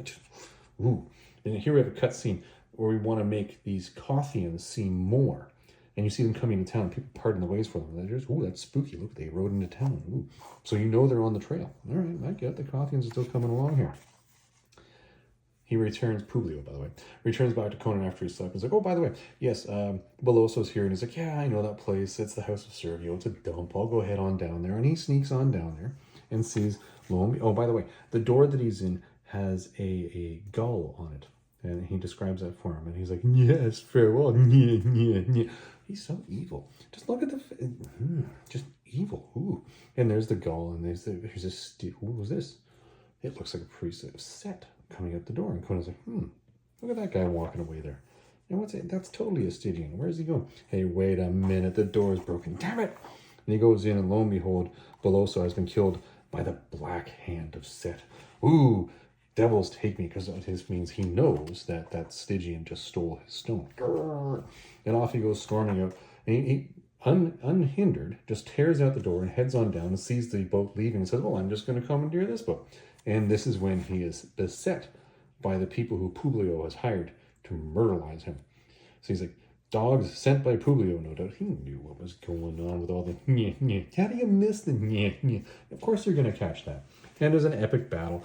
Speaker 1: Ooh. And here we have a cutscene where we want to make these Kothians seem more. And you see them coming into town, people parting the ways for them. They're just, ooh, that's spooky. Look, they rode into town. Ooh. So you know they're on the trail. All right, I get the Kothians are still coming along here. He returns, Publio, by the way, returns back to Conan after he slept. He's like, oh, by the way, yes, Beloso's here. And he's like, yeah, I know that place. It's the House of Servio. It's a dump. I'll go head on down there. And he sneaks on down there and sees, oh, by the way, the door that he's in has a gull on it. And he describes that for him. And he's like, yes, farewell. He's so evil. Just look at the, just evil. Ooh. And there's the gull. And there's this, what was this? It looks like a priest set coming out the door. And Conan's like, look at that guy walking away there. And what's it? That's totally a Stygian. Where's he going? Hey, wait a minute. The door's broken. Damn it. And he goes in, and lo and behold, Beloso has been killed by the black hand of Set. Ooh. Devils take me, because this means he knows that Stygian just stole his stone. And off he goes storming out. And he unhindered, just tears out the door and heads on down and sees the boat leaving and says, well, I'm just going to commandeer this boat. And this is when he is beset by the people who Publio has hired to murderize him. So he's like, dogs sent by Publio, no doubt. He knew what was going on with all the How do you miss the Of course you're going to catch that. And there's an epic battle.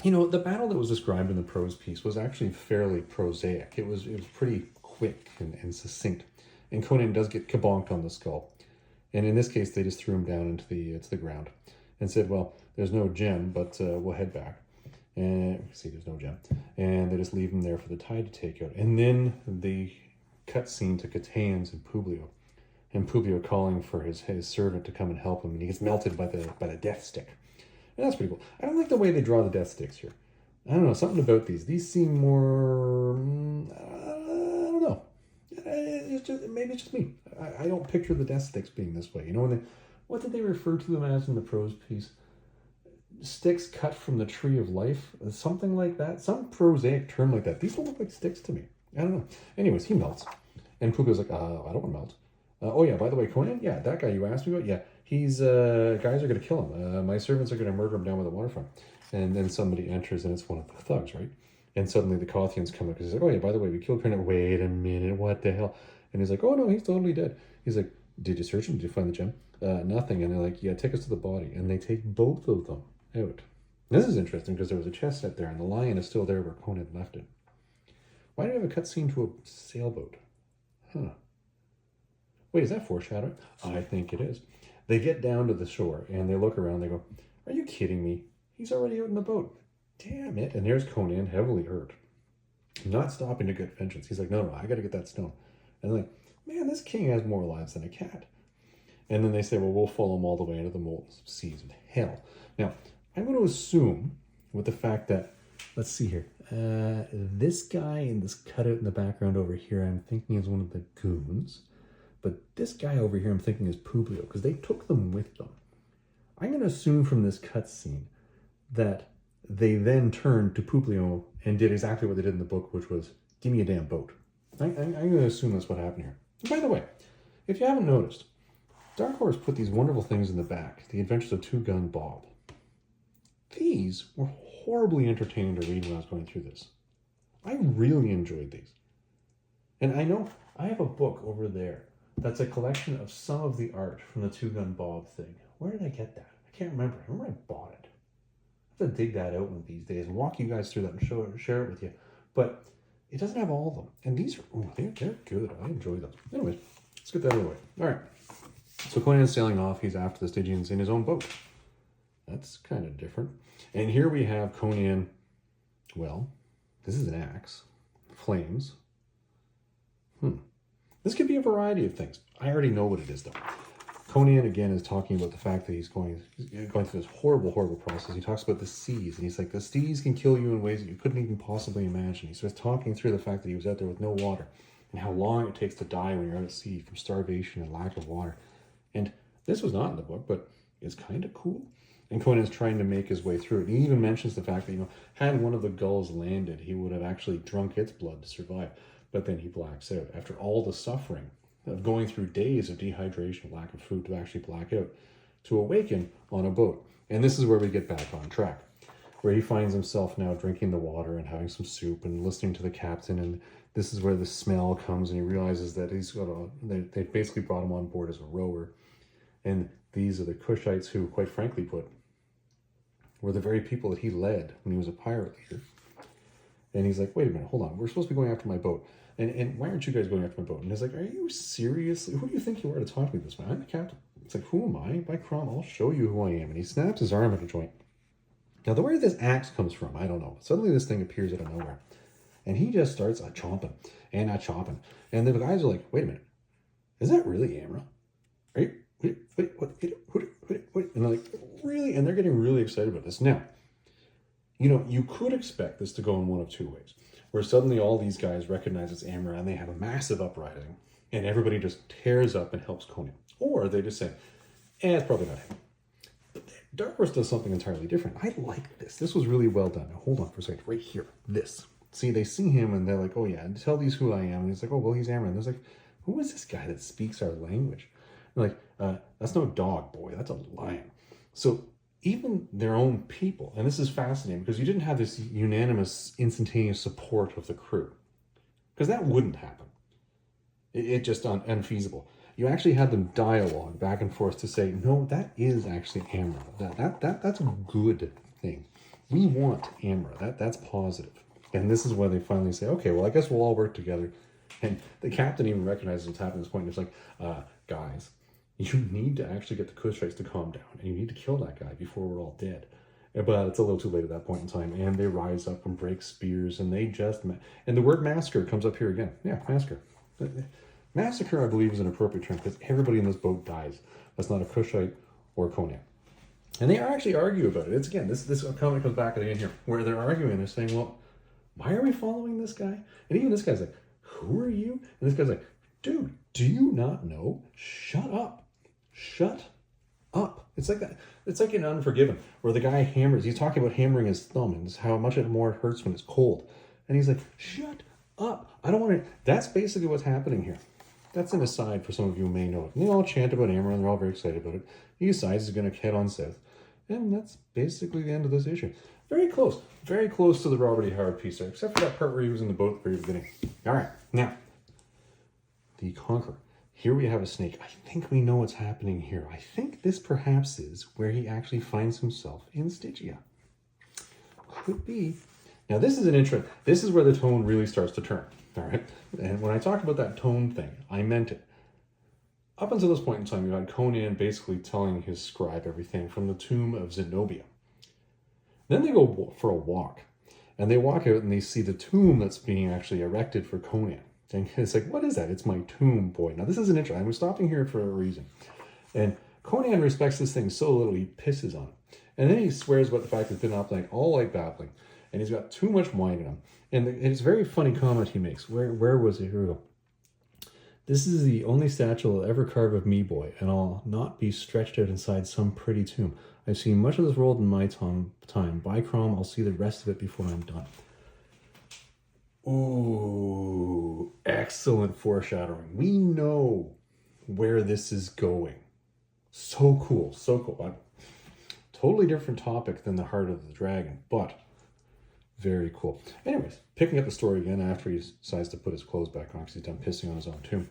Speaker 1: You know, the battle that was described in the prose piece was actually fairly prosaic. It was pretty quick and succinct. And Conan does get kabonked on the skull. And in this case, they just threw him down into the ground and said, well, there's no gem, but we'll head back. And see, there's no gem. And they just leave him there for the tide to take out. And then the cutscene to Catans and Publio. And Publio calling for his servant to come and help him. And he gets melted by the death stick. And that's pretty cool. I don't like the way they draw the death sticks here. I don't know, something about these. These seem more, I don't know. Maybe it's just me. I don't picture the death sticks being this way. You know, what did they refer to them as in the prose piece? Sticks cut from the tree of life? Something like that? Some prosaic term like that. These don't look like sticks to me. I don't know. Anyways, he melts. And Publio's like, I don't want to melt. Oh yeah, by the way, Conan? Yeah, that guy you asked me about? Yeah. He's, guys are going to kill him. My servants are going to murder him down by the waterfront. And then somebody enters, and it's one of the thugs, right? And suddenly the Kothians come up, because he's like, oh yeah, by the way, we killed Conan. Wait a minute, what the hell? And he's like, oh no, he's totally dead. He's like, did you search him? Did you find the gem? Nothing. And they're like, yeah, take us to the body. And they take both of them out. This is interesting, because there was a chest set there, and the lion is still there where Conan left it. Why do we have a cutscene to a sailboat? Huh. Wait, is that foreshadowing? I think it is. They get down to the shore, and they look around, they go, are you kidding me? He's already out in the boat. Damn it. And there's Conan, heavily hurt. Not stopping to get vengeance. He's like, no, I got to get that stone. And they're like, man, this king has more lives than a cat. And then they say, well, we'll follow him all the way into the molten seas of hell. Now, I'm going to assume, with the fact that, let's see here, this guy in this cutout in the background over here, I'm thinking is one of the goons. But this guy over here I'm thinking is Publio, because they took them with them. I'm going to assume from this cutscene that they then turned to Publio and did exactly what they did in the book, which was, give me a damn boat. I'm going to assume that's what happened here. And by the way, if you haven't noticed, Dark Horse put these wonderful things in the back, The Adventures of Two Gun Bob. These were horribly entertaining to read when I was going through this. I really enjoyed these. And I know I have a book over there that's a collection of some of the art from the Two Gun Bob thing. Where did I get that? I can't remember. I remember I bought it. I have to dig that out one of these days and walk you guys through that and share it with you. But it doesn't have all of them. And these are, they're good. I enjoy them. Anyways, let's get that out of the way. All right. So Conan's sailing off. He's after the Stygians in his own boat. That's kind of different. And here we have Conan. Well, this is an axe. flames. This could be a variety of things. I already know what it is, though. Conan, again, is talking about the fact that he's going through this horrible, horrible process. He talks about the seas, and he's like, the seas can kill you in ways that you couldn't even possibly imagine. He starts talking through the fact that he was out there with no water, and how long it takes to die when you're out at sea from starvation and lack of water. And this was not in the book, but it's kind of cool. And Conan's trying to make his way through it. And he even mentions the fact that, had one of the gulls landed, he would have actually drunk its blood to survive. But then he blacks out. After all the suffering of going through days of dehydration, lack of food, to actually black out, to awaken on a boat. And this is where we get back on track, where he finds himself now drinking the water and having some soup and listening to the captain. And this is where the smell comes, and he realizes that they basically brought him on board as a rower. And these are the Cushites who, quite frankly put, were the very people that he led when he was a pirate leader. And he's like, wait a minute, hold on. We're supposed to be going after my boat. And why aren't you guys going after my boat? And he's like, are you seriously? Who do you think you are to talk to me this way? I'm the captain. It's like, who am I? By Crom, I'll show you who I am. And he snaps his arm at a joint. Now, where this axe comes from, I don't know. Suddenly this thing appears out of nowhere. And he just starts chomping and chopping. And then the guys are like, wait a minute. Is that really Amra? Are you? What? And they're like, really? And they're getting really excited about this. Now, you could expect this to go in one of two ways, where suddenly all these guys recognize it's Amra and they have a massive uprising and everybody just tears up and helps Conan. Or they just say, it's probably not him. But Dark Horse does something entirely different. I like this. This was really well done. Now, hold on for a second. Right here. This. See, they see him and they're like, oh yeah, tell these who I am. And he's like, oh, well, he's Amra. And there's like, who is this guy that speaks our language? And like, that's no dog, boy. That's a lion. So even their own people, and this is fascinating because you didn't have this unanimous, instantaneous support of the crew, because that wouldn't happen. It just unfeasible. You actually had them dialogue back and forth to say, no, that is actually Amra. That's a good thing. We want Amra. That's positive. And this is why they finally say, okay, well, I guess we'll all work together. And the captain even recognizes what's happening at this point. It's like, guys, you need to actually get the Cushites to calm down, and you need to kill that guy before we're all dead. But it's a little too late at that point in time, and they rise up and break spears, and they just... And the word massacre comes up here again. Yeah, massacre. Massacre, I believe, is an appropriate term, because everybody in this boat dies. That's not a Cushite or Conan. And they actually argue about it. It's, again, this comment comes back again here, where they're arguing. They're saying, well, why are we following this guy? And even this guy's like, who are you? And this guy's like, dude, do you not know? Shut up. Shut up. It's like that. It's like in Unforgiven, where the guy hammers. He's talking about hammering his thumb and how much more it hurts when it's cold. And he's like, shut up. I don't want to. That's basically what's happening here. That's an aside for some of you who may know it. And they all chant about Amra, and they're all very excited about it. He decides he's going to head on south. And that's basically the end of this issue. Very close to the Robert E. Howard piece there, except for that part where he was in the boat at the very beginning. All right, now, the Conqueror. Here we have a snake. I think we know what's happening here. I think this perhaps is where he actually finds himself in Stygia. Could be. Now, this is an intro. This is where the tone really starts to turn, all right? And when I talked about that tone thing, I meant it. Up until this point in time, you had Conan basically telling his scribe everything from the tomb of Zenobia. Then they go for a walk, and they walk out and they see the tomb that's being actually erected for Conan. And it's like, what is that? It's my tomb, boy. Now, this is an intro. I'm stopping here for a reason. And Conan respects this thing so little, he pisses on it. And then he swears about the fact that it's been up like all like babbling. And he's got too much wine in him. And it's a very funny comment he makes. Where was it? Here we go. This is the only statue I'll ever carve of me, boy, and I'll not be stretched out inside some pretty tomb. I've seen much of this world in my time. By Crom, I'll see the rest of it before I'm done. Ooh, excellent foreshadowing. We know where this is going. So cool, so cool. Totally different topic than the Heart of the Dragon, but very cool. Anyways, picking up the story again after he decides to put his clothes back on because he's done pissing on his own tomb.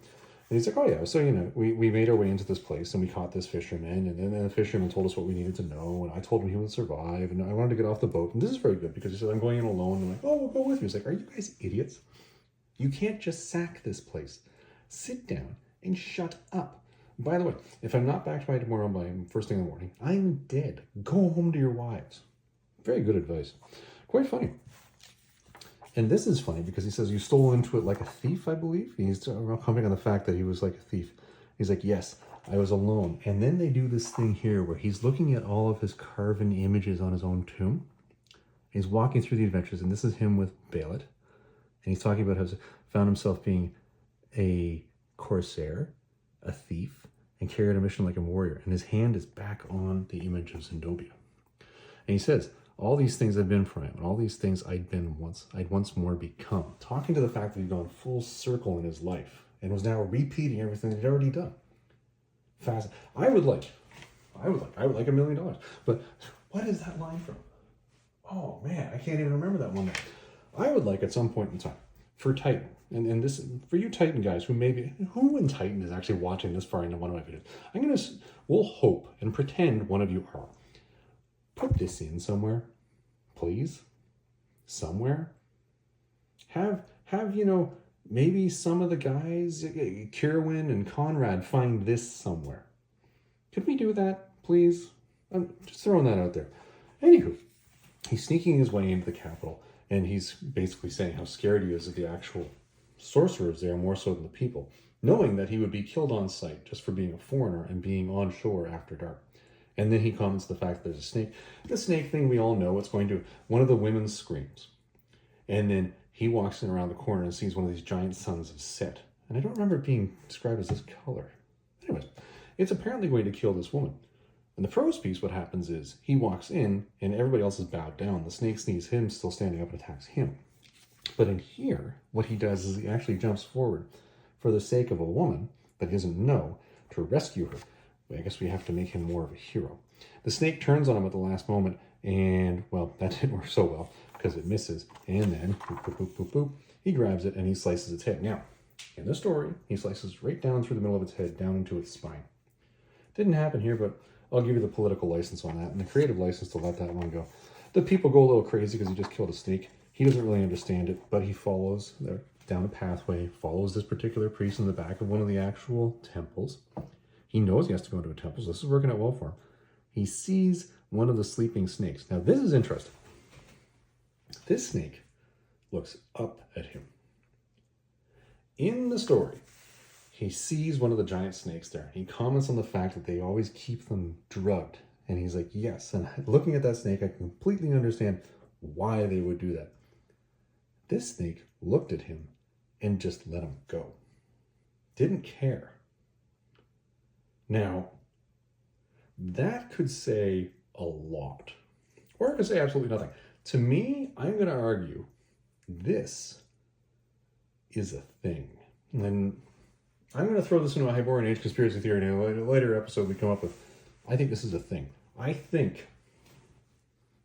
Speaker 1: And he's like, oh yeah, so, we made our way into this place and we caught this fisherman, and then the fisherman told us what we needed to know, and I told him he would survive, and I wanted to get off the boat. And this is very good because he said, I'm going in alone. And I'm like, oh, we'll go with you. He's like, are you guys idiots? You can't just sack this place. Sit down and shut up. By the way, if I'm not back by tomorrow by first thing in the morning, I'm dead. Go home to your wives. Very good advice. Quite funny. And this is funny because he says, you stole into it like a thief, I believe. He's commenting on the fact that he was like a thief. He's like, yes, I was alone. And then they do this thing here where he's looking at all of his carven images on his own tomb. He's walking through the adventures, and this is him with Baalit. And he's talking about how he found himself being a corsair, a thief, and carried a mission like a warrior. And his hand is back on the image of Zendobia. And he says, all these things I've been for him, and all these things I'd once more become. Talking to the fact that he'd gone full circle in his life and was now repeating everything that he'd already done. Fast. I would like $1 million. But what is that line from? Oh man, I can't even remember that one. I would like at some point in time for Titan, and this for you Titan guys who who in Titan is actually watching this far into one of my videos. We'll hope and pretend one of you are. Put this in somewhere, please. Somewhere. Have maybe some of the guys, Kirwin and Conrad, find this somewhere. Could we do that, please? I'm just throwing that out there. Anywho, he's sneaking his way into the capital, and he's basically saying how scared he is of the actual sorcerers there, more so than the people, knowing that he would be killed on sight just for being a foreigner and being on shore after dark. And then he comments the fact that there's a snake. The snake thing, we all know what's going to. One of the women screams. And then he walks in around the corner and sees one of these giant sons of Set. And I don't remember it being described as this color. Anyways, it's apparently going to kill this woman. In the Prose piece, what happens is he walks in and everybody else is bowed down. The snake sees him still standing up and attacks him. But in here, what he does is he actually jumps forward for the sake of a woman that he doesn't know to rescue her. I guess we have to make him more of a hero. The snake turns on him at the last moment, and, well, that didn't work so well because it misses. And then, boop, boop, boop, boop, boop, he grabs it and he slices its head. Now, in the story, he slices right down through the middle of its head, down into its spine. Didn't happen here, but I'll give you the political license on that and the creative license to let that one go. The people go a little crazy because he just killed a snake. He doesn't really understand it, but he follows down a pathway, follows this particular priest in the back of one of the actual temples. He knows he has to go into a temple, so this is working out well for him. He sees one of the sleeping snakes. Now, this is interesting. This snake looks up at him. In the story, he sees one of the giant snakes there. He comments on the fact that they always keep them drugged. And he's like, yes. And looking at that snake, I completely understand why they would do that. This snake looked at him and just let him go. Didn't care. Now, that could say a lot, or it could say absolutely nothing. To me, I'm going to argue this is a thing. And I'm going to throw this into a Hyborian Age conspiracy theory in a later episode we come up with. I think this is a thing. I think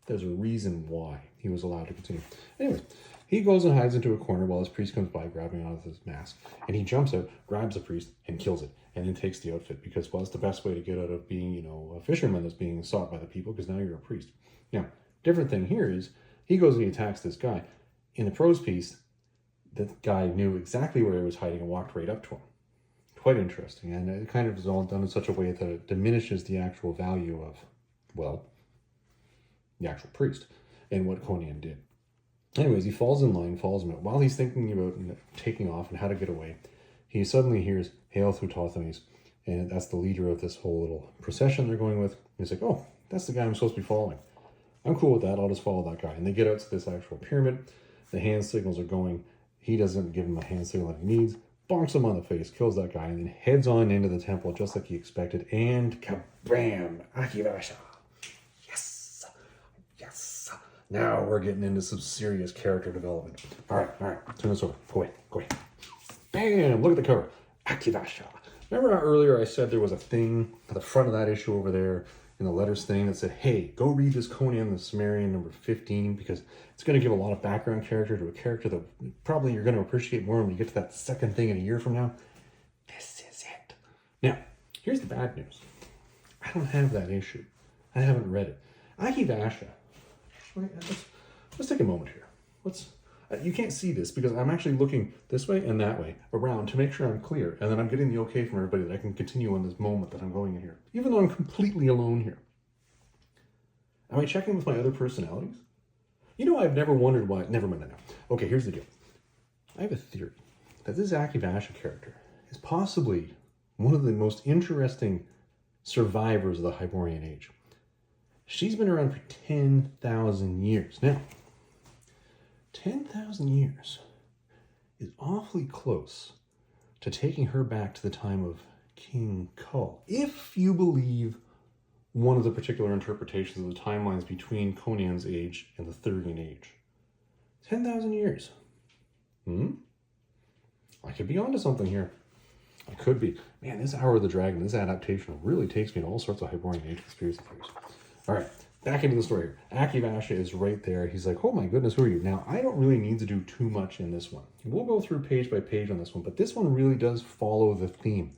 Speaker 1: there's a reason why he was allowed to continue. Anyways, he goes and hides into a corner while his priest comes by, grabbing out of his mask. And he jumps out, grabs the priest, and kills it. And then takes the outfit because, well, it's the best way to get out of being, a fisherman that's being sought by the people because now you're a priest. Now, different thing here is he goes and he attacks this guy. In the Prose piece, the guy knew exactly where he was hiding and walked right up to him. Quite interesting. And it kind of is all done in such a way that it diminishes the actual value of, well, the actual priest and what Conan did. Anyways, he falls in line, follows him out. While he's thinking about taking off and how to get away, he suddenly hears, "Hail through Thoth-Amon," and that's the leader of this whole little procession they're going with. He's like, oh, that's the guy I'm supposed to be following. I'm cool with that. I'll just follow that guy. And they get out to this actual pyramid. The hand signals are going. He doesn't give him a hand signal that he needs. Bonks him on the face, kills that guy, and then heads on into the temple just like he expected. And kabam! Akivasha! Yes! Yes! Now we're getting into some serious character development. All right. Turn this over. Go away. Bam! Look at the cover. Akivasha. Remember how earlier I said there was a thing at the front of that issue over there in the letters thing that said, hey, go read this Conan the Cimmerian number 15 because it's going to give a lot of background character to a character that probably you're going to appreciate more when you get to that second thing in a year from now. This is it. Now, here's the bad news. I don't have that issue. I haven't read it. Akivasha. Let's take a moment here. You can't see this because I'm actually looking this way and that way around to make sure I'm clear. And then I'm getting the okay from everybody that I can continue on this moment that I'm going in here, even though I'm completely alone here. Am I checking with my other personalities? You know, I've never wondered why. Never mind that now. Okay, here's the deal. I have a theory that this Akivasha character is possibly one of the most interesting survivors of the Hyborian Age. She's been around for 10,000 years. Now, 10,000 years is awfully close to taking her back to the time of King Kull, if you believe one of the particular interpretations of the timelines between Conan's age and the Thurian Age. 10,000 years. I could be onto something here. I could be. Man, this Hour of the Dragon, this adaptation really takes me to all sorts of Hyborian Age conspiracy theories. All right, back into the story here. Akivasha is right there. He's like, oh my goodness, who are you? Now, I don't really need to do too much in this one. We'll go through page by page on this one, but this one really does follow the theme.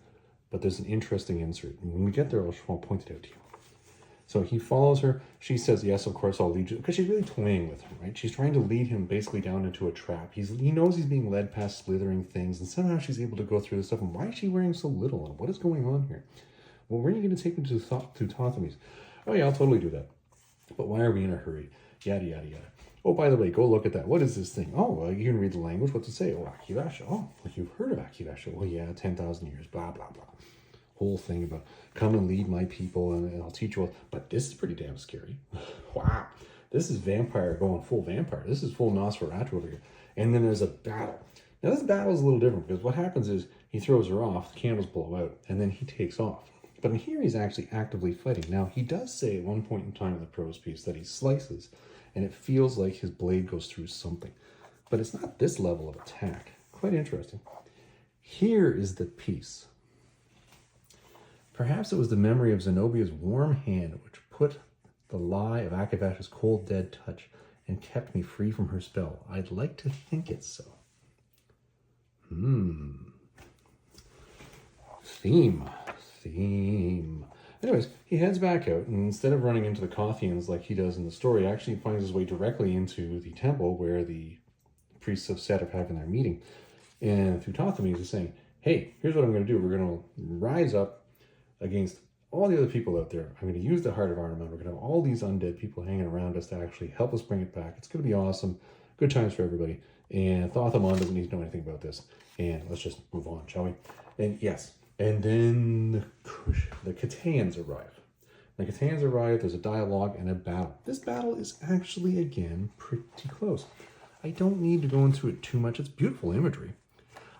Speaker 1: But there's an interesting insert. And when we get there, I'll point it out to you. So he follows her. She says, yes, of course, I'll lead you. Because she's really toying with him, right? She's trying to lead him basically down into a trap. He knows he's being led past slithering things. And somehow she's able to go through this stuff. And why is she wearing so little? And what is going on here? Well, where are you going to take me to Thoth-Amon? Oh, yeah, I'll totally do that. But why are we in a hurry? Yada, yada, yada. Oh, by the way, go look at that. What is this thing? Oh, well, you can read the language. What's it say? Oh, Akivasha. Oh, well, you've heard of Akivasha. Well, yeah, 10,000 years, blah, blah, blah. Whole thing about come and lead my people and I'll teach you all. But this is pretty damn scary. Wow. This is vampire going full vampire. This is full Nosferatu over here. And then there's a battle. Now, this battle is a little different because what happens is he throws her off, the candles blow out, and then he takes off. But in here, he's actually actively fighting. Now, he does say at one point in time in the prose piece that he slices, and it feels like his blade goes through something. But it's not this level of attack. Quite interesting. Here is the piece. Perhaps it was the memory of Zenobia's warm hand which put the lie of Akivasha's cold, dead touch and kept me free from her spell. I'd like to think it's so. Theme. Anyways, he heads back out, and instead of running into the Kothians like he does in the story, actually finds his way directly into the temple where the priests of Set are having their meeting. And through Thoth-Amon, he's saying, hey, here's what I'm going to do. We're going to rise up against all the other people out there. I'm going to use the Heart of Ahriman. We're going to have all these undead people hanging around us to actually help us bring it back. It's going to be awesome. Good times for everybody. And Thoth-Amon doesn't need to know anything about this. And let's just move on, shall we? And yes. And then the Catans arrive. The Catans arrive. There's a dialogue and a battle. This battle is actually, again, pretty close. I don't need to go into it too much. It's beautiful imagery.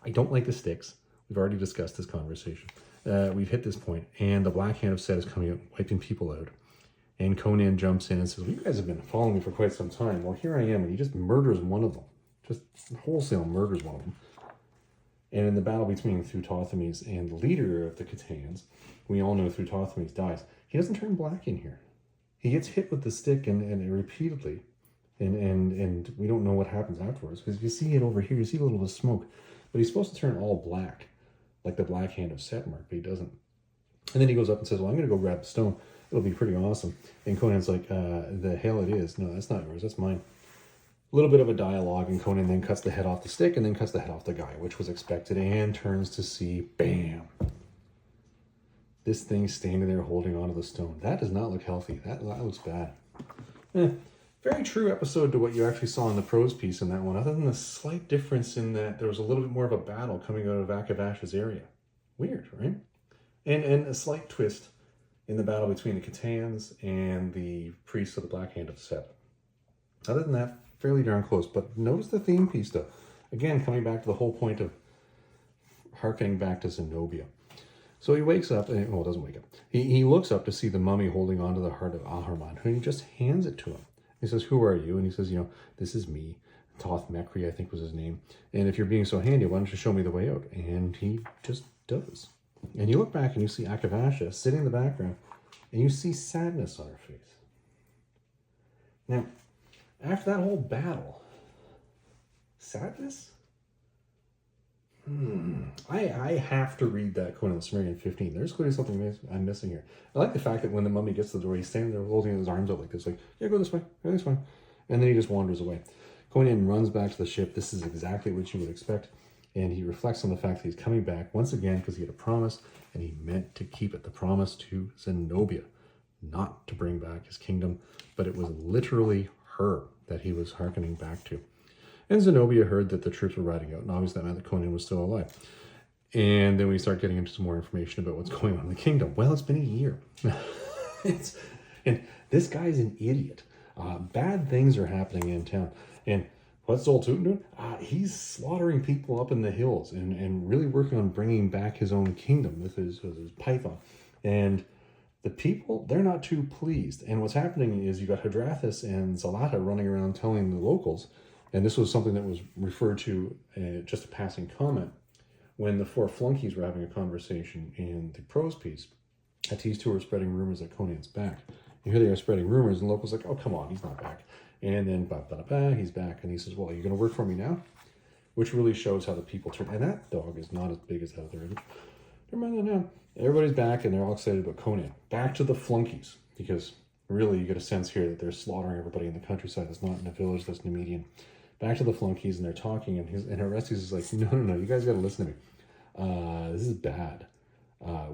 Speaker 1: I don't like the sticks. We've already discussed this conversation. We've hit this point, and the Black Hand of Set is coming out, wiping people out. And Conan jumps in and says, well, you guys have been following me for quite some time. Well, here I am, and he just murders one of them. Just wholesale murders one of them. And in the battle between Thoth-Amon and the leader of the Catans, we all know Thoth-Amon dies. He doesn't turn black in here. He gets hit with the stick and repeatedly, and we don't know what happens afterwards. Because you see it over here, you see a little bit of smoke. But he's supposed to turn all black, like the Black Hand of Set mark, but he doesn't. And then he goes up and says, well, I'm going to go grab the stone. It'll be pretty awesome. And Conan's like, the hell it is. No, that's not yours. That's mine. A little bit of a dialogue, and Conan then cuts the head off the stick and then cuts the head off the guy, which was expected, and turns to see, bam, this thing standing there holding onto the stone. That does not look healthy. That looks bad. Very true episode to what you actually saw in the prose piece in that one, other than the slight difference in that there was a little bit more of a battle coming out of Akivasha's area. Weird, right? And a slight twist in the battle between the Catans and the priests of the Black Hand of Set. Other than that, fairly darn close. But notice the theme piece, though. Again, coming back to the whole point of harkening back to Zenobia. So he wakes up, and, well, doesn't wake up. He looks up to see the mummy holding onto the Heart of Ahriman, and he just hands it to him. He says, who are you? And he says, this is me. Thoth-Mekri, I think was his name. And if you're being so handy, why don't you show me the way out? And he just does. And you look back and you see Akivasha sitting in the background, and you see sadness on her face. Now, after that whole battle, sadness? I have to read that Conan the Cimmerian 15. There's clearly something I'm missing here. I like the fact that when the mummy gets to the door, he's standing there holding his arms out like this, like, yeah, go this way, go this way. And then he just wanders away. Conan runs back to the ship. This is exactly what you would expect. And he reflects on the fact that he's coming back once again because he had a promise, and he meant to keep it. The promise to Zenobia, not to bring back his kingdom, but it was literally her that he was hearkening back to. And Zenobia heard that the troops were riding out, and obviously that meant that Conan was still alive. And then we start getting into some more information about what's going on in the kingdom. Well, it's been a year. And this guy's an idiot. Bad things are happening in town. And what's Zoltuten doing? He's slaughtering people up in the hills and really working on bringing back his own kingdom with his python. And the people, they're not too pleased. And what's happening is you got Hadrathis and Zalata running around telling the locals, and this was something that was referred to, just a passing comment, when the four flunkies were having a conversation in the Prose piece, that these two are spreading rumors that Conan's back. And here they are spreading rumors, and the locals like, oh, come on, he's not back. And then, he's back. And he says, well, are you going to work for me now? Which really shows how the people turn. And that dog is not as big as that other image. Now, everybody's back, and they're all excited about Conan. Back to the flunkies, because really you get a sense here that they're slaughtering everybody in the countryside that's not in the village, that's in the median. Back to the flunkies, and they're talking, and Orestes is like, no, you guys got to listen to me. This is bad.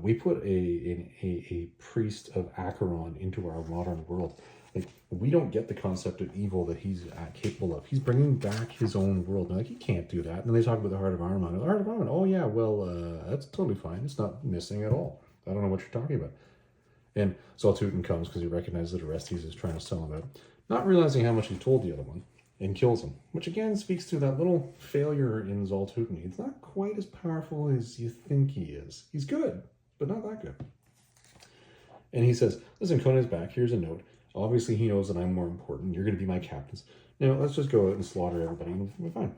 Speaker 1: We put a priest of Acheron into our modern world. Like, we don't get the concept of evil that he's capable of. He's bringing back his own world. And like, he can't do that. And then they talk about the Heart of Ahriman. The Heart of Ahriman, oh yeah, well, that's totally fine. It's not missing at all. I don't know what you're talking about. And Zaltuten comes because he recognizes that Orestes is trying to sell him out, not realizing how much he told the other one, and kills him. Which again speaks to that little failure in Zaltuten. He's not quite as powerful as you think he is. He's good, but not that good. And he says, listen, Conan's back. Here's a note. Obviously, he knows that I'm more important. You're going to be my captains. Now, let's just go out and slaughter everybody, and we're fine.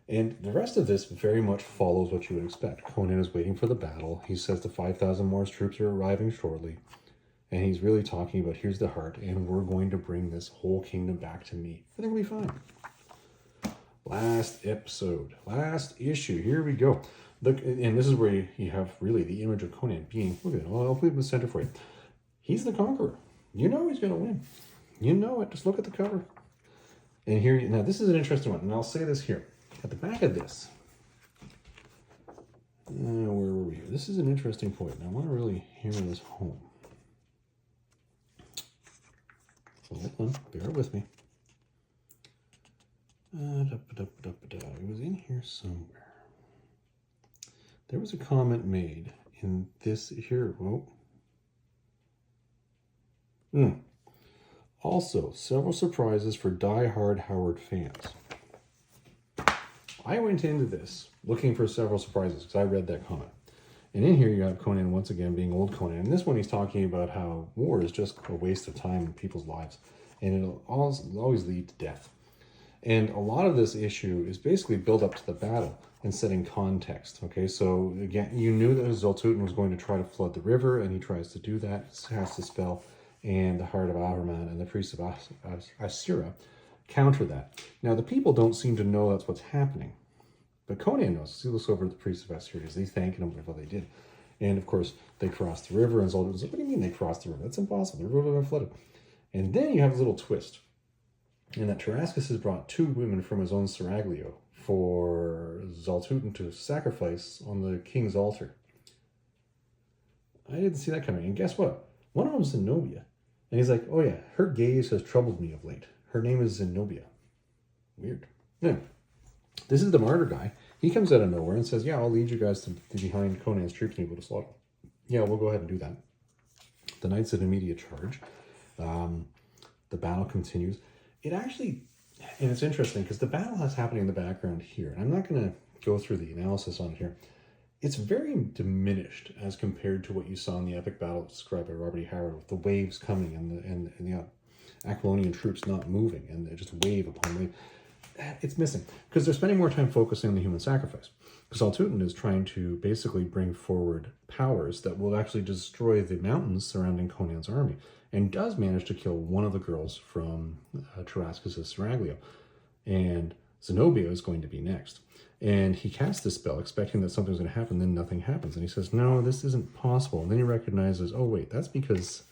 Speaker 1: And the rest of this very much follows what you would expect. Conan is waiting for the battle. He says the 5,000 Morse troops are arriving shortly. And he's really talking about, here's the heart, and we're going to bring this whole kingdom back to me. I think we'll be fine. Last episode. Last issue. Here we go. Look, and this is where you have really the image of Conan being, look at it. I'll put it in the center for you. He's the conqueror. You know he's going to win. You know it. Just look at the cover. And here, now this is an interesting one. And I'll say this here. At the back of this, where were we here? This is an interesting point. And I want to really hammer this home. Hold on. Bear with me. It was in here somewhere. There was a comment made in this here. Whoa. Also, several surprises for die-hard Howard fans. I went into this looking for several surprises because I read that comment. And in here you have Conan once again being old Conan. And this one he's talking about how war is just a waste of time in people's lives. And it'll always lead to death. And a lot of this issue is basically build up to the battle and setting context. Okay, so again, you knew that Zaltuten was going to try to flood the river, and he tries to do that, casts a spell, and the Heart of Ahriman and the Priest of Asura counter that. Now, the people don't seem to know that's what's happening, but Conan knows. He looks over at the Priest of Asura. He's thanking him for what they did. And of course, they cross the river, and Zaltuten's like, what do you mean they crossed the river? That's impossible. The river would have flooded. And then you have a little twist, in that Tarascus has brought 2 women from his own seraglio for Zaltuten to sacrifice on the king's altar. I didn't see that coming. And guess what? One of them is Zenobia. And he's like, oh yeah, her gaze has troubled me of late. Her name is Zenobia. Weird. Now, this is the martyr guy. He comes out of nowhere and says, yeah, I'll lead you guys to behind Conan's troops and able to slaughter. Yeah, we'll go ahead and do that. The knights in immediate charge. The battle continues. It actually, and it's interesting because the battle is happening in the background here. And I'm not going to go through the analysis on it here. It's very diminished as compared to what you saw in the epic battle described by Robert E. Howard with the waves coming and the Aquilonian troops not moving and just wave upon wave. It's missing because they're spending more time focusing on the human sacrifice. Because Zaltuten is trying to basically bring forward powers that will actually destroy the mountains surrounding Conan's army, and does manage to kill one of the girls from Tarascus' seraglio. And Zenobia is going to be next. And he casts this spell expecting that something's going to happen, then nothing happens. And he says, no, this isn't possible. And then he recognizes, oh wait, that's because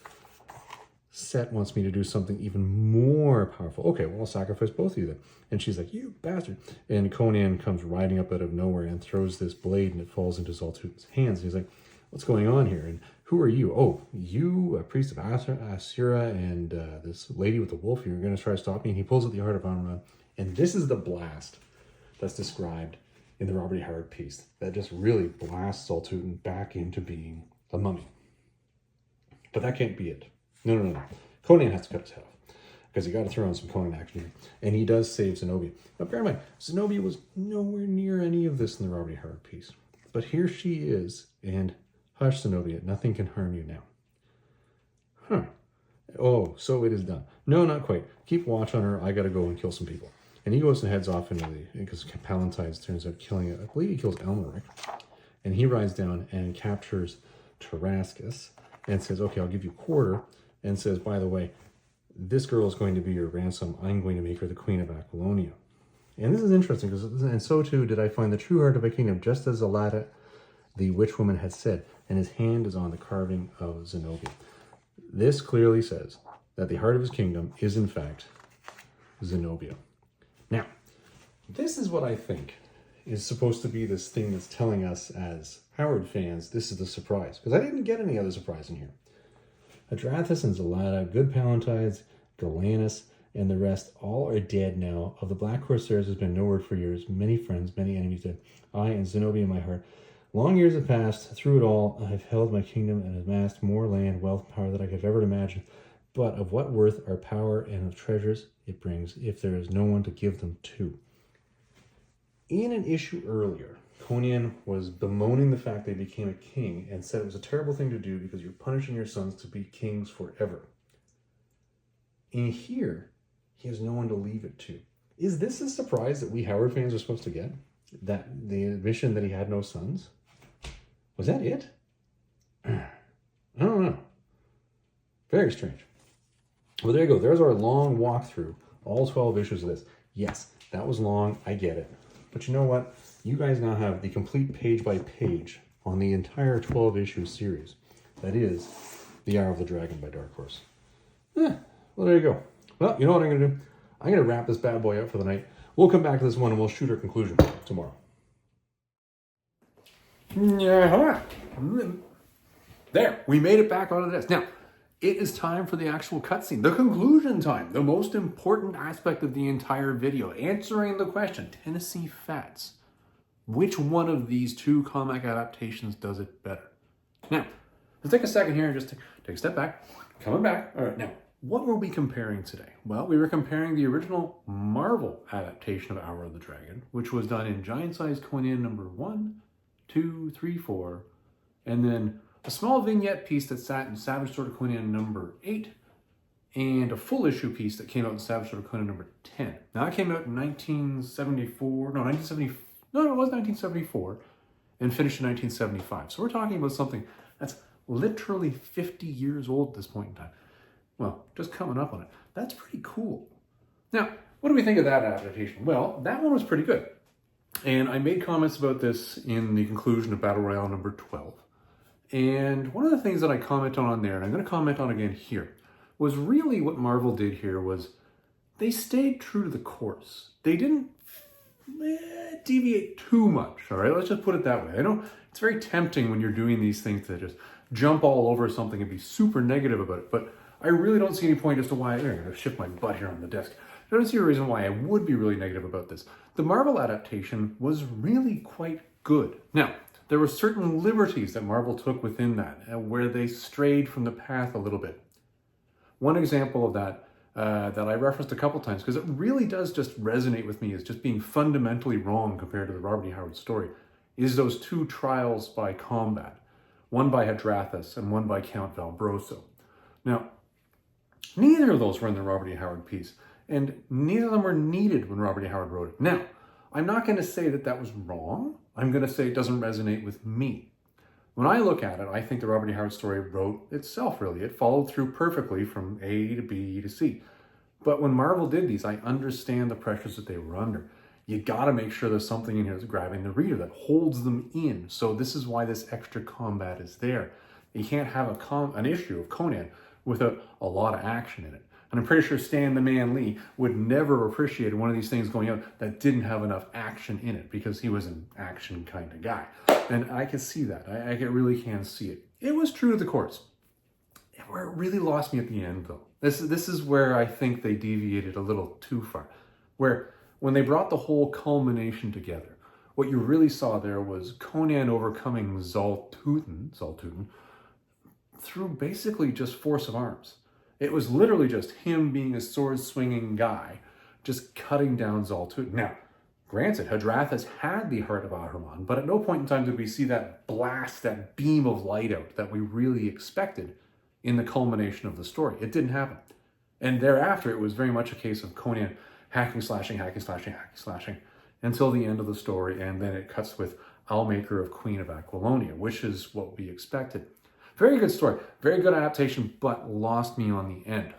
Speaker 1: Set wants me to do something even more powerful. Okay, well, I'll sacrifice both of you then. And she's like, you bastard. And Conan comes riding up out of nowhere and throws this blade, and it falls into Zaltuten's hands. And he's like, what's going on here? And Who are you? Oh, you, a priest of Asura, and this lady with the wolf, you're going to try to stop me. And he pulls out the Heart of Amon. And this is the blast that's described in the Robert E. Howard piece that just really blasts Saltutan back into being a mummy. But that can't be it. No. Conan has to cut his head off because you got to throw in some Conan action here. And he does save Zenobia. But bear in mind, Zenobia was nowhere near any of this in the Robert E. Howard piece. But here she is, and hush, Zenobia, nothing can harm you now. Huh. Oh, so it is done. No, not quite. Keep watch on her. I got to go and kill some people. And he goes and heads off into because Pallantides turns out killing it. I believe he kills Elmeric. And he rides down and captures Tarascus and says, okay, I'll give you a quarter. And says, by the way, this girl is going to be your ransom. I'm going to make her the queen of Aquilonia. And this is interesting because, and so too did I find the true heart of a kingdom, just as Alada, the witch woman, had said, and his hand is on the carving of Zenobia. This clearly says that the heart of his kingdom is in fact Zenobia. Now, this is what I think is supposed to be this thing that's telling us as Howard fans, this is the surprise. Because I didn't get any other surprise in here. Adrathus and Zelada, good Pallantides, Galanus, and the rest all are dead now. Of the Black Corsairs has been no word for years. Many friends, many enemies dead. I and Zenobia in my heart. Long years have passed. Through it all, I have held my kingdom and amassed more land, wealth, power than I could have ever imagined. But of what worth are power and of treasures it brings if there is no one to give them to? In an issue earlier, Conan was bemoaning the fact that he became a king and said it was a terrible thing to do because you're punishing your sons to be kings forever. In here, he has no one to leave it to. Is this a surprise that we Howard fans are supposed to get? That the admission that he had no sons? Was that it? I don't know. Very strange. Well, there you go. There's our long walkthrough. All 12 issues of this. Yes, that was long. I get it. But you know what? You guys now have the complete page by page on the entire 12 issue series. That is The Hour of the Dragon by Dark Horse. Well, there you go. Well, you know what I'm going to do? I'm going to wrap this bad boy up for the night. We'll come back to this one and we'll shoot our conclusion tomorrow. Yeah. There, we made it back onto this. Now, it is time for the actual cutscene, the conclusion time, the most important aspect of the entire video, answering the question, Tennessee Fats, which one of these two comic adaptations does it better? Now, let's take a second here and just take a step back, coming back. All right, now, what were we comparing today? Well, we were comparing the original Marvel adaptation of Hour of the Dragon, which was done in Giant-Sized Conan number 1, 2, 3, 4, and then a small vignette piece that sat in Savage Sword of Conan number 8, and a full issue piece that came out in Savage Sword of Conan number 10. Now, that came out in 1974, and finished in 1975. So we're talking about something that's literally 50 years old at this point in time. Well, just coming up on it. That's pretty cool. Now, what do we think of that adaptation? Well, that one was pretty good. And I made comments about this in the conclusion of Battle Royale number 12. And one of the things that I commented on there, and I'm going to comment on again here, was really what Marvel did here was they stayed true to the course. They didn't deviate too much, all right? Let's just put it that way. I know it's very tempting when you're doing these things to just jump all over something and be super negative about it, but I really don't see any point as to why, I'm going to shift my butt here on the desk. I don't see a reason why I would be really negative about this. The Marvel adaptation was really quite good. Now, there were certain liberties that Marvel took within that, where they strayed from the path a little bit. One example of that that I referenced a couple times, because it really does just resonate with me as just being fundamentally wrong compared to the Robert E. Howard story, is those two trials by combat. One by Hadrathus and one by Count Valbroso. Now, neither of those were in the Robert E. Howard piece, and neither of them were needed when Robert E. Howard wrote it. Now, I'm not going to say that that was wrong. I'm going to say it doesn't resonate with me. When I look at it, I think the Robert E. Howard story wrote itself, really. It followed through perfectly from A to B to C. But when Marvel did these, I understand the pressures that they were under. You got to make sure there's something in here that's grabbing the reader, that holds them in. So this is why this extra combat is there. You can't have an issue of Conan without a lot of action in it. And I'm pretty sure Stan the Man Lee would never appreciate one of these things going out that didn't have enough action in it, because he was an action kind of guy. And I can see that. I really can see it. It was true to the course. Where it really lost me at the end, though, this is where I think they deviated a little too far. Where when they brought the whole culmination together, what you really saw there was Conan overcoming Zal-Tutan, through basically just force of arms. It was literally just him being a sword-swinging guy, just cutting down Zal-Tutan. Now, granted, Hadrathis had the heart of Ahriman, but at no point in time did we see that blast, that beam of light out that we really expected in the culmination of the story. It didn't happen. And thereafter, it was very much a case of Conan hacking, slashing, until the end of the story, and then it cuts with Almaker of Queen of Aquilonia, which is what we expected. Very good story, very good adaptation, but lost me on the end.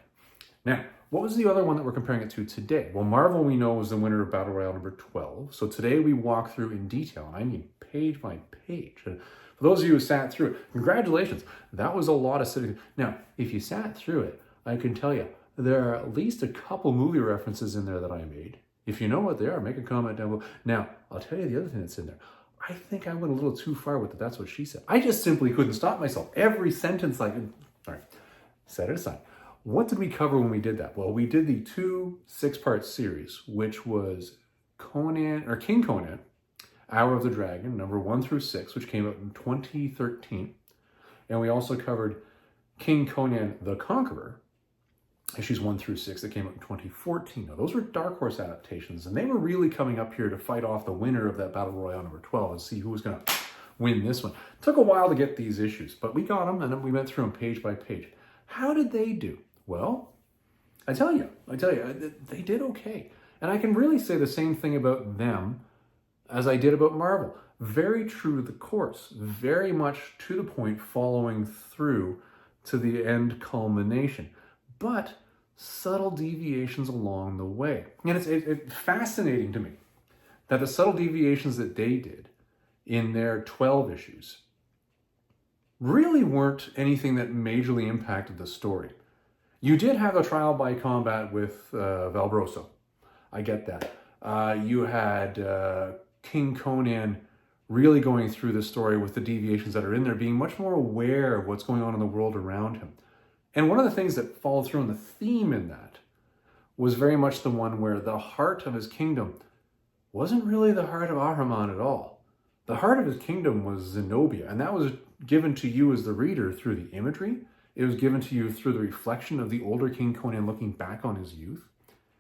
Speaker 1: Now, what was the other one that we're comparing it to today? Well, Marvel, we know, was the winner of Battle Royale number 12. So today we walk through in detail, and I mean page by page. And for those of you who sat through it, congratulations. That was a lot of sitting. Now, if you sat through it, I can tell you, there are at least a couple movie references in there that I made. If you know what they are, make a comment down below. Now, I'll tell you the other thing that's in there. I think I went a little too far with the "that's what she said." I just simply couldn't stop myself. Every sentence all right, set it aside. What did we cover when we did that? Well, we did the 2 6-part series, which was King Conan, Hour of the Dragon, number 1 through 6, which came out in 2013. And we also covered King Conan the Conqueror, issues 1 through 6, that came out in 2014. Now, those were Dark Horse adaptations, and they were really coming up here to fight off the winner of that Battle Royale number 12 and see who was going to win this one. It took a while to get these issues, but we got them, and then we went through them page by page. How did they do? Well, I tell you, they did okay. And I can really say the same thing about them as I did about Marvel. Very true to the course, very much to the point, following through to the end culmination. But subtle deviations along the way. And it's fascinating to me that the subtle deviations that they did in their 12 issues really weren't anything that majorly impacted the story. You did have a trial by combat with Valbroso. I get that. You had King Conan really going through the story with the deviations that are in there, being much more aware of what's going on in the world around him. And one of the things that followed through in the theme in that was very much the one where the heart of his kingdom wasn't really the heart of Ahriman at all. The heart of his kingdom was Zenobia, and that was given to you as the reader through the imagery. It was given to you through the reflection of the older King Conan looking back on his youth.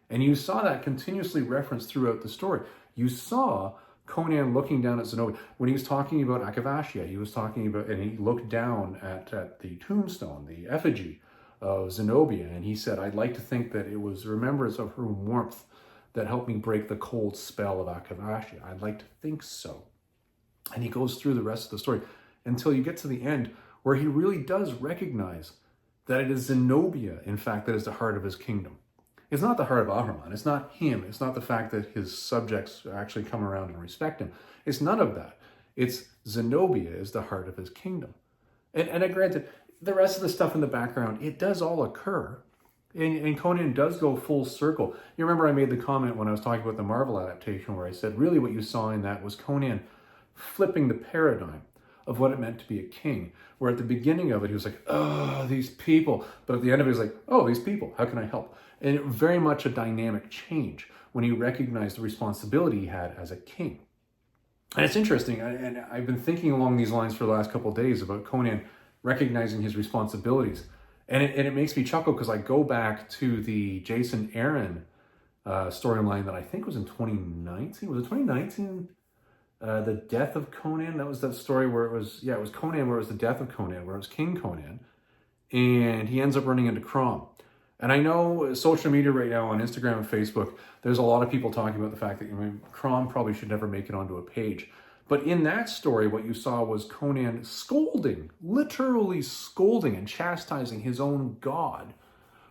Speaker 1: And you saw that continuously referenced throughout the story. You saw Conan looking down at Zenobia. When he was talking about Akavashia, he was talking about, and he looked down at the tombstone, the effigy of Zenobia, and he said, "I'd like to think that it was remembrance of her warmth that helped me break the cold spell of Akavashia. I'd like to think so." And he goes through the rest of the story until you get to the end where he really does recognize that it is Zenobia, in fact, that is the heart of his kingdom. It's not the heart of Ahriman. It's not him. It's not the fact that his subjects actually come around and respect him. It's none of that. It's Zenobia is the heart of his kingdom. And granted, the rest of the stuff in the background, it does all occur. And Conan does go full circle. You remember I made the comment when I was talking about the Marvel adaptation where I said really what you saw in that was Conan flipping the paradigm of what it meant to be a king. Where at the beginning of it, he was like, "Oh, these people." But at the end of it, he was like, "Oh, these people, how can I help?" And very much a dynamic change when he recognized the responsibility he had as a king. And it's interesting, and I've been thinking along these lines for the last couple of days about Conan recognizing his responsibilities. And it makes me chuckle because I go back to the Jason Aaron storyline that I think was in 2019. Was it 2019? The Death of Conan? That was that story where it was Conan, where it was the death of Conan, where it was King Conan. And he ends up running into Crom. And I know social media right now on Instagram and Facebook, there's a lot of people talking about the fact that Crom probably should never make it onto a page. But in that story, what you saw was Conan scolding, literally scolding and chastising his own god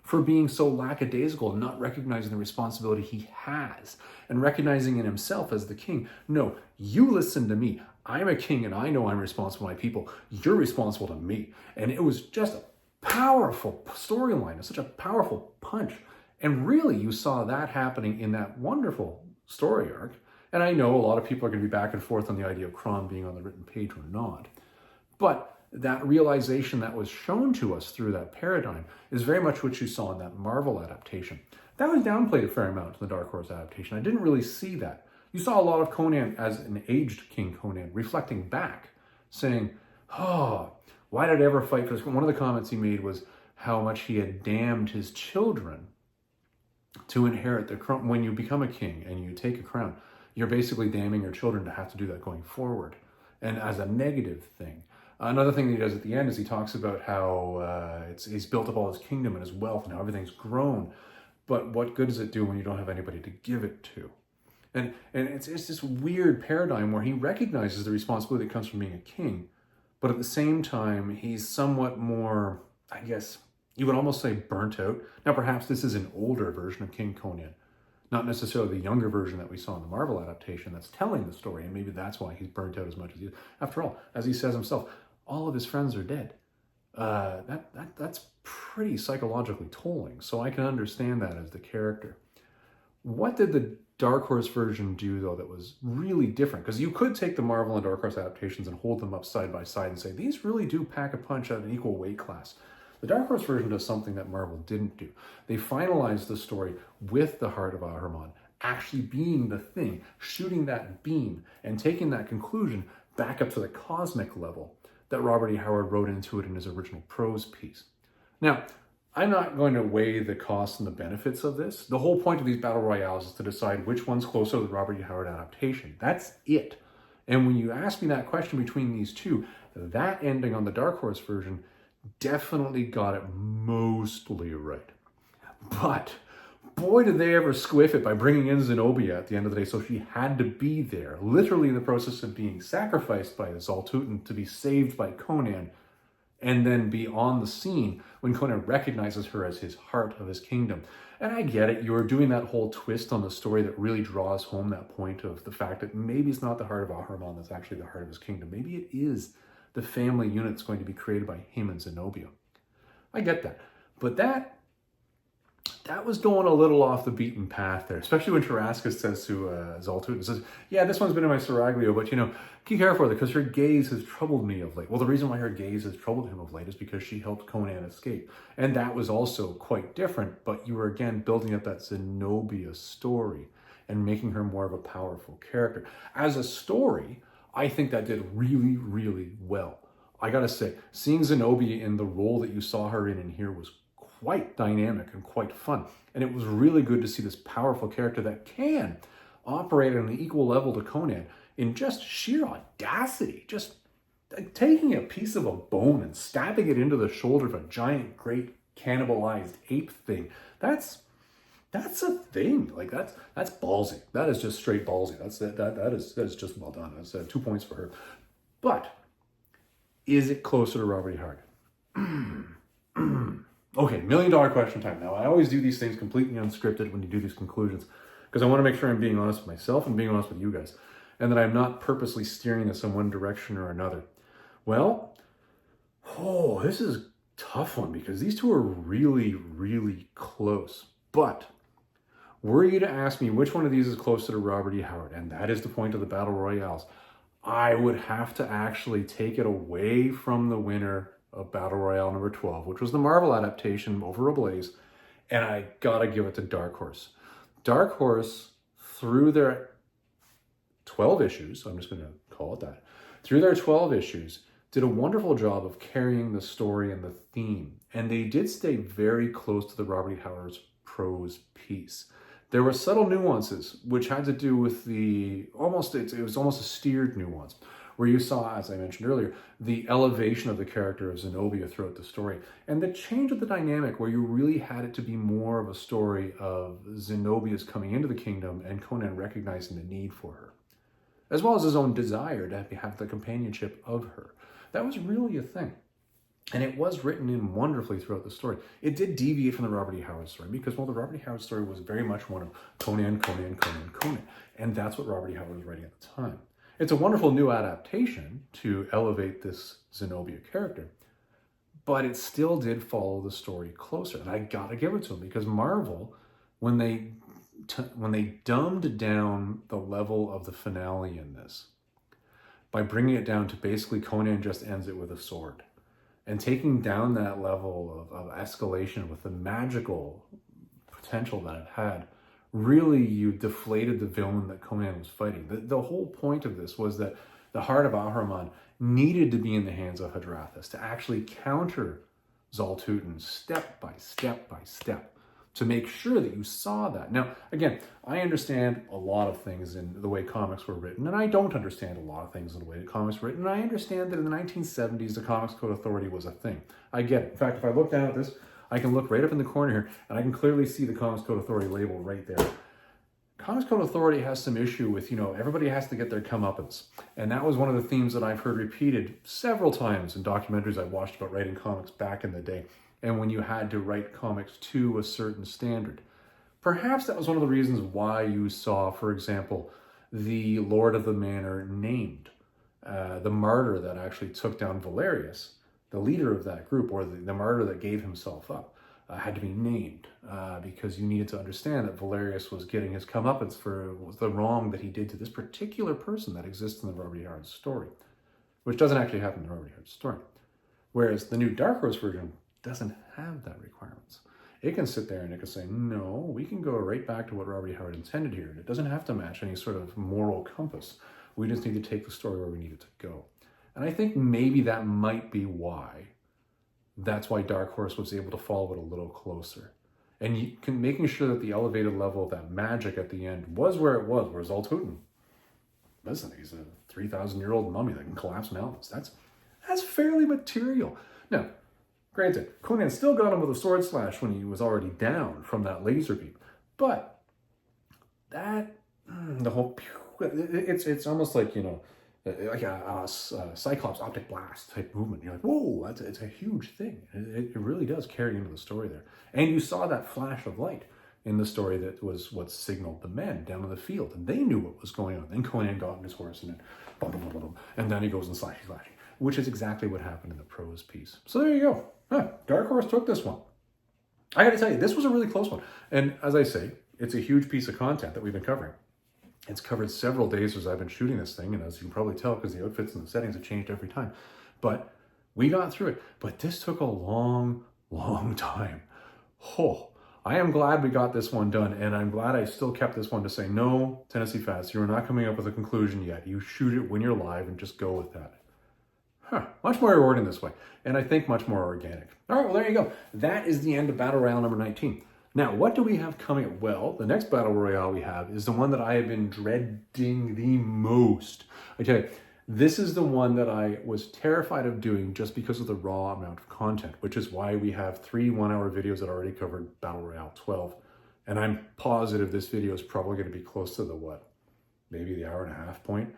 Speaker 1: for being so lackadaisical and not recognizing the responsibility he has and recognizing in himself as the king. No, you listen to me. I'm a king and I know I'm responsible to my people. You're responsible to me. And it was just a powerful storyline. It's such a powerful punch. And really, you saw that happening in that wonderful story arc. And I know a lot of people are going to be back and forth on the idea of Crom being on the written page or not. But that realization that was shown to us through that paradigm is very much what you saw in that Marvel adaptation. That was downplayed a fair amount in the Dark Horse adaptation. I didn't really see that. You saw a lot of Conan as an aged King Conan reflecting back, saying, oh, why did I ever fight for this? One of the comments he made was how much he had damned his children to inherit the crown. When you become a king and you take a crown, you're basically damning your children to have to do that going forward, and as a negative thing. Another thing that he does at the end is he talks about how he's built up all his kingdom and his wealth and how everything's grown, but what good does it do when you don't have anybody to give it to? And it's this weird paradigm where he recognizes the responsibility that comes from being a king, but at the same time, he's somewhat more, I guess, you would almost say burnt out. Now, perhaps this is an older version of King Conan, not necessarily the younger version that we saw in the Marvel adaptation that's telling the story, and maybe that's why he's burnt out as much as he is. After all, as he says himself, all of his friends are dead. That's pretty psychologically tolling, so I can understand that as the character. What did the Dark Horse version do, though, that was really different? Because you could take the Marvel and Dark Horse adaptations and hold them up side by side and say, these really do pack a punch at an equal weight class. The Dark Horse version does something that Marvel didn't do. They finalized the story with the Heart of Ahriman actually being the thing, shooting that beam, and taking that conclusion back up to the cosmic level that Robert E. Howard wrote into it in his original prose piece. Now, I'm not going to weigh the costs and the benefits of this. The whole point of these battle royales is to decide which one's closer to the Robert E. Howard adaptation. That's it. And when you ask me that question between these two, that ending on the Dark Horse version definitely got it mostly right. But boy, did they ever squiff it by bringing in Zenobia at the end of the day, so she had to be there, literally in the process of being sacrificed by Zaltutin to be saved by Conan, and then be on the scene when Conan recognizes her as his heart of his kingdom. And I get it, you're doing that whole twist on the story that really draws home that point of the fact that maybe it's not the heart of Ahriman that's actually the heart of his kingdom. Maybe it is the family unit that's going to be created by him and Zenobia. I get that. But that was going a little off the beaten path there, especially when Tarascus says to Zaltutin, says, yeah, this one's been in my seraglio, but be careful with it because her gaze has troubled me of late. Well, the reason why her gaze has troubled him of late is because she helped Conan escape. And that was also quite different, but you were again building up that Zenobia story and making her more of a powerful character. As a story, I think that did really, really well. I gotta say, seeing Zenobia in the role that you saw her in here was quite dynamic and quite fun. And it was really good to see this powerful character that can operate on an equal level to Conan in just sheer audacity, just taking a piece of a bone and stabbing it into the shoulder of a giant, great cannibalized ape thing. That's a thing. Like that's ballsy. That is just straight ballsy. That is just well done. That's 2 points for her. But is it closer to Robert E. Howard? Okay, $1 million question time. Now, I always do these things completely unscripted when you do these conclusions because I want to make sure I'm being honest with myself and being honest with you guys and that I'm not purposely steering this in one direction or another. Well, this is a tough one because these two are really, really close. But were you to ask me which one of these is closer to Robert E. Howard, and that is the point of the Battle Royales, I would have to actually take it away from the winner of Battle Royale number 12, which was the Marvel adaptation, Over a Blaze, and I gotta give it to Dark Horse. Dark Horse, through their 12 issues, I'm just gonna call it that, through their 12 issues, did a wonderful job of carrying the story and the theme, and they did stay very close to the Robert E. Howard's prose piece. There were subtle nuances, which had to do with it was almost a steered nuance, where you saw, as I mentioned earlier, the elevation of the character of Zenobia throughout the story, and the change of the dynamic where you really had it to be more of a story of Zenobia's coming into the kingdom and Conan recognizing the need for her, as well as his own desire to have the companionship of her. That was really a thing. And it was written in wonderfully throughout the story. It did deviate from the Robert E. Howard story because, well, the Robert E. Howard story was very much one of Conan. And that's what Robert E. Howard was writing at the time. It's a wonderful new adaptation to elevate this Zenobia character, but it still did follow the story closer. And I gotta give it to them because Marvel, when they dumbed down the level of the finale in this, by bringing it down to basically Conan just ends it with a sword. And taking down that level of escalation with the magical potential that it had, really you deflated the villain that Conan was fighting. The whole point of this was that the heart of Ahriman needed to be in the hands of Hadrathas to actually counter Zaltutin step by step by step, to make sure that you saw that. Now, again, I understand a lot of things in the way comics were written, and I don't understand a lot of things in the way that comics were written. And I understand that in the 1970s, the Comics Code Authority was a thing. I get it. In fact, if I look down at this, I can look right up in the corner here, and I can clearly see the Comics Code Authority label right there. Comics Code Authority has some issue with, everybody has to get their comeuppance. And that was one of the themes that I've heard repeated several times in documentaries I've watched about writing comics back in the day, and when you had to write comics to a certain standard. Perhaps that was one of the reasons why you saw, for example, the Lord of the Manor named. The martyr that actually took down Valerius, the leader of that group, or the martyr that gave himself up, had to be named because you needed to understand that Valerius was getting his comeuppance for the wrong that he did to this particular person that exists in the Robert E. Howard story, which doesn't actually happen in the Robert E. Howard story. Whereas the new Dark Horse version doesn't have that requirements. It can sit there and it can say, no, we can go right back to what Robert E. Howard intended here. It doesn't have to match any sort of moral compass. We just need to take the story where we need it to go. And I think maybe that might be why. That's why Dark Horse was able to follow it a little closer. And making sure that the elevated level of that magic at the end was where it was, where Zaltutin, listen, he's a 3,000-year-old mummy that can collapse mountains. That's fairly material. Now, granted, Conan still got him with a sword slash when he was already down from that laser beam. But that, the whole, it's almost like, like a Cyclops optic blast type movement. You're like, whoa, it's a huge thing. It really does carry into the story there. And you saw that flash of light in the story that was what signaled the men down in the field. And they knew what was going on. Then Conan got on his horse and then, blah, blah, blah, blah, and then he goes and slashing, which is exactly what happened in the Prose piece. So there you go. Dark Horse took this one. I got to tell you, this was a really close one. And as I say, it's a huge piece of content that we've been covering. It's covered several days as I've been shooting this thing, and as you can probably tell, because the outfits and the settings have changed every time. But we got through it. But this took a long, long time. Oh, I am glad we got this one done, and I'm glad I still kept this one to say, no, Tennessee Fats, you're not coming up with a conclusion yet. You shoot it when you're live and just go with that. Much more rewarding this way, and I think much more organic. All right, well, there you go. That is the end of Battle Royale number 19. Now, what do we have coming up? Well, the next Battle Royale we have is the one that I have been dreading the most. I tell you, this is the one that I was terrified of doing just because of the raw amount of content, which is why we have 3 one-hour videos that already covered Battle Royale 12. And I'm positive this video is probably going to be close to the, maybe the hour and a half point.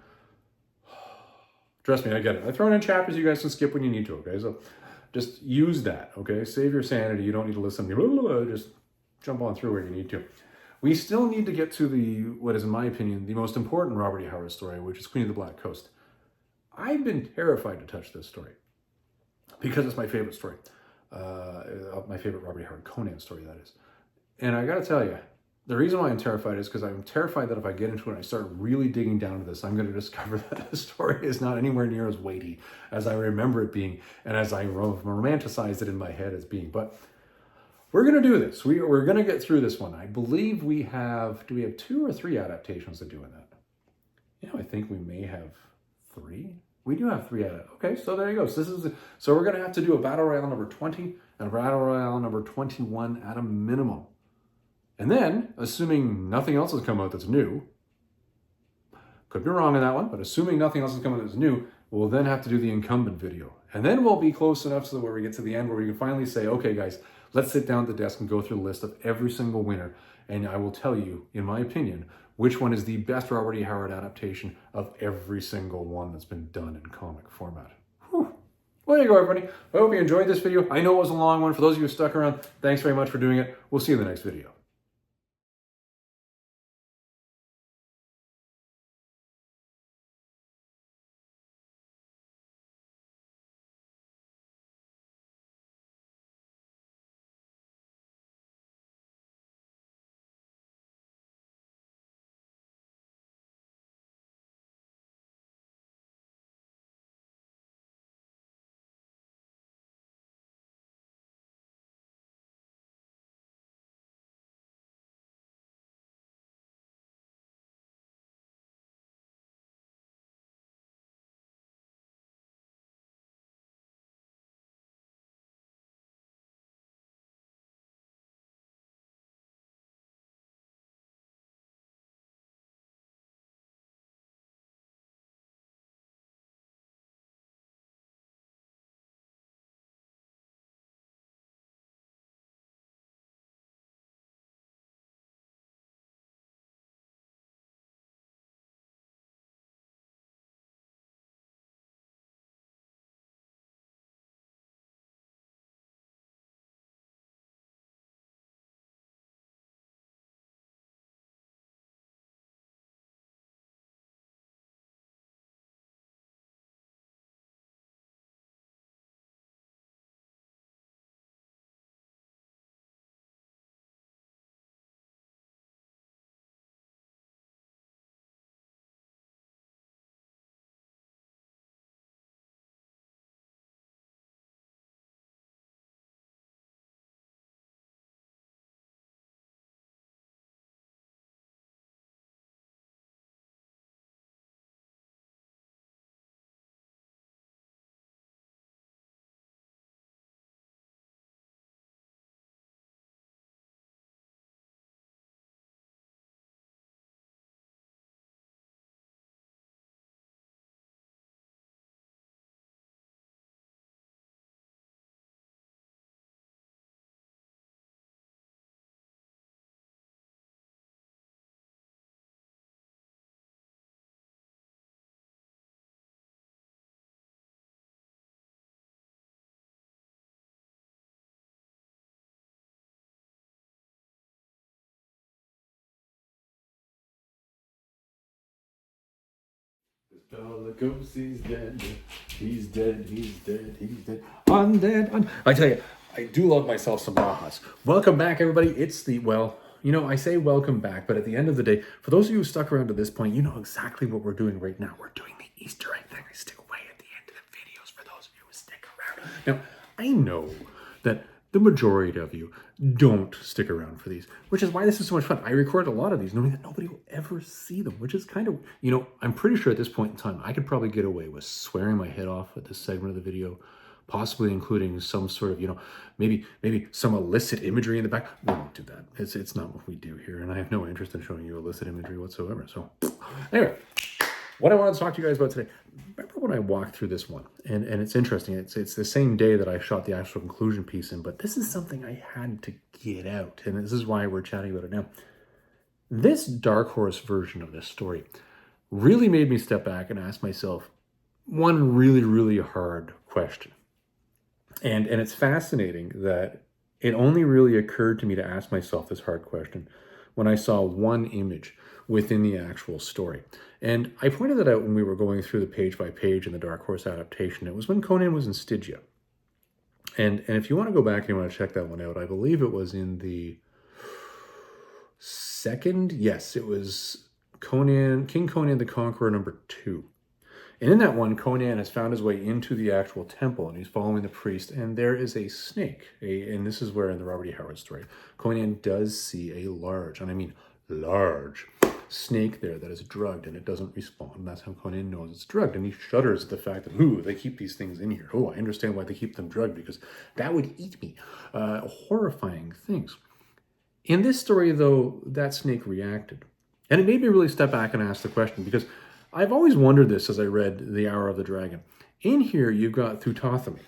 Speaker 1: Trust me, I get it. I've thrown in chapters you guys can skip when you need to, okay? So just use that, okay? Save your sanity. You don't need to listen to me. Just jump on through where you need to. We still need to get to what is, in my opinion, the most important Robert E. Howard story, which is Queen of the Black Coast. I've been terrified to touch this story because it's my favorite story. My favorite Robert E. Howard Conan story, that is. And I got to tell you, the reason why I'm terrified is because I'm terrified that if I get into it and I start really digging down to this, I'm going to discover that the story is not anywhere near as weighty as I remember it being and as I romanticize it in my head as being. But we're going to do this. We're going to get through this one. I believe we have, do we have 2 or 3 adaptations of doing that? I think we may have 3. We do have 3 adaptations. Okay, so there you go. So we're going to have to do a Battle Royale number 20 and a Battle Royale number 21 at a minimum. And then, assuming nothing else has come out that's new, could be wrong on that one, but assuming nothing else has come out that's new, we'll then have to do the incumbent video. And then we'll be close enough so that where we get to the end where we can finally say, okay guys, let's sit down at the desk and go through the list of every single winner. And I will tell you, in my opinion, which one is the best Robert E. Howard adaptation of every single one that's been done in comic format. Whew. Well, there you go, everybody. I hope you enjoyed this video. I know it was a long one. For those of you who stuck around, thanks very much for doing it. We'll see you in the next video. All the ghosts, he's dead. He's dead, he's dead, he's dead. Undead. I tell you, I do love myself some Bajas. Welcome back, everybody. It's the, well, you know, I say welcome back, but at the end of the day, for those of you who stuck around to this point, you know exactly what we're doing right now. We're doing the Easter egg thing. I stick away at the end of the videos for those of you who stick around. Now, I know that the majority of you don't stick around for these, which is why this is so much fun. I record a lot of these knowing that nobody will ever see them, which is kind of, you know, I'm pretty sure at this point in time, I could probably get away with swearing my head off at this segment of the video, possibly including some sort of, you know, maybe some illicit imagery in the back. We won't do that. It's not what we do here, and I have no interest in showing you illicit imagery whatsoever. So anyway, what I wanted to talk to you guys about today, remember when I walked through this one, and it's interesting, it's the same day that I shot the actual conclusion piece in, but this is something I had to get out, and this is why we're chatting about it now. This Dark Horse version of this story really made me step back and ask myself one really, really hard question. And it's fascinating that it only really occurred to me to ask myself this hard question when I saw one image within the actual story. And I pointed that out when we were going through the page by page in the Dark Horse adaptation. It was when Conan was in Stygia. And if you want to go back and you want to check that one out, I believe it was in the second, yes, it was Conan, King Conan the Conqueror number 2. And in that one, Conan has found his way into the actual temple, and he's following the priest, and there is a snake. And this is where, in the Robert E. Howard story, Conan does see a large, and I mean large, snake there that is drugged, and it doesn't respond. And that's how Conan knows it's drugged, and he shudders at the fact that, ooh, they keep these things in here. Oh, I understand why they keep them drugged, because that would eat me. Horrifying things. In this story, though, that snake reacted. And it made me really step back and ask the question, because I've always wondered this as I read The Hour of the Dragon. In here, you've got Thoth-Amon,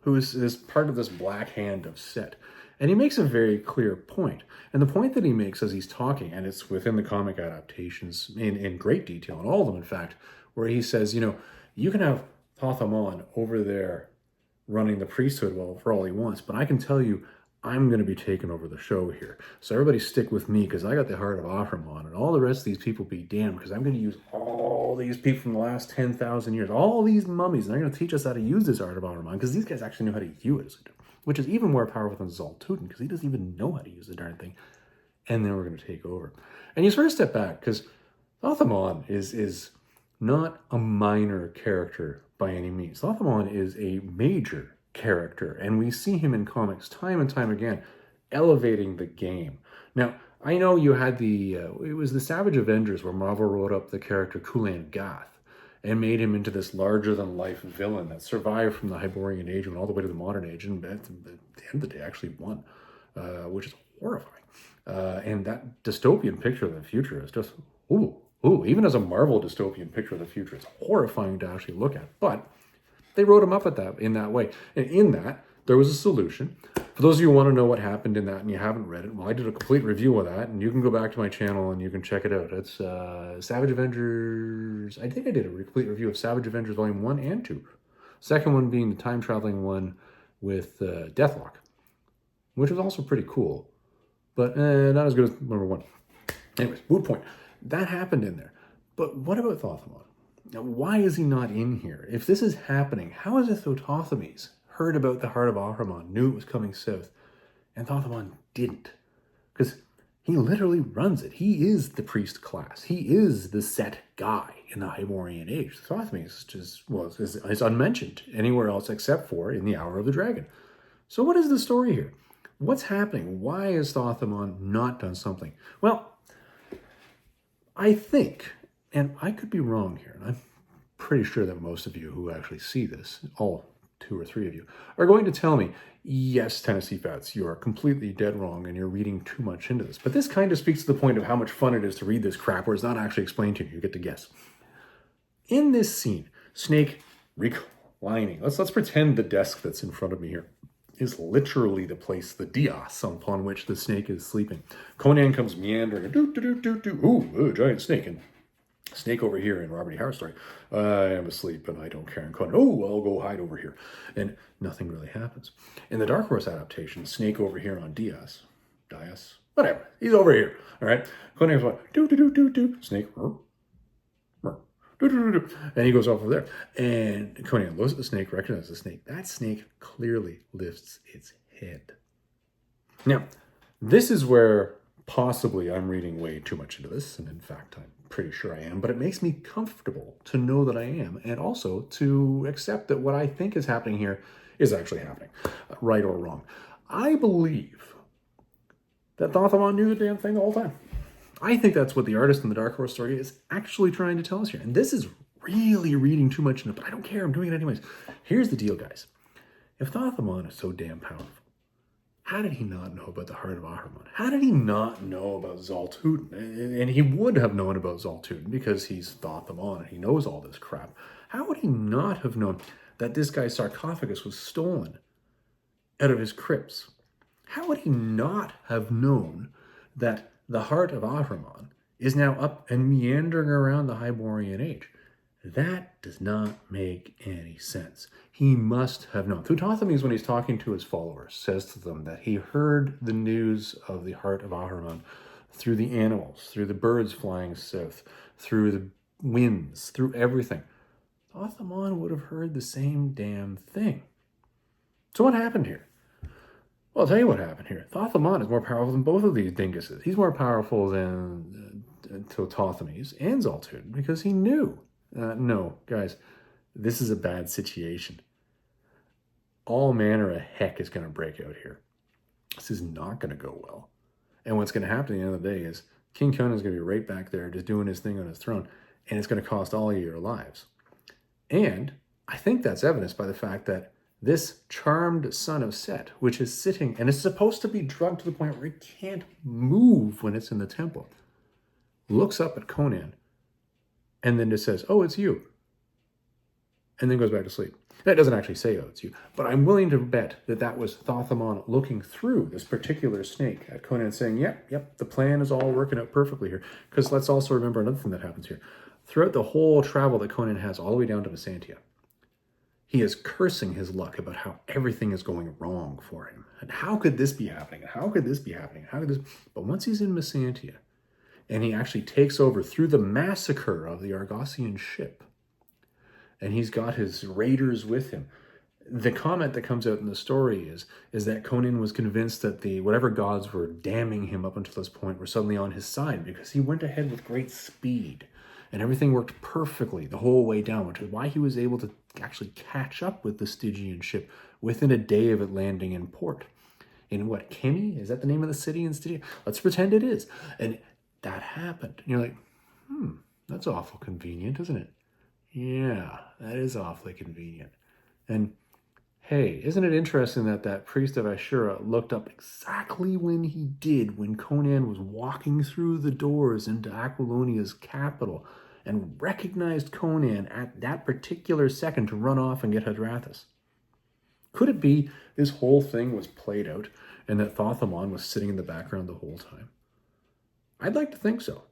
Speaker 1: who is part of this black hand of Set. And he makes a very clear point. And the point that he makes as he's talking, and it's within the comic adaptations in great detail, and all of them, in fact, where he says, you know, you can have Thoth-Amon over there running the priesthood, well, for all he wants, but I can tell you, I'm going to be taking over the show here. So everybody stick with me, because I got the heart of Ahriman, and all the rest of these people be damned, because I'm going to use all these people from the last 10,000 years, all these mummies, and they're going to teach us how to use this art of Ahriman, because these guys actually know how to use it, which is even more powerful than Zaltudin, because he doesn't even know how to use the darn thing. And then we're going to take over. And you sort of step back, because Thoth-Amon is not a minor character by any means. Thoth-Amon is a major character, and we see him in comics time and time again elevating the game. Now, I know you had it was the Savage Avengers where Marvel wrote up the character Kulan Gath and made him into this larger-than-life villain that survived from the Hyborian Age and all the way to the modern age, and at the end of the day actually won, which is horrifying. And that dystopian picture of the future is just, ooh, even as a Marvel dystopian picture of the future, it's horrifying to actually look at. But they wrote him up in that way. And in that, there was a solution. For those of you who want to know what happened in that and you haven't read it, well, I did a complete review of that, and you can go back to my channel and you can check it out. It's Savage Avengers. I think I did a complete review of Savage Avengers Volume 1 and 2. Second one being the time-traveling one with Deathlock, which was also pretty cool, but not as good as number 1. Anyways, moot point. That happened in there. But what about Thoth-Amon? Now, why is he not in here? If this is happening, how is it that Thoth-Amon heard about the Heart of Ahriman, knew it was coming south, and Thoth-Amon didn't? Because he literally runs it. He is the priest class. He is the Set guy in the Hyborian Age. Thoth-Amon is unmentioned anywhere else except for in the Hour of the Dragon. So what is the story here? What's happening? Why has Thoth-Amon not done something? Well, I think, and I could be wrong here, and I'm pretty sure that most of you who actually see this, all 2 or 3 of you, are going to tell me, yes, Tennessee Fats, you are completely dead wrong and you're reading too much into this. But this kind of speaks to the point of how much fun it is to read this crap where it's not actually explained to you. You get to guess. In this scene, Snake reclining. Let's pretend the desk that's in front of me here is literally the place, the dais upon which the snake is sleeping. Conan comes meandering, ooh, giant snake, and Snake over here in Robert E. Howard's story, I am asleep and I don't care. And Conan, oh, I'll go hide over here. And nothing really happens. In the Dark Horse adaptation, Snake over here on Dias, whatever, he's over here, all right? Conan's like, do, Snake, And he goes off over there. And Conan looks at the snake, recognizes the snake. That snake clearly lifts its head. Now, this is where possibly I'm reading way too much into this, and in fact, I'm pretty sure I am, but it makes me comfortable to know that I am, and also to accept that what I think is happening here is actually happening, right or wrong. I believe that Thoth-Amon knew the damn thing the whole time. I think that's what the artist in the Dark Horse story is actually trying to tell us here. And this is really reading too much into it, but I don't care. I'm doing it anyways. Here's the deal, guys. If Thoth-Amon is so damn powerful, how did he not know about the Heart of Ahriman? How did he not know about Zal-Tudin? And he would have known about Zal-Tudin because he's Thoth-Amon and he knows all this crap. How would he not have known that this guy's sarcophagus was stolen out of his crypts? How would he not have known that the Heart of Ahriman is now up and meandering around the Hyborian Age? That does not make any sense. He must have known. Thoth-Amon, when he's talking to his followers, says to them that he heard the news of the Heart of Ahriman through the animals, through the birds flying south, through the winds, through everything. Thoth-Amon would have heard the same damn thing. So what happened here? Well, I'll tell you what happened here. Thoth-Amon is more powerful than both of these dinguses. He's more powerful than Thoth-Amon and Zal-Tudin because he knew. No, guys, this is a bad situation. All manner of heck is going to break out here. This is not going to go well. And what's going to happen at the end of the day is King Conan is going to be right back there just doing his thing on his throne, and it's going to cost all of your lives. And I think that's evidenced by the fact that this charmed son of Set, which is sitting, and is supposed to be drugged to the point where it can't move when it's in the temple, looks up at Conan and then just says, "Oh, it's you." And then goes back to sleep. That doesn't actually say, "Oh, it's you." But I'm willing to bet that that was Thoth-Amon looking through this particular snake at Conan saying, yep, the plan is all working out perfectly here. Because let's also remember another thing that happens here. Throughout the whole travel that Conan has all the way down to Byzantia, he is cursing his luck about how everything is going wrong for him. And how could this be happening? And how could this be happening? How could this? But once he's in Byzantia, and he actually takes over through the massacre of the Argosian ship, and he's got his raiders with him. The comment that comes out in the story is that Conan was convinced that the whatever gods were damning him up until this point were suddenly on his side because he went ahead with great speed and everything worked perfectly the whole way down, which is why he was able to actually catch up with the Stygian ship within a day of it landing in port. In what, Kemi? Is that the name of the city in Stygia? Let's pretend it is. And that happened. And you're like, that's awful convenient, isn't it? Yeah, that is awfully convenient. And hey, isn't it interesting that that priest of Ashura looked up exactly when he did, when Conan was walking through the doors into Aquilonia's capital and recognized Conan at that particular second to run off and get Hadrathus? Could it be this whole thing was played out and that Thoth-Amon was sitting in the background the whole time? I'd like to think so.